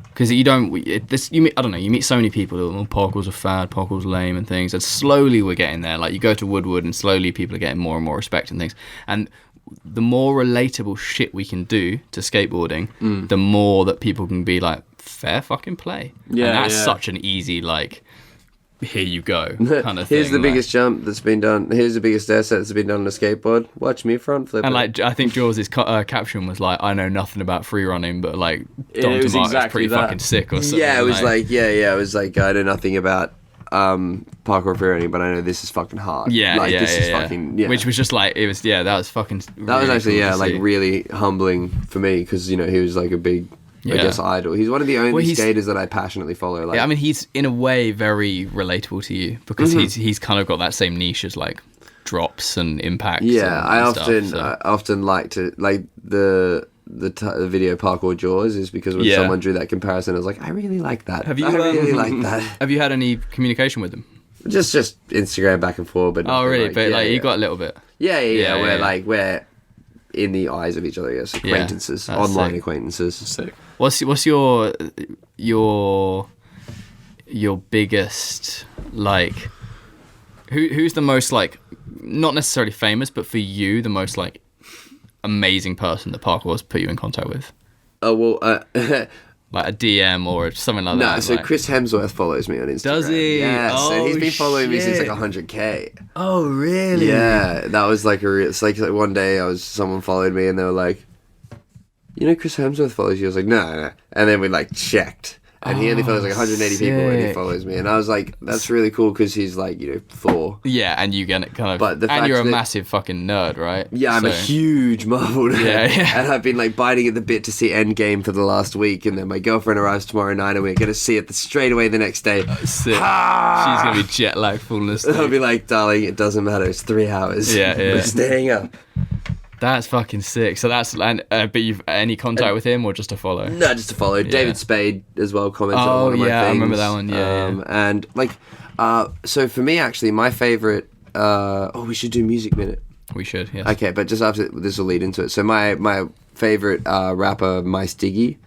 Speaker 2: Because you don't, you meet, I don't know, you meet so many people. Oh, parkour's a fad, parkour's lame, and things. And slowly we're getting there. Like you go to Woodward, and slowly people are getting more and more respect and things. And the more relatable shit we can do to skateboarding, the more that people can be like, fair fucking play.
Speaker 3: Yeah,
Speaker 2: and that's
Speaker 3: yeah.
Speaker 2: such an easy like, here you go kind of thing.
Speaker 1: Here's the
Speaker 2: like-
Speaker 1: biggest jump that's been done. Here's the biggest air set that's been done on a skateboard. Watch me front flip.
Speaker 2: And
Speaker 1: it.
Speaker 2: like I think Jaws' caption was like, "I know nothing about free running, but like
Speaker 3: Yeah,
Speaker 2: Dom
Speaker 3: it was
Speaker 2: Tomato's
Speaker 3: exactly
Speaker 2: pretty
Speaker 3: that.
Speaker 2: fucking sick or something."
Speaker 1: yeah, it was like it was like I know nothing about parkour free running, but I know this is fucking hard.
Speaker 2: yeah,
Speaker 1: like
Speaker 2: yeah,
Speaker 1: this is
Speaker 2: yeah.
Speaker 1: fucking
Speaker 2: Which was just like it was. Yeah, that was fucking.
Speaker 1: that was actually
Speaker 2: cool to
Speaker 1: like
Speaker 2: see.
Speaker 1: really humbling for me because he was like a big I
Speaker 2: Yeah.
Speaker 1: guess idol. He's one of the only
Speaker 2: he's-
Speaker 1: skaters that I passionately follow. Like
Speaker 2: Yeah, I mean, he's in a way very relatable to you because he's kind of got that same niche as like drops and impacts.
Speaker 1: yeah,
Speaker 2: and,
Speaker 1: I
Speaker 2: and
Speaker 1: often
Speaker 2: stuff, so.
Speaker 1: I often like to like the video parkour Jaws is because when
Speaker 2: Yeah.
Speaker 1: someone drew that comparison, I was like, I really like that.
Speaker 2: Have you,
Speaker 1: I really
Speaker 2: um,
Speaker 1: like that.
Speaker 2: Have you had any communication with him?
Speaker 1: Just Instagram back and forth, but
Speaker 2: Oh,
Speaker 1: nothing
Speaker 2: really? But
Speaker 1: yeah,
Speaker 2: like,
Speaker 1: yeah.
Speaker 2: you got a little bit.
Speaker 1: Yeah.
Speaker 2: Yeah,
Speaker 1: We're
Speaker 2: yeah.
Speaker 1: like we're in the eyes of each other, yes, acquaintances,
Speaker 2: that's
Speaker 1: online
Speaker 2: sick.
Speaker 1: acquaintances.
Speaker 3: Sick.
Speaker 2: What's your biggest like? Who's the most like, not necessarily famous, but for you the most like amazing person that parkour has put you in contact with?
Speaker 1: Oh well,
Speaker 2: Like a DM or something like
Speaker 1: no.
Speaker 2: that.
Speaker 1: So
Speaker 2: like-
Speaker 1: Chris Hemsworth follows me on Instagram.
Speaker 2: Does he?
Speaker 1: Yes, and he's
Speaker 2: Oh,
Speaker 1: been following me since
Speaker 2: shit.
Speaker 1: like 100K.
Speaker 2: Oh really?
Speaker 1: Yeah, that was like it's like one day someone followed me and they were like, you know, Chris Hemsworth follows you. I was like, no, and then we like checked, and he only follows like 180 people when he
Speaker 2: sick.
Speaker 1: follows me, and I was like, that's really cool because he's like, Thor.
Speaker 2: Yeah, and you get it kind of.
Speaker 1: But the
Speaker 2: and
Speaker 1: fact
Speaker 2: you're a
Speaker 1: that-
Speaker 2: massive fucking nerd, right?
Speaker 1: Yeah, I'm a
Speaker 2: So-
Speaker 1: huge Marvel nerd.
Speaker 2: Yeah, yeah.
Speaker 1: And I've been like biting at the bit to see Endgame for the last week, and then my girlfriend arrives tomorrow night, and we're gonna see it straight away the next day.
Speaker 2: Sick.
Speaker 1: Ah!
Speaker 2: She's gonna be jet lag full of
Speaker 1: I'll be like, darling, it doesn't matter. It's 3 hours.
Speaker 2: Yeah, yeah.
Speaker 1: We're staying up.
Speaker 2: That's fucking sick. So that's but you've any contact with him or just to follow?
Speaker 1: No, just to follow. David Spade as well commented on one of my things.
Speaker 2: I remember that one. Yeah.
Speaker 1: And like, so for me actually, my favorite. We should do Music Minute.
Speaker 2: We should. Yes.
Speaker 1: Okay, but just after this will lead into it. So my favorite rapper, My Stiggy.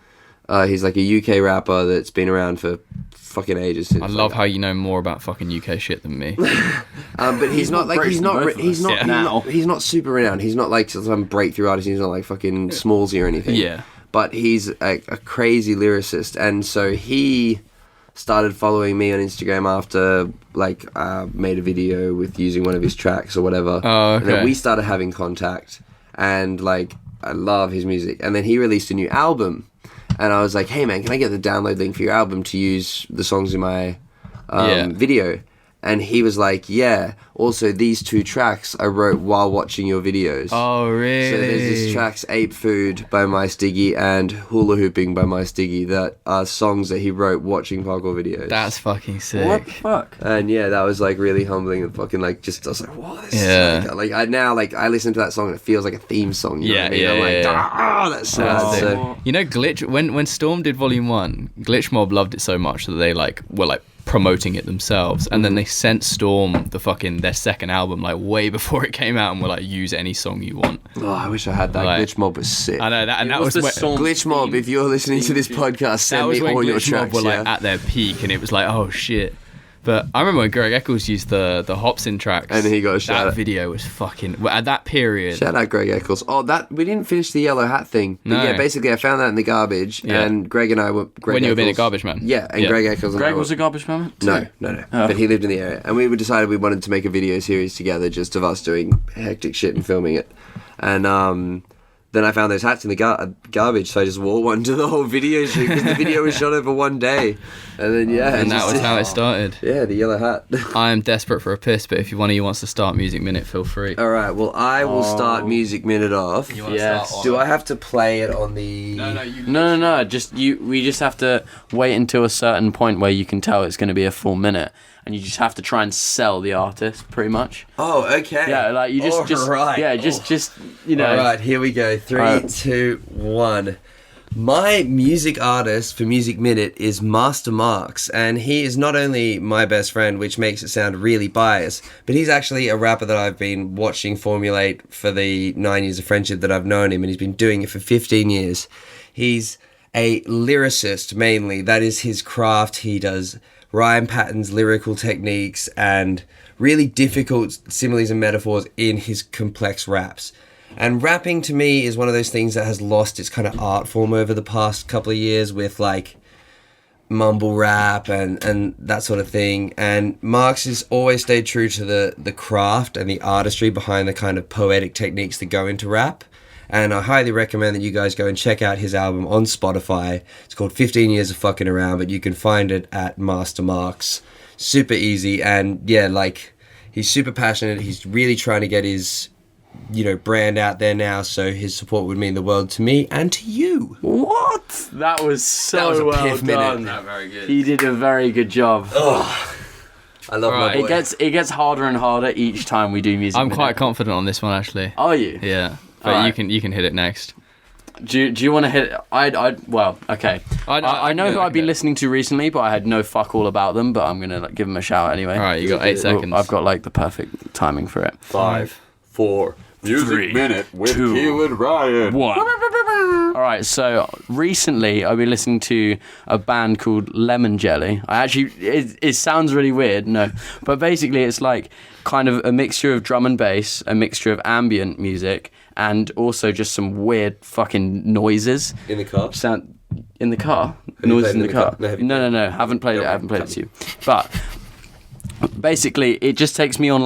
Speaker 1: He's like a UK rapper that's been around for fucking ages.
Speaker 2: I love how you know more about fucking UK shit than me.
Speaker 1: But he's not super renowned. He's not like some breakthrough artist. He's not like fucking Smallsy or anything.
Speaker 2: Yeah.
Speaker 1: But he's a crazy lyricist, and so he started following me on Instagram after like made a video with using one of his tracks or whatever.
Speaker 2: Oh, okay.
Speaker 1: And then we started having contact, and like I love his music. And then he released a new album. And I was like, hey man, can I get the download link for your album to use the songs in my video? And he was like, yeah. Also, these 2 tracks I wrote while watching your videos.
Speaker 2: Oh, really?
Speaker 1: So there's these tracks, Ape Food by My Stiggy and Hula Hooping by My Stiggy, that are songs that he wrote watching parkour videos.
Speaker 2: That's fucking sick.
Speaker 3: What the fuck?
Speaker 1: And yeah, that was like really humbling and fucking like just, I was like, whoa, this is like I now like I listen to that song and it feels like a theme song. You know what I mean? I'm like, that's so
Speaker 2: That's
Speaker 1: so.
Speaker 2: You know, Glitch, when Storm did Volume 1, Glitch Mob loved it so much that they like were like promoting it themselves, and then they sent Storm their second album like way before it came out and were like, use any song you want.
Speaker 1: Oh, I wish I had that.
Speaker 2: Like,
Speaker 1: Glitch Mob was sick.
Speaker 2: I know that, and that was
Speaker 3: the
Speaker 2: when,
Speaker 3: song
Speaker 1: Glitch Mob, if you're listening to this podcast, send me
Speaker 2: when
Speaker 1: all your
Speaker 2: Glitch Mob
Speaker 1: tracks.
Speaker 2: were like at their peak, and it was like, oh shit. But I remember when Greg Eccles used the Hopsin tracks,
Speaker 1: and he got a shout.
Speaker 2: That video was fucking at that period.
Speaker 1: Shout out Greg Eccles. Oh, that we didn't finish the yellow hat thing. But
Speaker 2: no.
Speaker 1: Yeah, basically I found that in the garbage, and Greg and I were.
Speaker 2: When you were being a garbage man.
Speaker 1: Yeah, and Greg Eccles.
Speaker 3: Greg was a garbage man.
Speaker 1: No. But he lived in the area, and we decided we wanted to make a video series together, just of us doing hectic shit and filming it, and then I found those hats in the garbage, so I just wore one to the whole video shoot because the video was shot over one day, and then
Speaker 2: and that was how it started.
Speaker 1: Yeah, the yellow hat.
Speaker 2: I am desperate for a piss, but if one of you wants to start Music Minute, feel free.
Speaker 1: All right, well I will start Music Minute off.
Speaker 3: Yes.
Speaker 1: Do I have to play it on the?
Speaker 3: No. We just have to wait until a certain point where you can tell it's going to be a full minute, and you just have to try and sell the artist, pretty much.
Speaker 1: Oh, okay.
Speaker 3: Yeah, like you just you know.
Speaker 1: All right, here we go. 3, 2, 1. My music artist for Music Minute is Master Marks, and he is not only my best friend, which makes it sound really biased, but he's actually a rapper that I've been watching formulate for the 9 years of friendship that I've known him, and he's been doing it for 15 years. He's a lyricist, mainly. That is his craft. He does rhyme patterns, lyrical techniques, and really difficult similes and metaphors in his complex raps. And rapping to me is one of those things that has lost its kind of art form over the past couple of years with like mumble rap and that sort of thing. And Marx has always stayed true to the craft and the artistry behind the kind of poetic techniques that go into rap. And I highly recommend that you guys go and check out his album on Spotify. It's called 15 Years of Fucking Around, but you can find it at Master Marks. Super easy, and yeah, like he's super passionate. He's really trying to get his brand out there now, so his support would mean the world to me and to you.
Speaker 3: What? That was so well done.
Speaker 2: Very good.
Speaker 3: He did a very good job.
Speaker 1: Oh, I love my boy.
Speaker 3: It gets harder and harder each time we do Music
Speaker 2: I'm
Speaker 3: Minute.
Speaker 2: quite confident on this one, actually.
Speaker 3: Are you?
Speaker 2: Yeah, but
Speaker 3: Alright.
Speaker 2: you can hit it next.
Speaker 3: Do you want to hit it? Okay. I know who I've been listening to recently, but I had no fuck all about them, but I'm going to give them a shout anyway.
Speaker 2: Alright, you got 8 seconds.
Speaker 3: I've got like the perfect timing for it.
Speaker 4: 5, 4, Music
Speaker 3: 3,
Speaker 4: Minute with
Speaker 3: 2,
Speaker 4: Hugh and Ryan.
Speaker 3: 1. Alright, so recently I've been listening to a band called Lemon Jelly. It sounds really weird, no. But basically it's like kind of a mixture of drum and bass, a mixture of ambient music, and also just some weird fucking noises.
Speaker 1: In the car?
Speaker 3: In the car?
Speaker 1: you
Speaker 3: Noises
Speaker 1: played
Speaker 3: in
Speaker 1: it
Speaker 3: the car? No. Haven't played it. I haven't played it to you. But basically, it just takes me on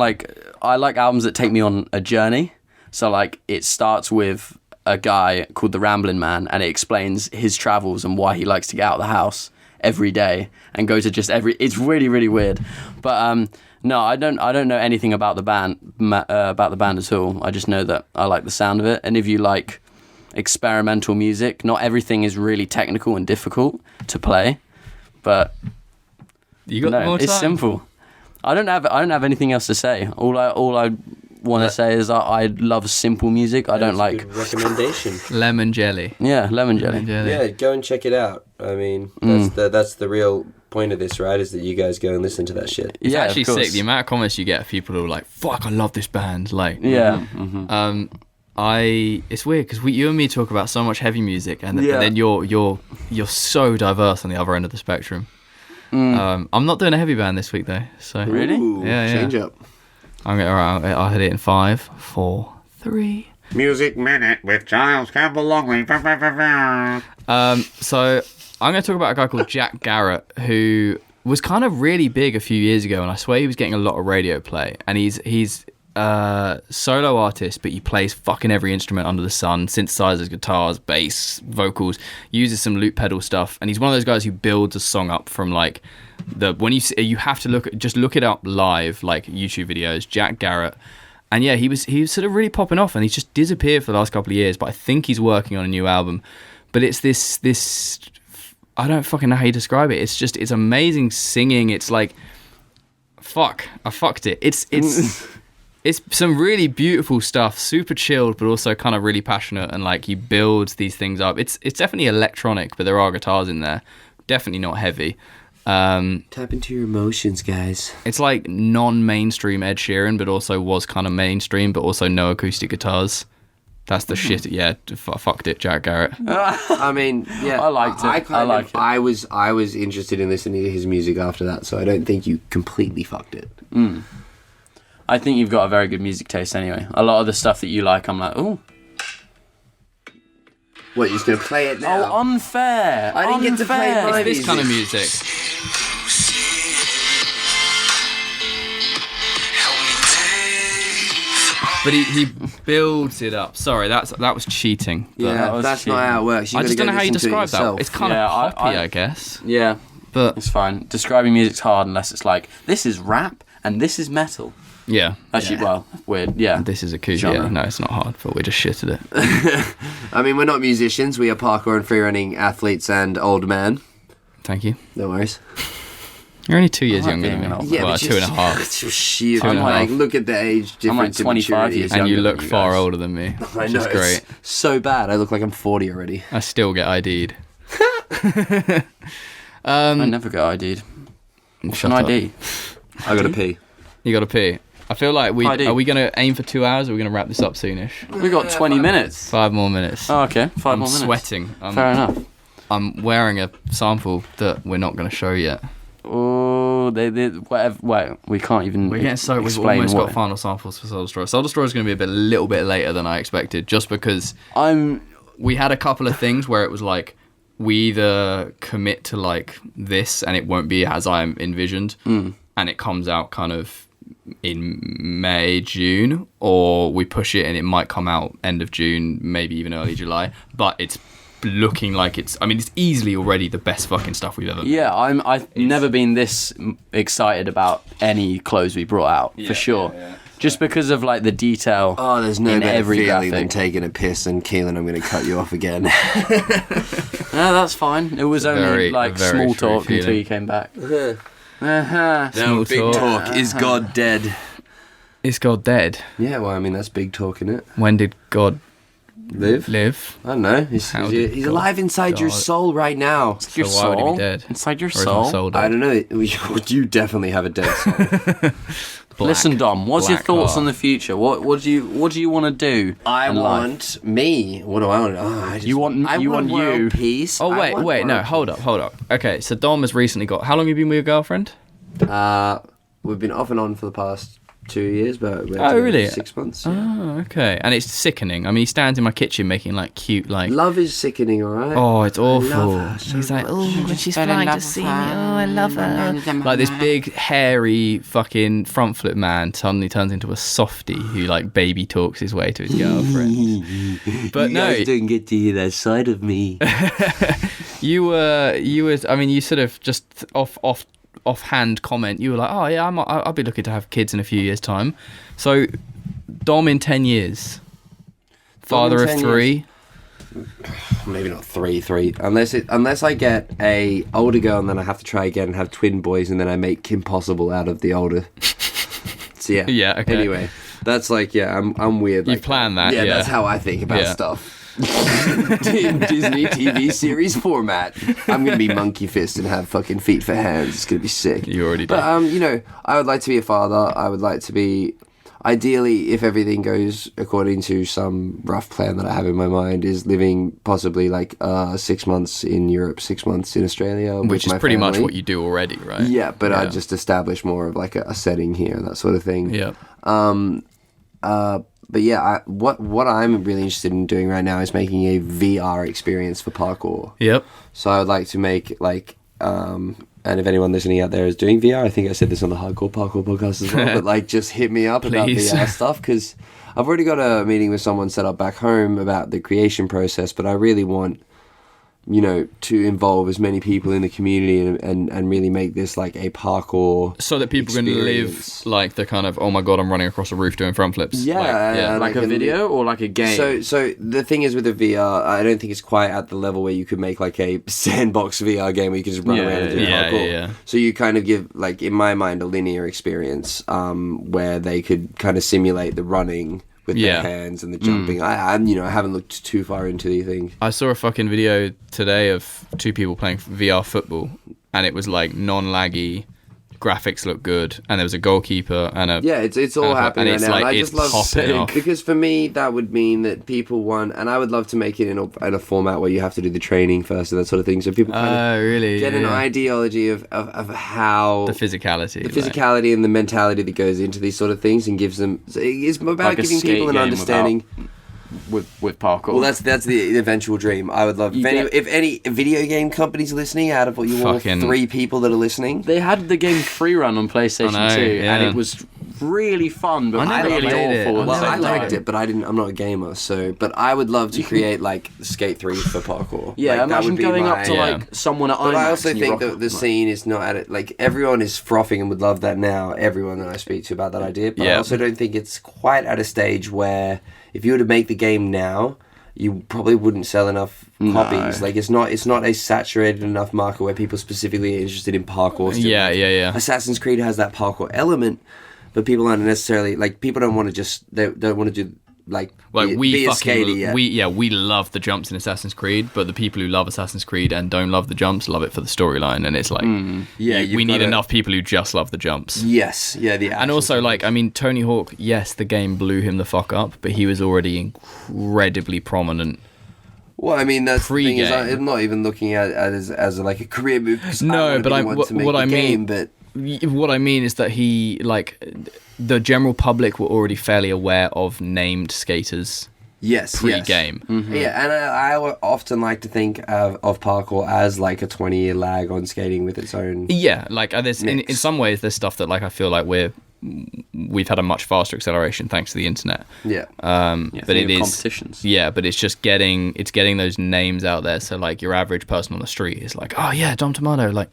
Speaker 3: I like albums that take me on a journey. So like it starts with a guy called the Ramblin' Man, and it explains his travels and why he likes to get out of the house every day and go to just it's really, really weird. But no, I don't know anything about the band at all. I just know that I like the sound of it. And if you like experimental music, not everything is really technical and difficult to play, but
Speaker 2: You got more time?
Speaker 3: it's simple. I don't have anything else to say. All I want to say is I love simple music. I don't like...
Speaker 1: Good recommendation.
Speaker 2: Lemon jelly.
Speaker 3: Yeah, lemon jelly.
Speaker 2: Lemon jelly.
Speaker 1: Yeah, go and check it out. I mean, that's the real point of this, right? Is that you guys go and listen to that shit.
Speaker 2: It's
Speaker 3: Yeah,
Speaker 2: actually
Speaker 3: of course.
Speaker 2: sick. The amount of comments you get of people who are like, "Fuck, I love this band." Like,
Speaker 3: Yeah.
Speaker 2: it's weird because you and me talk about so much heavy music, and
Speaker 3: Yeah.
Speaker 2: then you're so diverse on the other end of the spectrum. I'm not doing a heavy band this week though, so
Speaker 3: Really?
Speaker 1: Ooh,
Speaker 2: Yeah.
Speaker 1: change up.
Speaker 2: I'm gonna. Alright, I'll hit it in 5, 4, 3.
Speaker 4: Music Minute with Giles Campbell Longley.
Speaker 2: So I'm going to talk about a guy called Jack Garrett, who was kind of really big a few years ago, and I swear he was getting a lot of radio play. And he's a solo artist, but he plays fucking every instrument under the sun: synthesizers, guitars, bass, vocals. Uses some loop pedal stuff, and he's one of those guys who builds a song up from like you have to look it up live, like YouTube videos. Jack Garrett. And yeah, he was sort of really popping off, and he's just disappeared for the last couple of years. But I think he's working on a new album. But it's this I don't fucking know how you describe it. It's amazing singing. It's like, fuck, I fucked it. It's some really beautiful stuff, super chilled, but also kind of really passionate. And like he builds these things up. It's definitely electronic, but there are guitars in there. Definitely not heavy.
Speaker 1: Tap into your emotions, guys.
Speaker 2: It's like non-mainstream Ed Sheeran, but also was kind of mainstream, but also no acoustic guitars. That's the shit. Yeah, fucked it, Jack Garrett.
Speaker 1: I mean, yeah,
Speaker 3: I liked it. I like it.
Speaker 1: I was interested in listening to his music after that, so I don't think you completely fucked it.
Speaker 3: I think you've got a very good music taste anyway. A lot of the stuff that you like, I'm like, oh.
Speaker 1: What, you're just gonna play it now?
Speaker 3: Oh, unfair.
Speaker 1: I didn't get to play
Speaker 3: Unfair.
Speaker 1: mine.
Speaker 2: It's this kind of music. But he builds it up. Sorry, that was cheating. But
Speaker 1: Yeah,
Speaker 3: that was
Speaker 1: that's not
Speaker 3: cheating.
Speaker 1: how it works. You
Speaker 2: I
Speaker 1: gotta
Speaker 2: just
Speaker 1: go
Speaker 2: don't know how you
Speaker 1: listen to it
Speaker 2: describe that.
Speaker 1: yourself.
Speaker 2: It's kind
Speaker 3: Yeah,
Speaker 2: of poppy,
Speaker 3: I
Speaker 2: I guess.
Speaker 3: Yeah,
Speaker 2: But
Speaker 3: it's fine. Describing music's hard unless it's like, this is rap and this is metal.
Speaker 2: yeah,
Speaker 3: Actually, well, weird. Yeah.
Speaker 2: this is acoustic.
Speaker 3: Genre.
Speaker 2: Yeah, no, it's not hard, but we're just shit at it.
Speaker 1: I mean, we're not musicians. We are parkour and freerunning athletes and old man.
Speaker 2: Thank you.
Speaker 1: No worries.
Speaker 2: You're only 2 years
Speaker 3: I like
Speaker 2: younger than
Speaker 3: being
Speaker 2: me.
Speaker 3: an old
Speaker 2: Well,
Speaker 1: but
Speaker 2: 2.5.
Speaker 1: It's just sheer.
Speaker 2: Two and a
Speaker 1: Like,
Speaker 2: half.
Speaker 1: look at the age difference. in
Speaker 3: 25
Speaker 1: maturity.
Speaker 3: years
Speaker 2: And you
Speaker 3: younger
Speaker 2: look
Speaker 3: than you
Speaker 2: far
Speaker 3: guys.
Speaker 2: older than me,
Speaker 1: I
Speaker 2: which
Speaker 1: know,
Speaker 2: is great.
Speaker 1: it's so bad. I look like I'm 40 already.
Speaker 2: I still get ID'd.
Speaker 3: I never got ID'd. What's
Speaker 2: Shut
Speaker 3: an
Speaker 2: up.
Speaker 3: ID?
Speaker 1: I gotta pee.
Speaker 2: You got to pee. I feel like
Speaker 3: ID.
Speaker 2: are we going to aim for 2 hours or are we going to wrap this up soonish?
Speaker 3: We got 20 minutes.
Speaker 2: 5 more minutes.
Speaker 3: Oh, okay. 5
Speaker 2: I'm
Speaker 3: more minutes.
Speaker 2: sweating.
Speaker 3: Fair enough.
Speaker 2: I'm wearing a sample that we're not going to show yet.
Speaker 3: Oh, they whatever. Wait, we can't even.
Speaker 2: We're getting so we've
Speaker 3: explain
Speaker 2: almost
Speaker 3: what.
Speaker 2: got final samples for Soul Destroyer. Soul Destroyer is going to be a little bit later than I expected, just because we had a couple of things where it was like we either commit to like this and it won't be as I envisioned, and it comes out kind of in May, June, or we push it and it might come out end of June, maybe even early July. But it's looking like it's easily already the best fucking stuff we've ever made.
Speaker 3: Yeah, I've never been this excited about any clothes we brought out for sure.
Speaker 2: yeah.
Speaker 3: Just because of like the detail.
Speaker 1: Oh, there's no
Speaker 3: in
Speaker 1: better
Speaker 3: every
Speaker 1: feeling
Speaker 3: graphic.
Speaker 1: than taking a piss and Keelan, I'm going to cut you off again.
Speaker 3: No, that's fine. It was only
Speaker 2: very-
Speaker 3: like
Speaker 2: very
Speaker 3: small
Speaker 2: true
Speaker 3: talk until
Speaker 2: feeling.
Speaker 3: you came back.
Speaker 1: Now,
Speaker 2: Small
Speaker 1: big
Speaker 2: talk.
Speaker 1: talk. Is God dead?
Speaker 2: Is God dead?
Speaker 1: Yeah, well, I mean, that's big talk, isn't it?
Speaker 2: When did God
Speaker 1: Live?
Speaker 2: live?
Speaker 1: I don't know.
Speaker 2: How did
Speaker 1: He's
Speaker 2: God
Speaker 1: alive inside your
Speaker 2: die?
Speaker 1: soul right now.
Speaker 3: Your
Speaker 2: So why would he be
Speaker 3: soul?
Speaker 2: dead?
Speaker 3: Inside your
Speaker 2: Or is my
Speaker 3: soul?
Speaker 2: soul
Speaker 1: I
Speaker 2: dead?
Speaker 1: don't know. You definitely have a dead soul.
Speaker 2: Black.
Speaker 3: Listen, Dom. What's your
Speaker 2: Black
Speaker 3: thoughts
Speaker 2: heart.
Speaker 3: on the future? What do you want to do?
Speaker 1: I
Speaker 3: in life?
Speaker 1: want me. What do I want? Oh, I just,
Speaker 3: You want-
Speaker 1: I
Speaker 3: you
Speaker 1: want
Speaker 3: want
Speaker 1: world
Speaker 3: you.
Speaker 1: peace.
Speaker 2: Oh
Speaker 1: I
Speaker 2: wait,
Speaker 1: want
Speaker 2: no,
Speaker 1: world
Speaker 2: hold up. Okay, so Dom has recently got. How long have you been with your girlfriend?
Speaker 1: peace. We've been off and on for the past 2 years, but we're
Speaker 2: Oh, really?
Speaker 1: 6 months.
Speaker 2: Oh, okay. And it's sickening. I mean, he stands in my kitchen making like cute, like.
Speaker 1: Love is sickening, all right.
Speaker 2: Oh, it's awful.
Speaker 1: love her so
Speaker 2: He's like,
Speaker 1: much.
Speaker 2: oh, when she's flying to see me. Oh, I love her. Like this big, hairy, fucking front flip man suddenly turns into a softie who like baby talks his way to his girlfriend. But
Speaker 1: you
Speaker 2: no,
Speaker 1: guys don't get to hear that side of me.
Speaker 2: you were. I mean, you sort of just offhand comment. You were like, oh yeah, I'll be looking to have kids in a few years' time. So, Dom in 10 years, father of
Speaker 1: 10
Speaker 2: 3.
Speaker 1: Maybe not three. Unless I get a older girl and then I have to try again and have twin boys and then I make Kim Possible out of the older. So yeah.
Speaker 2: Yeah. Okay.
Speaker 1: Anyway, That's like, yeah, I'm weird.
Speaker 2: You've
Speaker 1: like
Speaker 2: planned that, yeah.
Speaker 1: That's how I think about
Speaker 2: Yeah.
Speaker 1: stuff. Disney TV series format. I'm gonna be monkey fist and have fucking feet for hands. It's gonna be sick.
Speaker 2: You already do.
Speaker 1: But you know, I would like to be a father. I would like to be, ideally, if everything goes according to some rough plan that I have in my mind, is living possibly like 6 months in Europe, 6 months in Australia,
Speaker 2: Which is
Speaker 1: with my
Speaker 2: pretty much
Speaker 1: family.
Speaker 2: what you do already, right?
Speaker 1: Yeah, but I'd just establish more of like a setting here, that sort of thing.
Speaker 2: Yeah.
Speaker 1: But yeah, what I'm really interested in doing right now is making a VR experience for parkour.
Speaker 2: Yep.
Speaker 1: So I would like to make like, and if anyone listening out there is doing VR, I think I said this on the Hardcore Parkour podcast as well, but like just hit me up about
Speaker 2: Please.
Speaker 1: VR stuff, because I've already got a meeting with someone set up back home about the creation process, but I really want, you know, to involve as many people in the community and really make this like a parkour
Speaker 2: So that people can live
Speaker 1: experience.
Speaker 2: like the kind of, oh my god, I'm running across a roof doing front flips.
Speaker 1: Yeah,
Speaker 2: Like,
Speaker 3: Like a video or like a game?
Speaker 1: So the thing is with the VR, I don't think it's quite at the level where you could make like a sandbox VR game where you can just run
Speaker 3: Yeah,
Speaker 1: around and do
Speaker 2: yeah,
Speaker 1: parkour.
Speaker 2: yeah.
Speaker 1: So you kind of give, like in my mind, a linear experience where they could kind of simulate the running with
Speaker 2: Yeah.
Speaker 1: their hands and the jumping. I haven't looked too far into the thing.
Speaker 2: I saw a fucking video today of 2 people playing VR football, and it was like non-laggy, graphics look good, and there was a goalkeeper and a
Speaker 1: Yeah, it's all happening
Speaker 2: and
Speaker 1: right
Speaker 2: it's
Speaker 1: now.
Speaker 2: like,
Speaker 1: and I
Speaker 2: it's
Speaker 1: just love
Speaker 2: popping off.
Speaker 1: because for me that would mean that people want, and I would love to make it in a format where you have to do the training first and that sort of thing, so people kind of
Speaker 2: really
Speaker 1: get an
Speaker 2: yeah.
Speaker 1: ideology of how
Speaker 2: The physicality,
Speaker 1: the physicality and the mentality that goes into these sort of things, and gives them. It's about
Speaker 3: Like a
Speaker 1: giving
Speaker 3: skate
Speaker 1: people an
Speaker 3: game
Speaker 1: understanding.
Speaker 3: with parkour.
Speaker 1: Well, that's the eventual dream. I would love if any video game companies are listening, out of what you all
Speaker 2: Fucking-
Speaker 1: 3 people that are listening.
Speaker 3: They had the game Free Run on PlayStation
Speaker 2: I know,
Speaker 3: 2,
Speaker 2: yeah.
Speaker 3: and it was really fun, but
Speaker 2: I never
Speaker 3: really
Speaker 2: played it.
Speaker 3: awful. at the
Speaker 1: Well,
Speaker 3: same
Speaker 1: I liked
Speaker 3: time.
Speaker 1: it, but I'm not a gamer, so. But I would love to create like Skate 3 for parkour.
Speaker 3: Yeah,
Speaker 1: like, that
Speaker 3: imagine
Speaker 1: would be
Speaker 3: going up to
Speaker 2: Yeah.
Speaker 3: like someone at
Speaker 1: But
Speaker 3: IMAX.
Speaker 1: I also
Speaker 3: and you
Speaker 1: think
Speaker 3: rock
Speaker 1: that
Speaker 3: up,
Speaker 1: the
Speaker 3: like-
Speaker 1: scene is not at it. Like everyone is frothing and would love that now. Everyone that I speak to about that idea, but I
Speaker 2: Yeah.
Speaker 1: also don't think it's quite at a stage where if you were to make the game now, you probably wouldn't sell enough copies. Like it's not a saturated enough market where people specifically are interested in parkour. Still.
Speaker 2: Yeah, yeah, yeah.
Speaker 1: Assassin's Creed has that parkour element, but people aren't necessarily like people don't want to just they don't want to do like be,
Speaker 2: we
Speaker 1: be a
Speaker 2: fucking
Speaker 1: skater yet.
Speaker 2: we love the jumps in Assassin's Creed, but the people who love Assassin's Creed and don't love the jumps love it for the storyline, and it's like
Speaker 1: Yeah,
Speaker 2: we
Speaker 1: you've
Speaker 2: need
Speaker 1: gotta-
Speaker 2: enough people who just love the jumps.
Speaker 1: Yes, yeah, the
Speaker 2: And
Speaker 1: action
Speaker 2: also,
Speaker 1: sequence.
Speaker 2: like, I mean, Tony Hawk, yes, the game blew him the fuck up, but he was already incredibly prominent.
Speaker 1: Well, I mean, that's the thing is,
Speaker 2: Pre-game.
Speaker 1: I'm not even looking at it as like a career move. 'Cause
Speaker 2: No,
Speaker 1: I wanna
Speaker 2: but
Speaker 1: be the
Speaker 2: I-
Speaker 1: one
Speaker 2: what-
Speaker 1: to make
Speaker 2: what
Speaker 1: the
Speaker 2: I
Speaker 1: game,
Speaker 2: mean-
Speaker 1: but
Speaker 2: What I mean is that he, like, the general public were already fairly aware of named skaters
Speaker 1: yes,
Speaker 2: pre-game.
Speaker 1: yes. Yeah, and I would often like to think of parkour as like a 20-year lag on skating with its own.
Speaker 2: Yeah, like there's in
Speaker 1: Mix.
Speaker 2: some ways there's stuff that like I feel like we've had a much faster acceleration thanks to the internet.
Speaker 1: Yeah,
Speaker 3: Yeah,
Speaker 2: But
Speaker 3: think
Speaker 2: it
Speaker 3: of
Speaker 2: is
Speaker 3: competitions.
Speaker 2: Yeah, but it's just getting those names out there. So like your average person on the street is like, oh yeah, Dom Tomato, like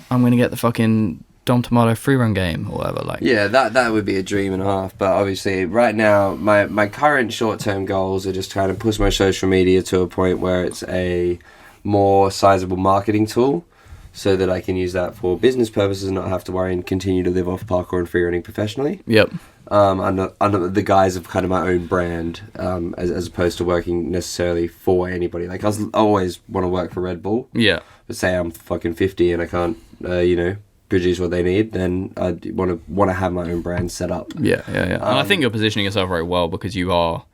Speaker 2: I'm gonna get the fucking Dom Tomato free run game or whatever. Like
Speaker 1: yeah, that would be a dream and a half. But obviously, right now, my current short-term goals are just trying to push my social media to a point where it's a more sizable marketing tool, so that I can use that for business purposes and not have to worry and continue to live off parkour and free running professionally.
Speaker 2: Yep.
Speaker 1: Under the guise of kind of my own brand, as opposed to working necessarily for anybody. Like I always want to work for Red Bull,
Speaker 2: Yeah.
Speaker 1: but say I'm fucking 50 and I can't, produce what they need, then I want to have my own brand set up.
Speaker 2: Yeah. And I think you're positioning yourself very well because you're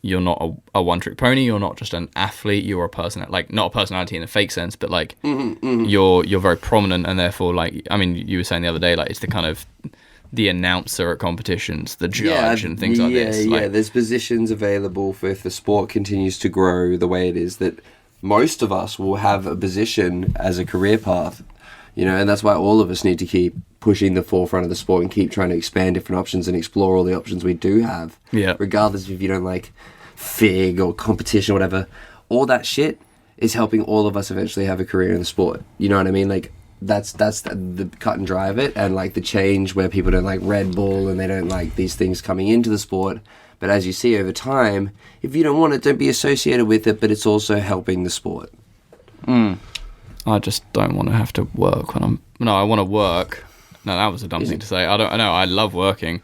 Speaker 2: not a one-trick pony. You're not just an athlete. You're a person, like not a personality in a fake sense, but like you're very prominent, and therefore, like I mean, you were saying the other day, like it's the kind of the announcer at competitions, the judge, and things like this.
Speaker 1: Yeah,
Speaker 2: Like,
Speaker 1: there's positions available for if the sport continues to grow the way it is, that most of us will have a position as a career path. And that's why all of us need to keep pushing the forefront of the sport and keep trying to expand different options and explore all the options we do have.
Speaker 2: Yeah.
Speaker 1: Regardless if you don't like FIG or competition or whatever, all that shit is helping all of us eventually have a career in the sport. You know what I mean? Like that's the cut and dry of it, and like the change where people don't like Red Bull and they don't like these things coming into the sport. But as you see over time, if you don't want it, don't be associated with it, but it's also helping the sport.
Speaker 2: I just don't want to have to work when I want to work. No, that was a dumb thing to say. I don't know. I love working.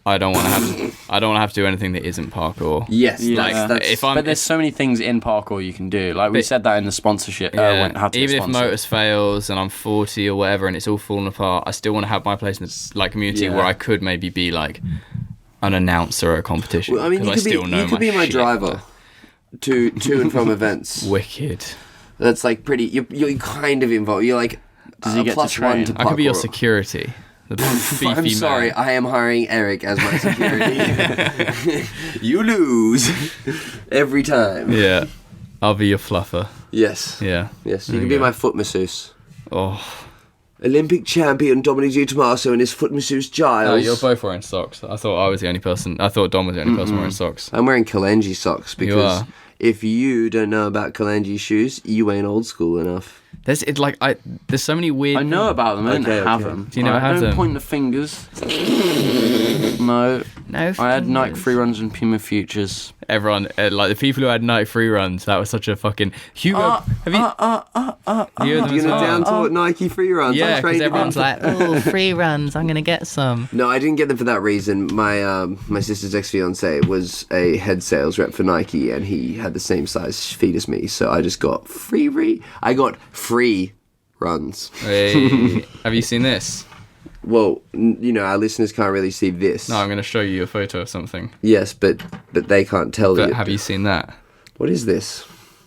Speaker 2: I don't want to have to do anything that isn't parkour.
Speaker 1: Yes,
Speaker 3: Yeah.
Speaker 1: that's
Speaker 3: But there's so many things in parkour you can do. Like we said that in the sponsorship. How to
Speaker 2: even
Speaker 3: get
Speaker 2: if
Speaker 3: sponsored.
Speaker 2: Motus fails and I'm 40 or whatever and it's all falling apart, I still want to have my place in this like community
Speaker 3: Yeah.
Speaker 2: where I could maybe be like an announcer at a competition.
Speaker 1: Well, I mean, you
Speaker 2: 'cause
Speaker 1: could be my
Speaker 2: shit.
Speaker 1: driver to and from events.
Speaker 2: Wicked.
Speaker 1: That's like pretty. You're kind of involved. You're like
Speaker 3: Does he get to
Speaker 1: plus
Speaker 3: train?
Speaker 1: one to
Speaker 2: I could be your
Speaker 1: parkour.
Speaker 2: security. The beefy
Speaker 1: I'm sorry,
Speaker 2: man.
Speaker 1: I am hiring Eric as my security. You lose every time.
Speaker 2: Yeah. I'll be your fluffer.
Speaker 1: Yes.
Speaker 2: Yeah.
Speaker 1: Yes. You
Speaker 2: There
Speaker 1: can
Speaker 2: you
Speaker 1: be
Speaker 2: go.
Speaker 1: my foot masseuse.
Speaker 2: Oh.
Speaker 1: Olympic champion Dominic Tomasso and his foot masseuse Giles.
Speaker 2: No, you're both wearing socks. I thought I was the only person. I thought Dom was the only person wearing socks.
Speaker 1: I'm wearing Kalenji socks because
Speaker 2: are.
Speaker 1: if you don't know about Kalenji shoes, you ain't old school enough.
Speaker 2: There's so many weird.
Speaker 3: I know about them. I don't
Speaker 1: Okay,
Speaker 3: have
Speaker 1: okay.
Speaker 3: them.
Speaker 2: Do you know
Speaker 3: Alright,
Speaker 2: I have
Speaker 3: don't
Speaker 2: them?
Speaker 3: point the fingers. No.
Speaker 2: No.
Speaker 3: I had Nike free runs and Puma Futures.
Speaker 2: Everyone, like the people who had night free runs, that was such a fucking Hugo. Have you? You heard them
Speaker 1: You're
Speaker 2: as
Speaker 1: gonna
Speaker 2: well?
Speaker 1: down to Nike free runs.
Speaker 2: Yeah,
Speaker 1: I'm
Speaker 2: because
Speaker 1: trained
Speaker 2: everyone's
Speaker 1: again.
Speaker 2: like, oh, free runs. I'm gonna get some.
Speaker 1: No, I didn't get them for that reason. My sister's ex-fiance was a head sales rep for Nike, and he had the same size feet as me, so I just got free runs.
Speaker 2: Hey, have you seen this?
Speaker 1: Well, our listeners can't really see this.
Speaker 2: No, I'm gonna show you a photo of something.
Speaker 1: Yes, but they can't tell
Speaker 2: But
Speaker 1: you.
Speaker 2: have you seen that?
Speaker 1: What is this?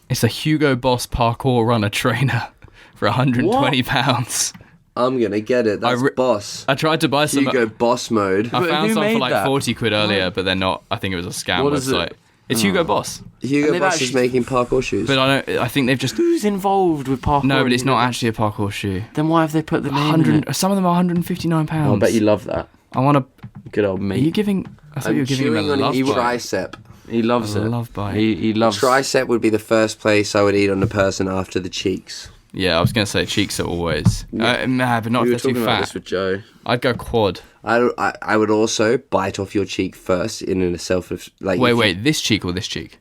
Speaker 2: It's a Hugo Boss parkour runner trainer for 120 pounds.
Speaker 1: I'm gonna get it. That's Boss.
Speaker 2: I tried to buy some.
Speaker 1: Hugo Boss mode.
Speaker 2: I found
Speaker 3: who
Speaker 2: some for
Speaker 3: made
Speaker 2: like
Speaker 3: that?
Speaker 2: 40 quid earlier, but they're not. I think it was a scam
Speaker 3: What is it?
Speaker 2: website. It's Hugo Boss,
Speaker 1: Hugo
Speaker 3: they've
Speaker 1: Boss is
Speaker 3: actually-
Speaker 1: making parkour shoes.
Speaker 2: but I think they've just.
Speaker 3: Who's involved with parkour?
Speaker 2: No, but it's
Speaker 3: and-
Speaker 2: not actually a parkour shoe.
Speaker 3: Then why have they put the name in
Speaker 2: 100.
Speaker 3: it?
Speaker 2: Some of them are 159 pounds.
Speaker 3: Oh, I bet you love that.
Speaker 2: I want to.
Speaker 3: Good old
Speaker 2: Are
Speaker 3: me.
Speaker 2: you giving? I thought you were giving him a
Speaker 1: chewing on
Speaker 2: love
Speaker 1: his
Speaker 2: bite.
Speaker 1: tricep.
Speaker 3: He loves
Speaker 2: A
Speaker 3: it.
Speaker 2: love bite.
Speaker 3: He loves.
Speaker 1: Tricep would be the first place I would eat on a person after the cheeks.
Speaker 2: Yeah, I was gonna say cheeks are always. Nah, but not
Speaker 3: We were
Speaker 2: if they're
Speaker 3: talking
Speaker 2: too
Speaker 3: about
Speaker 2: fat.
Speaker 3: this with Joe.
Speaker 2: I'd go quad.
Speaker 1: I would also bite off your cheek first in a self like.
Speaker 2: Wait, this cheek or this cheek?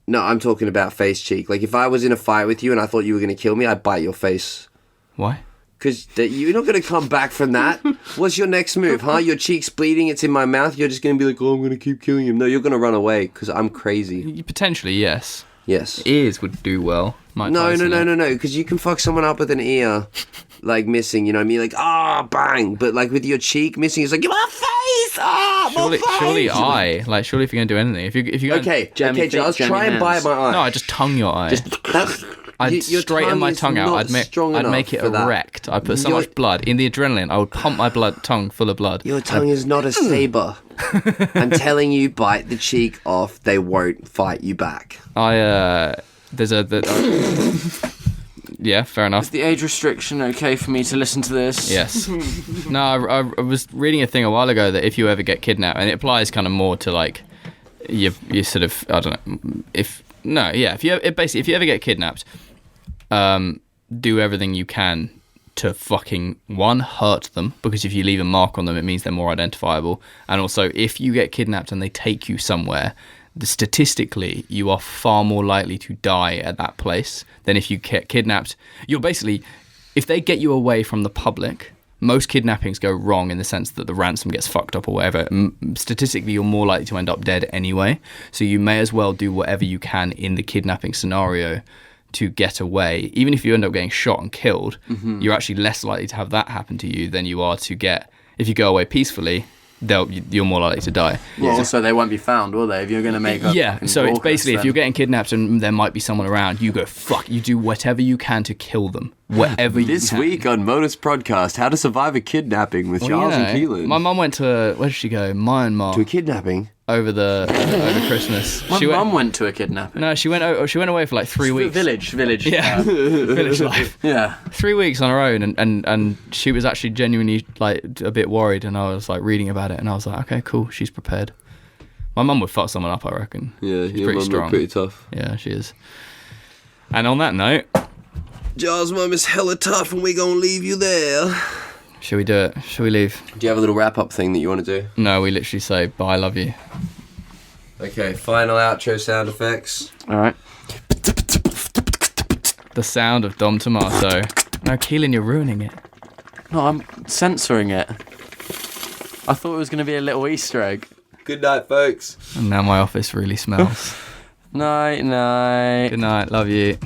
Speaker 1: No, I'm talking about face cheek. Like if I was in a fight with you and I thought you were gonna kill me, I'd bite your face.
Speaker 2: Why?
Speaker 1: Because you're not gonna come back from that. What's your next move, huh? Your cheek's bleeding. It's in my mouth. You're just gonna be like, oh, I'm gonna keep killing him. No, you're gonna run away because I'm crazy.
Speaker 2: Potentially, yes.
Speaker 1: Yes.
Speaker 2: Ears would do well. Mike
Speaker 1: No,
Speaker 2: Tyson.
Speaker 1: because you can fuck someone up with an ear, like missing. You know what I mean? Like bang. But like with your cheek missing, it's like my face. My face.
Speaker 2: Surely if you're gonna do anything, if you go
Speaker 1: Okay,
Speaker 3: Jammy
Speaker 1: okay,
Speaker 3: feet,
Speaker 1: Giles,
Speaker 3: jammy
Speaker 1: try and bite
Speaker 3: hands.
Speaker 1: my eye.
Speaker 2: no, I just tongue your eye.
Speaker 1: That's,
Speaker 2: I'd
Speaker 1: your
Speaker 2: straighten
Speaker 1: tongue
Speaker 2: my
Speaker 1: is
Speaker 2: tongue out.
Speaker 1: not strong
Speaker 2: I'd
Speaker 1: enough
Speaker 2: make it
Speaker 1: for that.
Speaker 2: erect. I'd put so
Speaker 1: Your-
Speaker 2: much blood in the adrenaline. I would pump my tongue full of blood.
Speaker 1: Your tongue is not a saber. I'm telling you, bite the cheek off. They won't fight you back.
Speaker 2: Yeah, fair enough.
Speaker 3: Is the age restriction okay for me to listen to this?
Speaker 2: Yes. No, I was reading a thing a while ago that if you ever get kidnapped, and it applies kind of more to like you sort of, I don't know, if you ever get kidnapped, do everything you can to fucking hurt them, because if you leave a mark on them, it means they're more identifiable. And also, if you get kidnapped and they take you somewhere, statistically, you are far more likely to die at that place than if you get kidnapped. You're basically, if they get you away from the public, most kidnappings go wrong in the sense that the ransom gets fucked up or whatever. Statistically, you're more likely to end up dead anyway. So you may as well do whatever you can in the kidnapping scenario to get away. Even if you end up getting shot and killed, you're actually less likely to have that happen to you than you are to get, if you go away peacefully, you're more likely to die.
Speaker 3: Well, also they won't be found, will they? If you're going to make a
Speaker 2: Yeah,
Speaker 3: fucking
Speaker 2: so it's
Speaker 3: broadcast,
Speaker 2: basically, if
Speaker 3: then-
Speaker 2: you're getting kidnapped and there might be someone around, you go, fuck, you do whatever you can to kill them. Whatever you
Speaker 1: This
Speaker 2: can.
Speaker 1: week on Motus Prodcast, how to survive a kidnapping with
Speaker 2: Well,
Speaker 1: Charles
Speaker 2: you know,
Speaker 1: and Keelan.
Speaker 2: my mum went to, where did she go? Myanmar.
Speaker 1: To a kidnapping?
Speaker 2: over Christmas.
Speaker 3: My mum went to a kidnapping.
Speaker 2: No, she went away for like 3 weeks.
Speaker 3: Village.
Speaker 2: Yeah, village life.
Speaker 3: Yeah.
Speaker 2: 3 weeks on her own, and she was actually genuinely like a bit worried, and I was like reading about it, and I was like, okay, cool, she's prepared. My mum would fuck someone up, I reckon.
Speaker 1: Yeah,
Speaker 2: she's
Speaker 1: your
Speaker 2: pretty
Speaker 1: mum
Speaker 2: strong.
Speaker 1: looked pretty tough.
Speaker 2: Yeah, she is. And on that note,
Speaker 1: Giles' mum is hella tough, and we gonna leave you there.
Speaker 2: shall we do it? Shall we leave?
Speaker 1: Do you have a little wrap-up thing that you want to do?
Speaker 2: No, we literally say bye, love you.
Speaker 1: Okay, final outro sound effects.
Speaker 3: All right.
Speaker 2: The sound of Dom Tomasso. No, Keelan, you're ruining it.
Speaker 3: No, I'm censoring it. I thought it was going to be a little Easter egg.
Speaker 1: Good night, folks.
Speaker 2: And now my office really smells.
Speaker 3: Night, night.
Speaker 2: Good night. Love you.